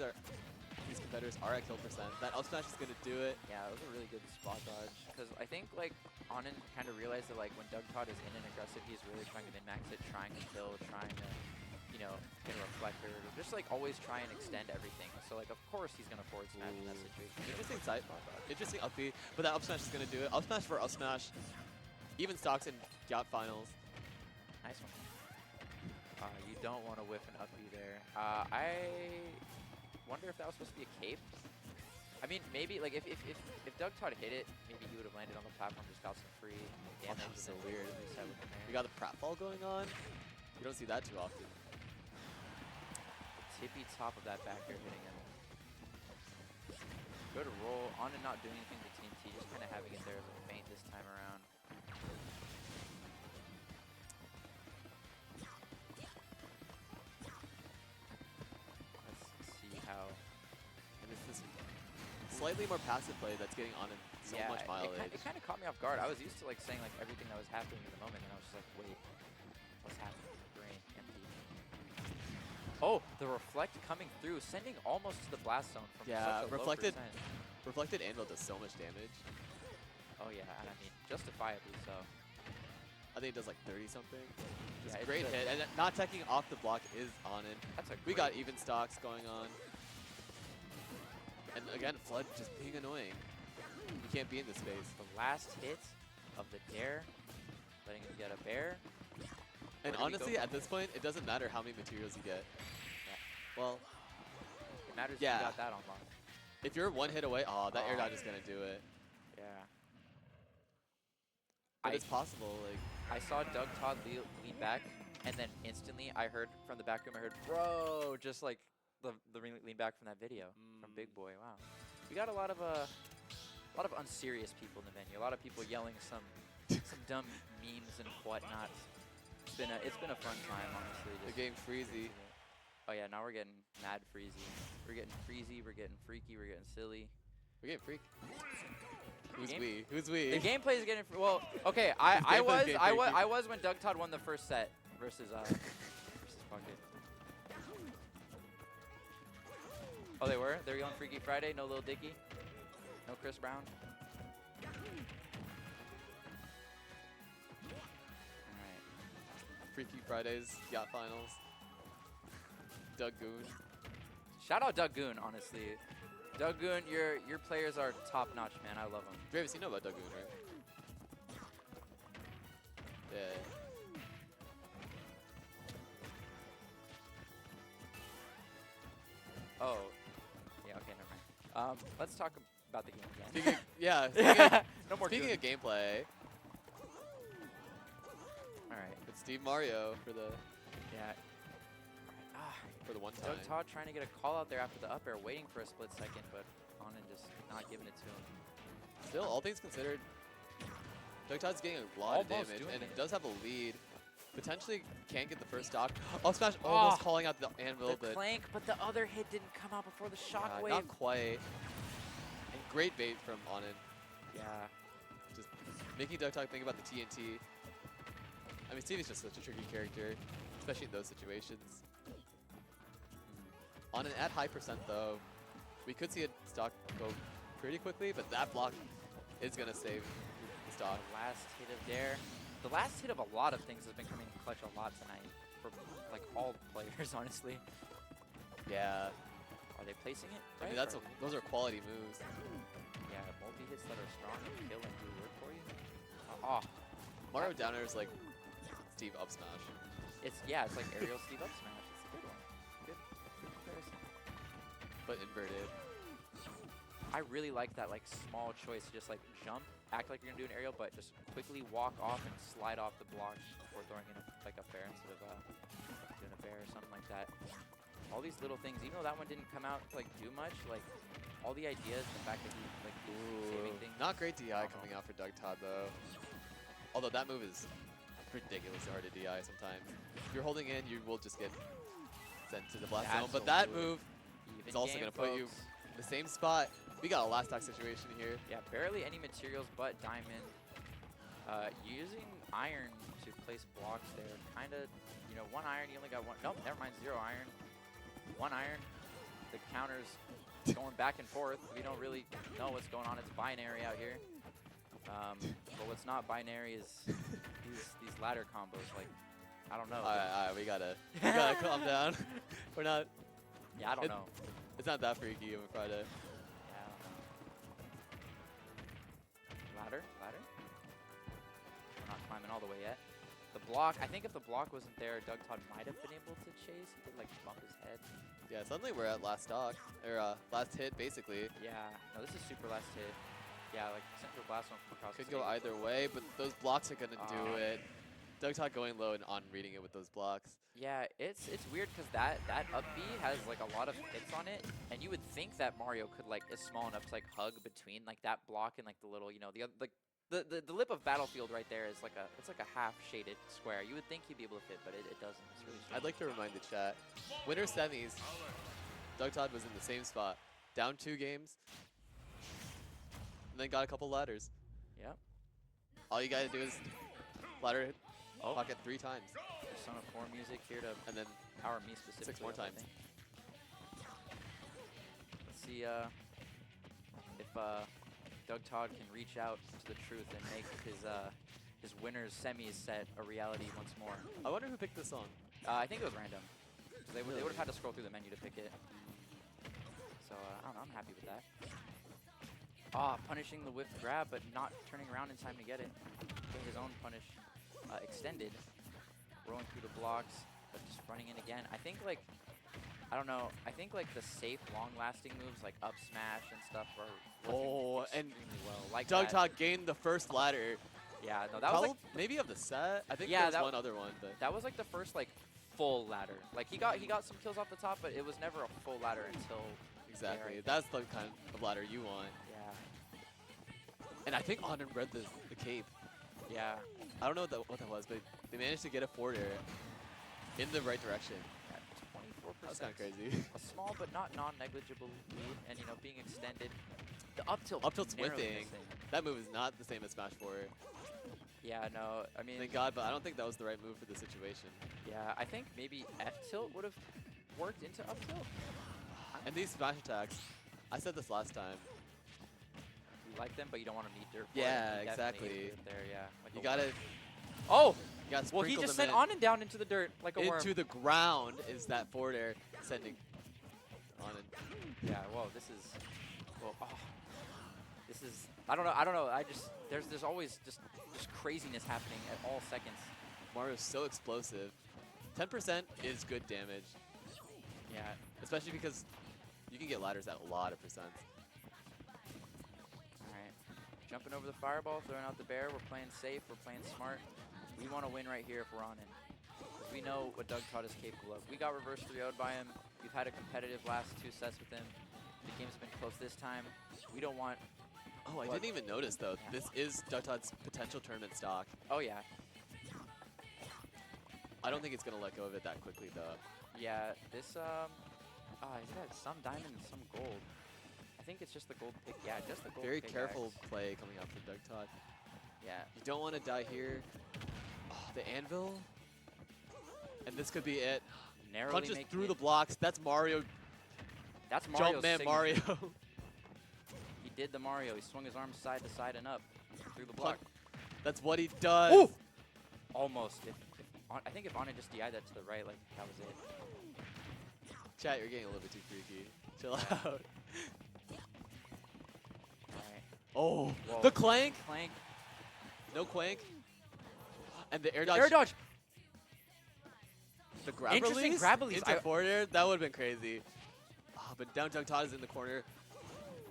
competitors are at kill percent. That up smash is going to do it. Yeah, that was a really good spot dodge. Because I think, like, Onin kind of realized that, like, when Doug Todd is in and aggressive, he's really trying to min-max it, trying to kill, trying to, you know, get a reflector. Just, like, always try and extend everything. So, like, of course he's going to forward smash in that situation. Interesting side. Interesting up B. But that up smash is going to do it. Up smash for up smash. Even stocks in Yacht finals. Nice one. You don't want to whiff an up B there. I wonder if that was supposed to be a cape. I mean, maybe, like, if Doug Todd hit it, maybe he would have landed on the platform, just got some free damage. That was so weird. Reset with him there. We got the pratfall going on. You don't see that too often. Tippy top of that back air hitting him. Good roll. On and not doing anything to TNT, just kind of having it there as a feint this time around. Let's see how... And it's this slightly more passive play that's getting on in so much mileage. It kind of caught me off guard. I was used to like saying like everything that was happening in the moment, and I was just like, wait, what's happening? Brain empty. Oh, the reflect coming through, sending almost to the blast zone from such a reflected. low percent. Reflected anvil does so much damage. Oh yeah, and I mean justifiably so. I think it does like 30 something. Just Yeah, great hit, and not teching off the block is on it. That's a we got even stocks going on. And again, Flood just being annoying. You can't be in this space. The last hit of the dare, letting him get a bear. And honestly, at this point, it doesn't matter how many materials you get. Yeah. Well, it matters if you got that on lock. If you're one hit away, that air dodge is gonna do it. Yeah. But it's possible, like. I saw Doug Todd lean back, and then instantly I heard from the back room, I heard, bro, just like the lean back from that video from Big Boy. Wow. We got a lot of unserious people in the venue. A lot of people yelling some dumb memes and whatnot. It's been a fun time, honestly. The game Freezie. Oh yeah, now we're getting mad Freezie. We're getting Freezie, we're getting freaky, we're getting silly. We're getting freak. Who's we? Who's we? The gameplay is getting well. Okay, I was when Doug Todd won the first set versus Bucket. Oh, they were? They were on Freaky Friday. No Lil Dicky. No Chris Brown. All right. Freaky Fridays, Yacht Finals. Doug Goon. Shout out Doug Goon, honestly. Doug Goon, your players are top notch, man. I love them. Travis, you know about Doug Goon, right? Yeah. Oh. Yeah, okay, never mind. Let's talk about the game again. No more Speaking of gameplay. Alright. It's Steve Mario for the... Yeah. For the one time. Doug Todd trying to get a call out there after the up air, waiting for a split second, but Onin just not giving it to him. Still, all things considered, Doug Todd's getting a lot of damage, and it does have a lead. Potentially can't get the first stock. Oh, smash! Almost calling out the anvil, the clank, but the other hit didn't come out before the shockwave. Not quite. And great bait from Onin. Yeah. Just making Doug Todd think about the TNT. I mean, Stevie's just such a tricky character, especially in those situations. Onin at high percent though. We could see a stock go pretty quickly, but that block is going to save the stock. The last hit of dare. The last hit of a lot of things has been coming in clutch a lot tonight for like all players, honestly. Yeah. Are they placing it? I mean, right, those are quality moves. Yeah, multi-hits that are strong and kill and do work for you. Mario Downer is like Steve up smash. It's like aerial Steve up smash. It's a good one. Good comparison. But inverted. I really like that like small choice to just like jump, act like you're gonna do an aerial, but just quickly walk off and slide off the block before throwing in a fair instead of doing a bear or something like that. All these little things, even though that one didn't come out to like do much, like all the ideas, the fact that he like he's saving things. Not great DI coming out for Doug Todd though. Although that move is ridiculously hard to DI sometimes. If you're holding in, you will just get sent to the blast zone. But that move is also going to put you in the same spot. We got a last stock situation here. Yeah, barely any materials but diamond. Using iron to place blocks there. Kind of, you know, 1 iron, you only got 1. Nope, never mind, 0 iron. 1 iron. The counter's going back and forth. We don't really know what's going on. It's binary out here. But what's not binary is these ladder combos. Like, I don't know. All right, we gotta calm down. We're not. Yeah, I don't know. It's not that freaky of a Friday. Yeah, I don't know. Ladder. We're not climbing all the way yet. The block, I think if the block wasn't there, Doug Todd might have been able to chase. He did like bump his head. Yeah, suddenly we're at last stock, or last hit, basically. Yeah, no, this is super last hit. Yeah, like central blast one from across Could the go stage. either way, but those blocks are gonna do it. Doug Todd going low and on reading it with those blocks. Yeah, it's weird because that up B has like a lot of hits on it, and you would think that Mario could like is small enough to like hug between like that block and like the little, you know, the lip of Battlefield right there is like a half shaded square. You would think he'd be able to fit, but it doesn't. It's really strange. I'd like to remind the chat, winter semis, Doug Todd was in the same spot, down 2 games, and then got a couple ladders. Yep. All you gotta do is ladder hit, pocket 3 times. Persona 4 music here to and then power me specifically. 6 more up, I times. think. Let's see if Doug Todd can reach out to the truth and make his winners semis set a reality once more. I wonder who picked this song. I think it was random. They would have had to scroll through the menu to pick it. So I don't know. I'm happy with that. Punishing the whiff grab, but not turning around in time to get it. Get his own punish extended. Rolling through the blocks, but just running in again. I think like, I don't know. I think like the safe, long-lasting moves like up smash and stuff are working and extremely well. Like Doug that. Todd gained the first ladder. Yeah, no, that was like maybe of the set. I think yeah, there was one other one, but that was like the first like full ladder. Like he got some kills off the top, but it was never a full ladder until exactly. there, That's the kind of ladder you want. Yeah. And I think Onnen read the cape. Yeah. I don't know what that was, but they managed to get a forward air in the right direction. At 24%. That's kind of crazy. A small but not non-negligible lead, and you know being extended. The up tilt. Up tilt's narrowly whiffing. missing. That move is not the same as Smash 4. Yeah, no, I mean. Thank God, but I don't think that was the right move for the situation. Yeah, I think maybe F tilt would have worked into up tilt. And these smash attacks, I said this last time. You like them, but you don't want to need dirt. Yeah, for it. exactly. There, yeah. Like You a gotta. worm. Oh. You gotta Well, he sprinkle just them sent on and down into the dirt like a worm. into the ground is that forward air sending on and. Yeah. Well, this is. Well, this is. I don't know. I just there's always just craziness happening at all seconds. Mario's so explosive. 10% is good damage. Yeah. Especially because you can get ladders at a lot of percents. Alright. Jumping over the fireball, throwing out the bear. We're playing safe. We're playing smart. We want to win right here if we're on it. We know what Doug Todd is capable of. We got reverse 3-0'd by him. We've had a competitive last 2 sets with him. The game's been close this time. We don't want... Oh, I didn't even notice, though. Yeah. This is Doug Todd's potential tournament stock. Oh, yeah. I don't think it's going to let go of it that quickly, though. Yeah, this, he's got some diamond and some gold. I think it's just the gold pick. Yeah, just the gold Very pickaxe. careful play coming out from Doug Todd. Yeah. You don't want to die here. Oh, the anvil. And this could be it. Narrowly Punches making through it. the blocks. That's Mario. That's Mario's Jumpman signature. Mario. He did the Mario. He swung his arms side to side and up through the block. That's what he does. Ooh! Almost. I think if Anna just DI'd that to the right, like, that was it. Chat, you're getting a little bit too freaky. Chill out. Alright. Oh, Whoa. the clank. Clank. No clank. And the air dodge. Air dodge. The grab Interesting release grab release. into forward air. That would have been crazy. Oh, but down Doug Todd is in the corner.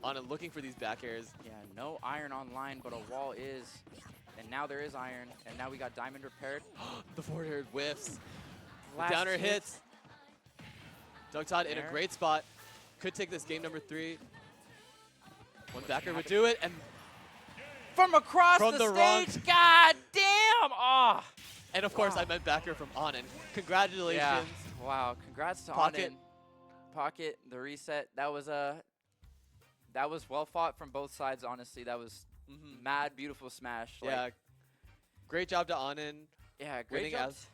Anna looking for these back airs. Yeah, no iron online, but a wall is. And now there is iron. And now we got diamond repaired. The forward air whiffs. The Last downer hit. hits. Doug Todd in a There. great spot. Could take this game number 3. One backer would do it. And from across from the wrong. stage. God damn. Oh. And of course, I meant backer from Anand. Congratulations. Yeah. Wow. Congrats to Pocket. Anand. Pocket, the reset. That was well fought from both sides, honestly. That was mad beautiful smash. Yeah. Like, Great job to Anand. Yeah, great winning job. as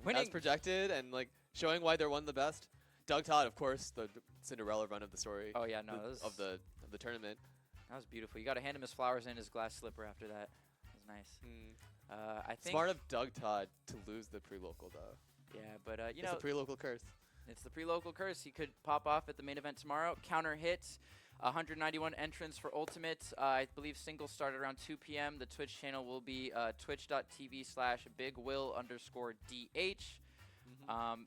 Winning. projected and like showing why they're one of the best. Doug Todd, of course, the Cinderella run of the story. Oh yeah, no, that was, of the tournament. That was beautiful. You got to hand him his flowers and his glass slipper after that. That was nice. I think Smart of Doug Todd to lose the pre-local though. Yeah, but you it's know, a pre-local curse. It's the pre-local curse. He could pop off at the main event tomorrow. Counter hits, 191 entrants for Ultimate. I believe singles start around 2 p.m. The Twitch channel will be twitch.tv/bigwill_DH.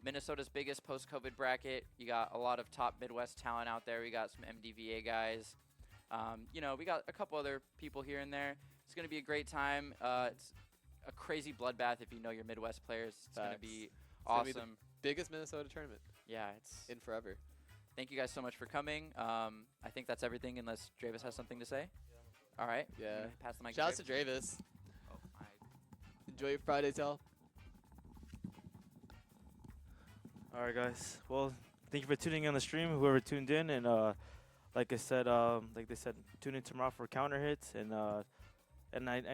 Minnesota's biggest post-COVID bracket. You got a lot of top Midwest talent out there. We got some MDVA guys. You know, we got a couple other people here and there. It's going to be a great time. It's a crazy bloodbath if you know your Midwest players. It's going to be awesome. Gonna be the biggest Minnesota tournament. Yeah, it's in forever. Thank you guys so much for coming. I think that's everything unless Dravis has something to say. All right. Yeah. Pass the mic Shout out to to Dravis. Oh, my. Enjoy your Friday, Tell. All right, guys. Well, thank you for tuning in on the stream, whoever tuned in. And like I said, like they said, tune in tomorrow for counter hits. And I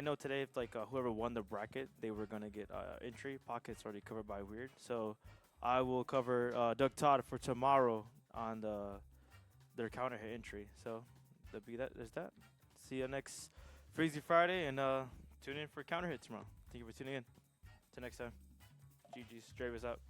know today, if like whoever won the bracket, they were going to get entry. Pockets already covered by Weird. So I will cover Doug Todd for tomorrow on their counter hit entry. So there'll be that. There's that. See you next Freezie Friday. And tune in for counter hit tomorrow. Thank you for tuning in. Till next time. GG's. Dravis out.